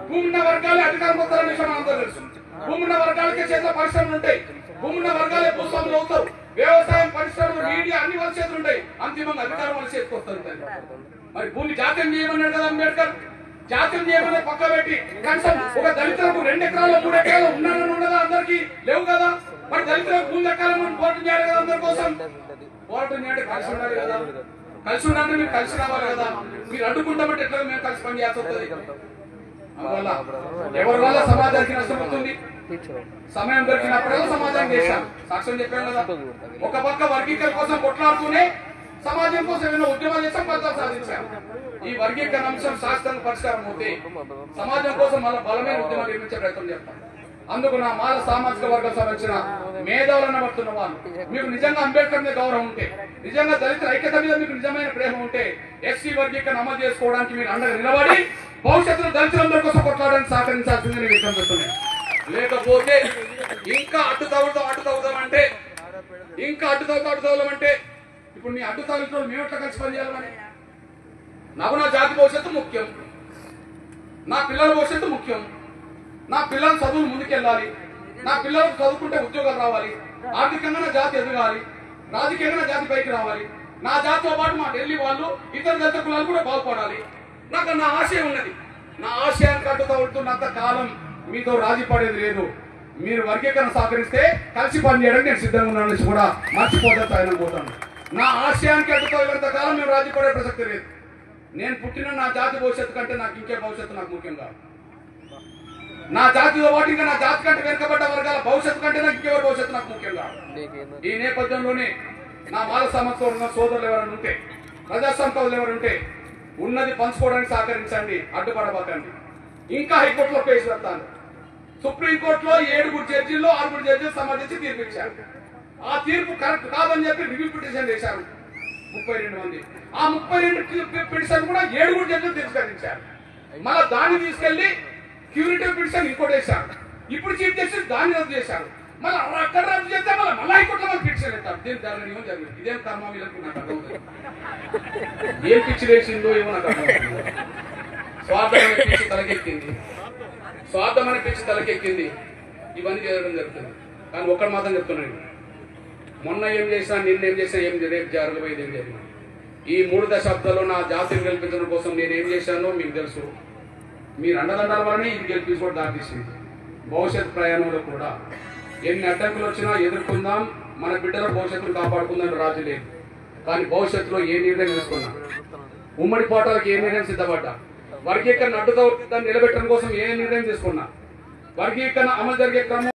భూమి ఉన్న వర్గాలే అధికారం పొందాలనే విషయం అందరూ తెలుసు. భూమి ఉన్న వర్గాలకే చేతిలో పరిశ్రమలు ఉంటాయి, భూమి ఉన్న వర్గాలే భూస్వాములు అవుతారు. వ్యవసాయం, పరిశ్రమలు, మీడియా అన్ని వాళ్ళ చేతులు ఉంటాయి. అంతిమంగా అధికారం వాళ్ళ చేతికి వస్తుంది. మరి భూమి జాతీయం చేయమన్నాడు కదా అంబేద్కర్. జాతీయం చేయమని పక్క పెట్టి కనీసం ఒక దళితులకు 2 ఎకరాలు 3 ఎకరాలు ఉన్నారని ఉండదా? అందరికి లేవు కదా. మరి దళితులకు భూమి దక్కాలని పోరాటం చేయాలి కదా. అందరి కోసం పోరాటం చేయాలంటే కలిసి ఉండాలి కదా. కలిసి ఉండాలంటే మీరు కలిసి రావాలి కదా. మీరు అడ్డుకుంటామంటే ఎట్లా మేము కలిసి పని చేయాల్సి వస్తుంది. అందువల్ల ఎవరి వల్ల సమాజానికి నష్టం అవుతుంది. సమయం దొరికినప్పుడల్లా సమాజానికి చేశాం. సాక్ష్యం చెప్పాను కదా. ఒక పక్క వర్గీకరణ కోసం కొట్లాడుతూనే సమాజం కోసం ఏమైనా ఉద్యమాలు చేసాం, ఫలితాలు సాధించాం. ఈ వర్గీకరణ అంశం శాస్త్రంగా పరిష్కారం అవుతే సమాజం కోసం మళ్ళీ బలమైన ఉద్యమాలు నిర్మించే ప్రయత్నం చేస్తాం. అందుకు నా మాల సామాజిక వర్గం సంబంధించిన మేధావులను పడుతున్న వాళ్ళు, మీకు నిజంగా అంబేద్కర్ మీద గౌరవం ఉంటే, నిజంగా దళితుల ఐక్యత మీద మీకు నిజమైన ప్రేమ ఉంటే ఎస్సీ వర్గీకరణ అమలు చేసుకోవడానికి మీరు అండగా నిలబడి భవిష్యత్తులో దళితులందరి కోసం కొట్లాడడానికి సహకరించాల్సిందని విషయం చెప్తున్నాయి. లేకపోతే ఇంకా అడ్డు తగులుతాం అంటే ఇంకా అడ్డు తగులుతాం ఇప్పుడు నీ అడ్డు తగులుతో మేము ఎట్లా కలిసి పనిచేయాలని? నాకు నా జాతి భవిష్యత్తు ముఖ్యం, నా పిల్లల భవిష్యత్తు ముఖ్యం. నా పిల్లల చదువులు ముందుకెళ్ళాలి, నా పిల్లలకు చదువుకుంటే ఉద్యోగాలు రావాలి, ఆర్థికంగా నా జాతి ఎదగాలి, రాజకీయంగా నా జాతి పైకి రావాలి, నా జాతితో పాటు మా ఢిల్లీ వాళ్ళు ఇతర దళిత కులాలు కూడా బాగుపడాలి. నాకు నా ఆశయం ఉన్నది. నా ఆశయానికి అడ్డుతో ఉంటున్నంత కాలం మీతో రాజీ పడేది లేదు. మీరు వర్గీకరణ సహకరిస్తే కలిసి పనిచేయడానికి నేను సిద్ధంగా ఉన్నాను కూడా మర్చిపోతాను పోతాను. నా ఆశయానికి అడ్డుతో ఉన్నంత కాలం మేము రాజీ పడే ప్రసక్తి లేదు. నేను పుట్టిన నా జాతి భవిష్యత్తు కంటే నాకు ఇంకే భవిష్యత్తు నాకు ముఖ్యం కాదు. నా జాతితో పాటు ఇంకా నా జాతి కంటే వెనుకబడ్డ వర్గాల భవిష్యత్తు కంటే నాకు ఇంకెవరి భవిష్యత్తు నాకు ముఖ్యం కాదు. ఈ నేపథ్యంలోనే నా మాల సమాజంతో ఉన్న సోదరులు ఎవరైనా ఉంటే, ప్రజాస్వామ్యాలు ఎవరు ఉంటే ఉన్నది పంచుకోవడానికి సహకరించండి, అడ్డుపడబోకండి. ఇంకా హైకోర్టులో కేసు పెడతాను. సుప్రీంకోర్టులో 7 జడ్జీల్లో 6 జడ్జీలు సంబంధించి తీర్పు ఇచ్చారు. ఆ తీర్పు కరెక్ట్ కాదని చెప్పి రివ్యూ పిటిషన్ చేశారు 32 మంది. ఆ 32 పిటిషన్ కూడా 7 జడ్జీలు తిరస్కరించారు. మళ్ళీ దాన్ని తీసుకెళ్లి క్యూరిటివ్ పిటిషన్ ఇంకోటి వేశారు. ఇప్పుడు చీఫ్ జస్టిస్ దాన్ని రద్దు చేశారు. మళ్ళీ అక్కడ రద్దు చేస్తే మళ్ళీ హైకోర్టులో మనకు పిటిషన్ ఇస్తారు. దీని దాని ఏమో జరిగింది. ఇదేం కర్మ వీళ్ళకి నాకు అర్థమవుతుంది. ఏం పిచ్చి వేసిందో ఏమో నాకు అర్థమవుతుంది. స్వార్థమైన పిచ్చి తలకెక్కింది. ఇవన్నీ జరగడం జరుగుతుంది. కానీ ఒక్కడు మాత్రం చెప్తున్నాను, మొన్న ఏం చేసినా నిన్నేం చేసినా ఏం రేపు జరగబోయేది ఏం జరిగింది. ఈ 3 దశాబ్దాల్లో నా జాతిని గెలిపించడం కోసం నేను ఏం చేశానో మీకు తెలుసు. మీరు అండదండాల వల్లనే ఇది గెలిపించుకోవడం దారితీసింది. భవిష్యత్ ప్రయాణంలో కూడా ఎన్ని అడ్డంకులు వచ్చినా ఎదుర్కొందాం, మన బిడ్డల భవిష్యత్తును కాపాడుకుందాం రాజు లేదు. కానీ భవిష్యత్తులో ఏ నిర్ణయం తీసుకున్నా, ఉమ్మడి పోటాలకు ఏ నిర్ణయం సిద్ధపడ్డా, వర్గీకరణ అడ్డుతో దాన్ని నిలబెట్టడం కోసం ఏ నిర్ణయం తీసుకున్నా, వర్గీకరణ అమలు జరిగే క్రమం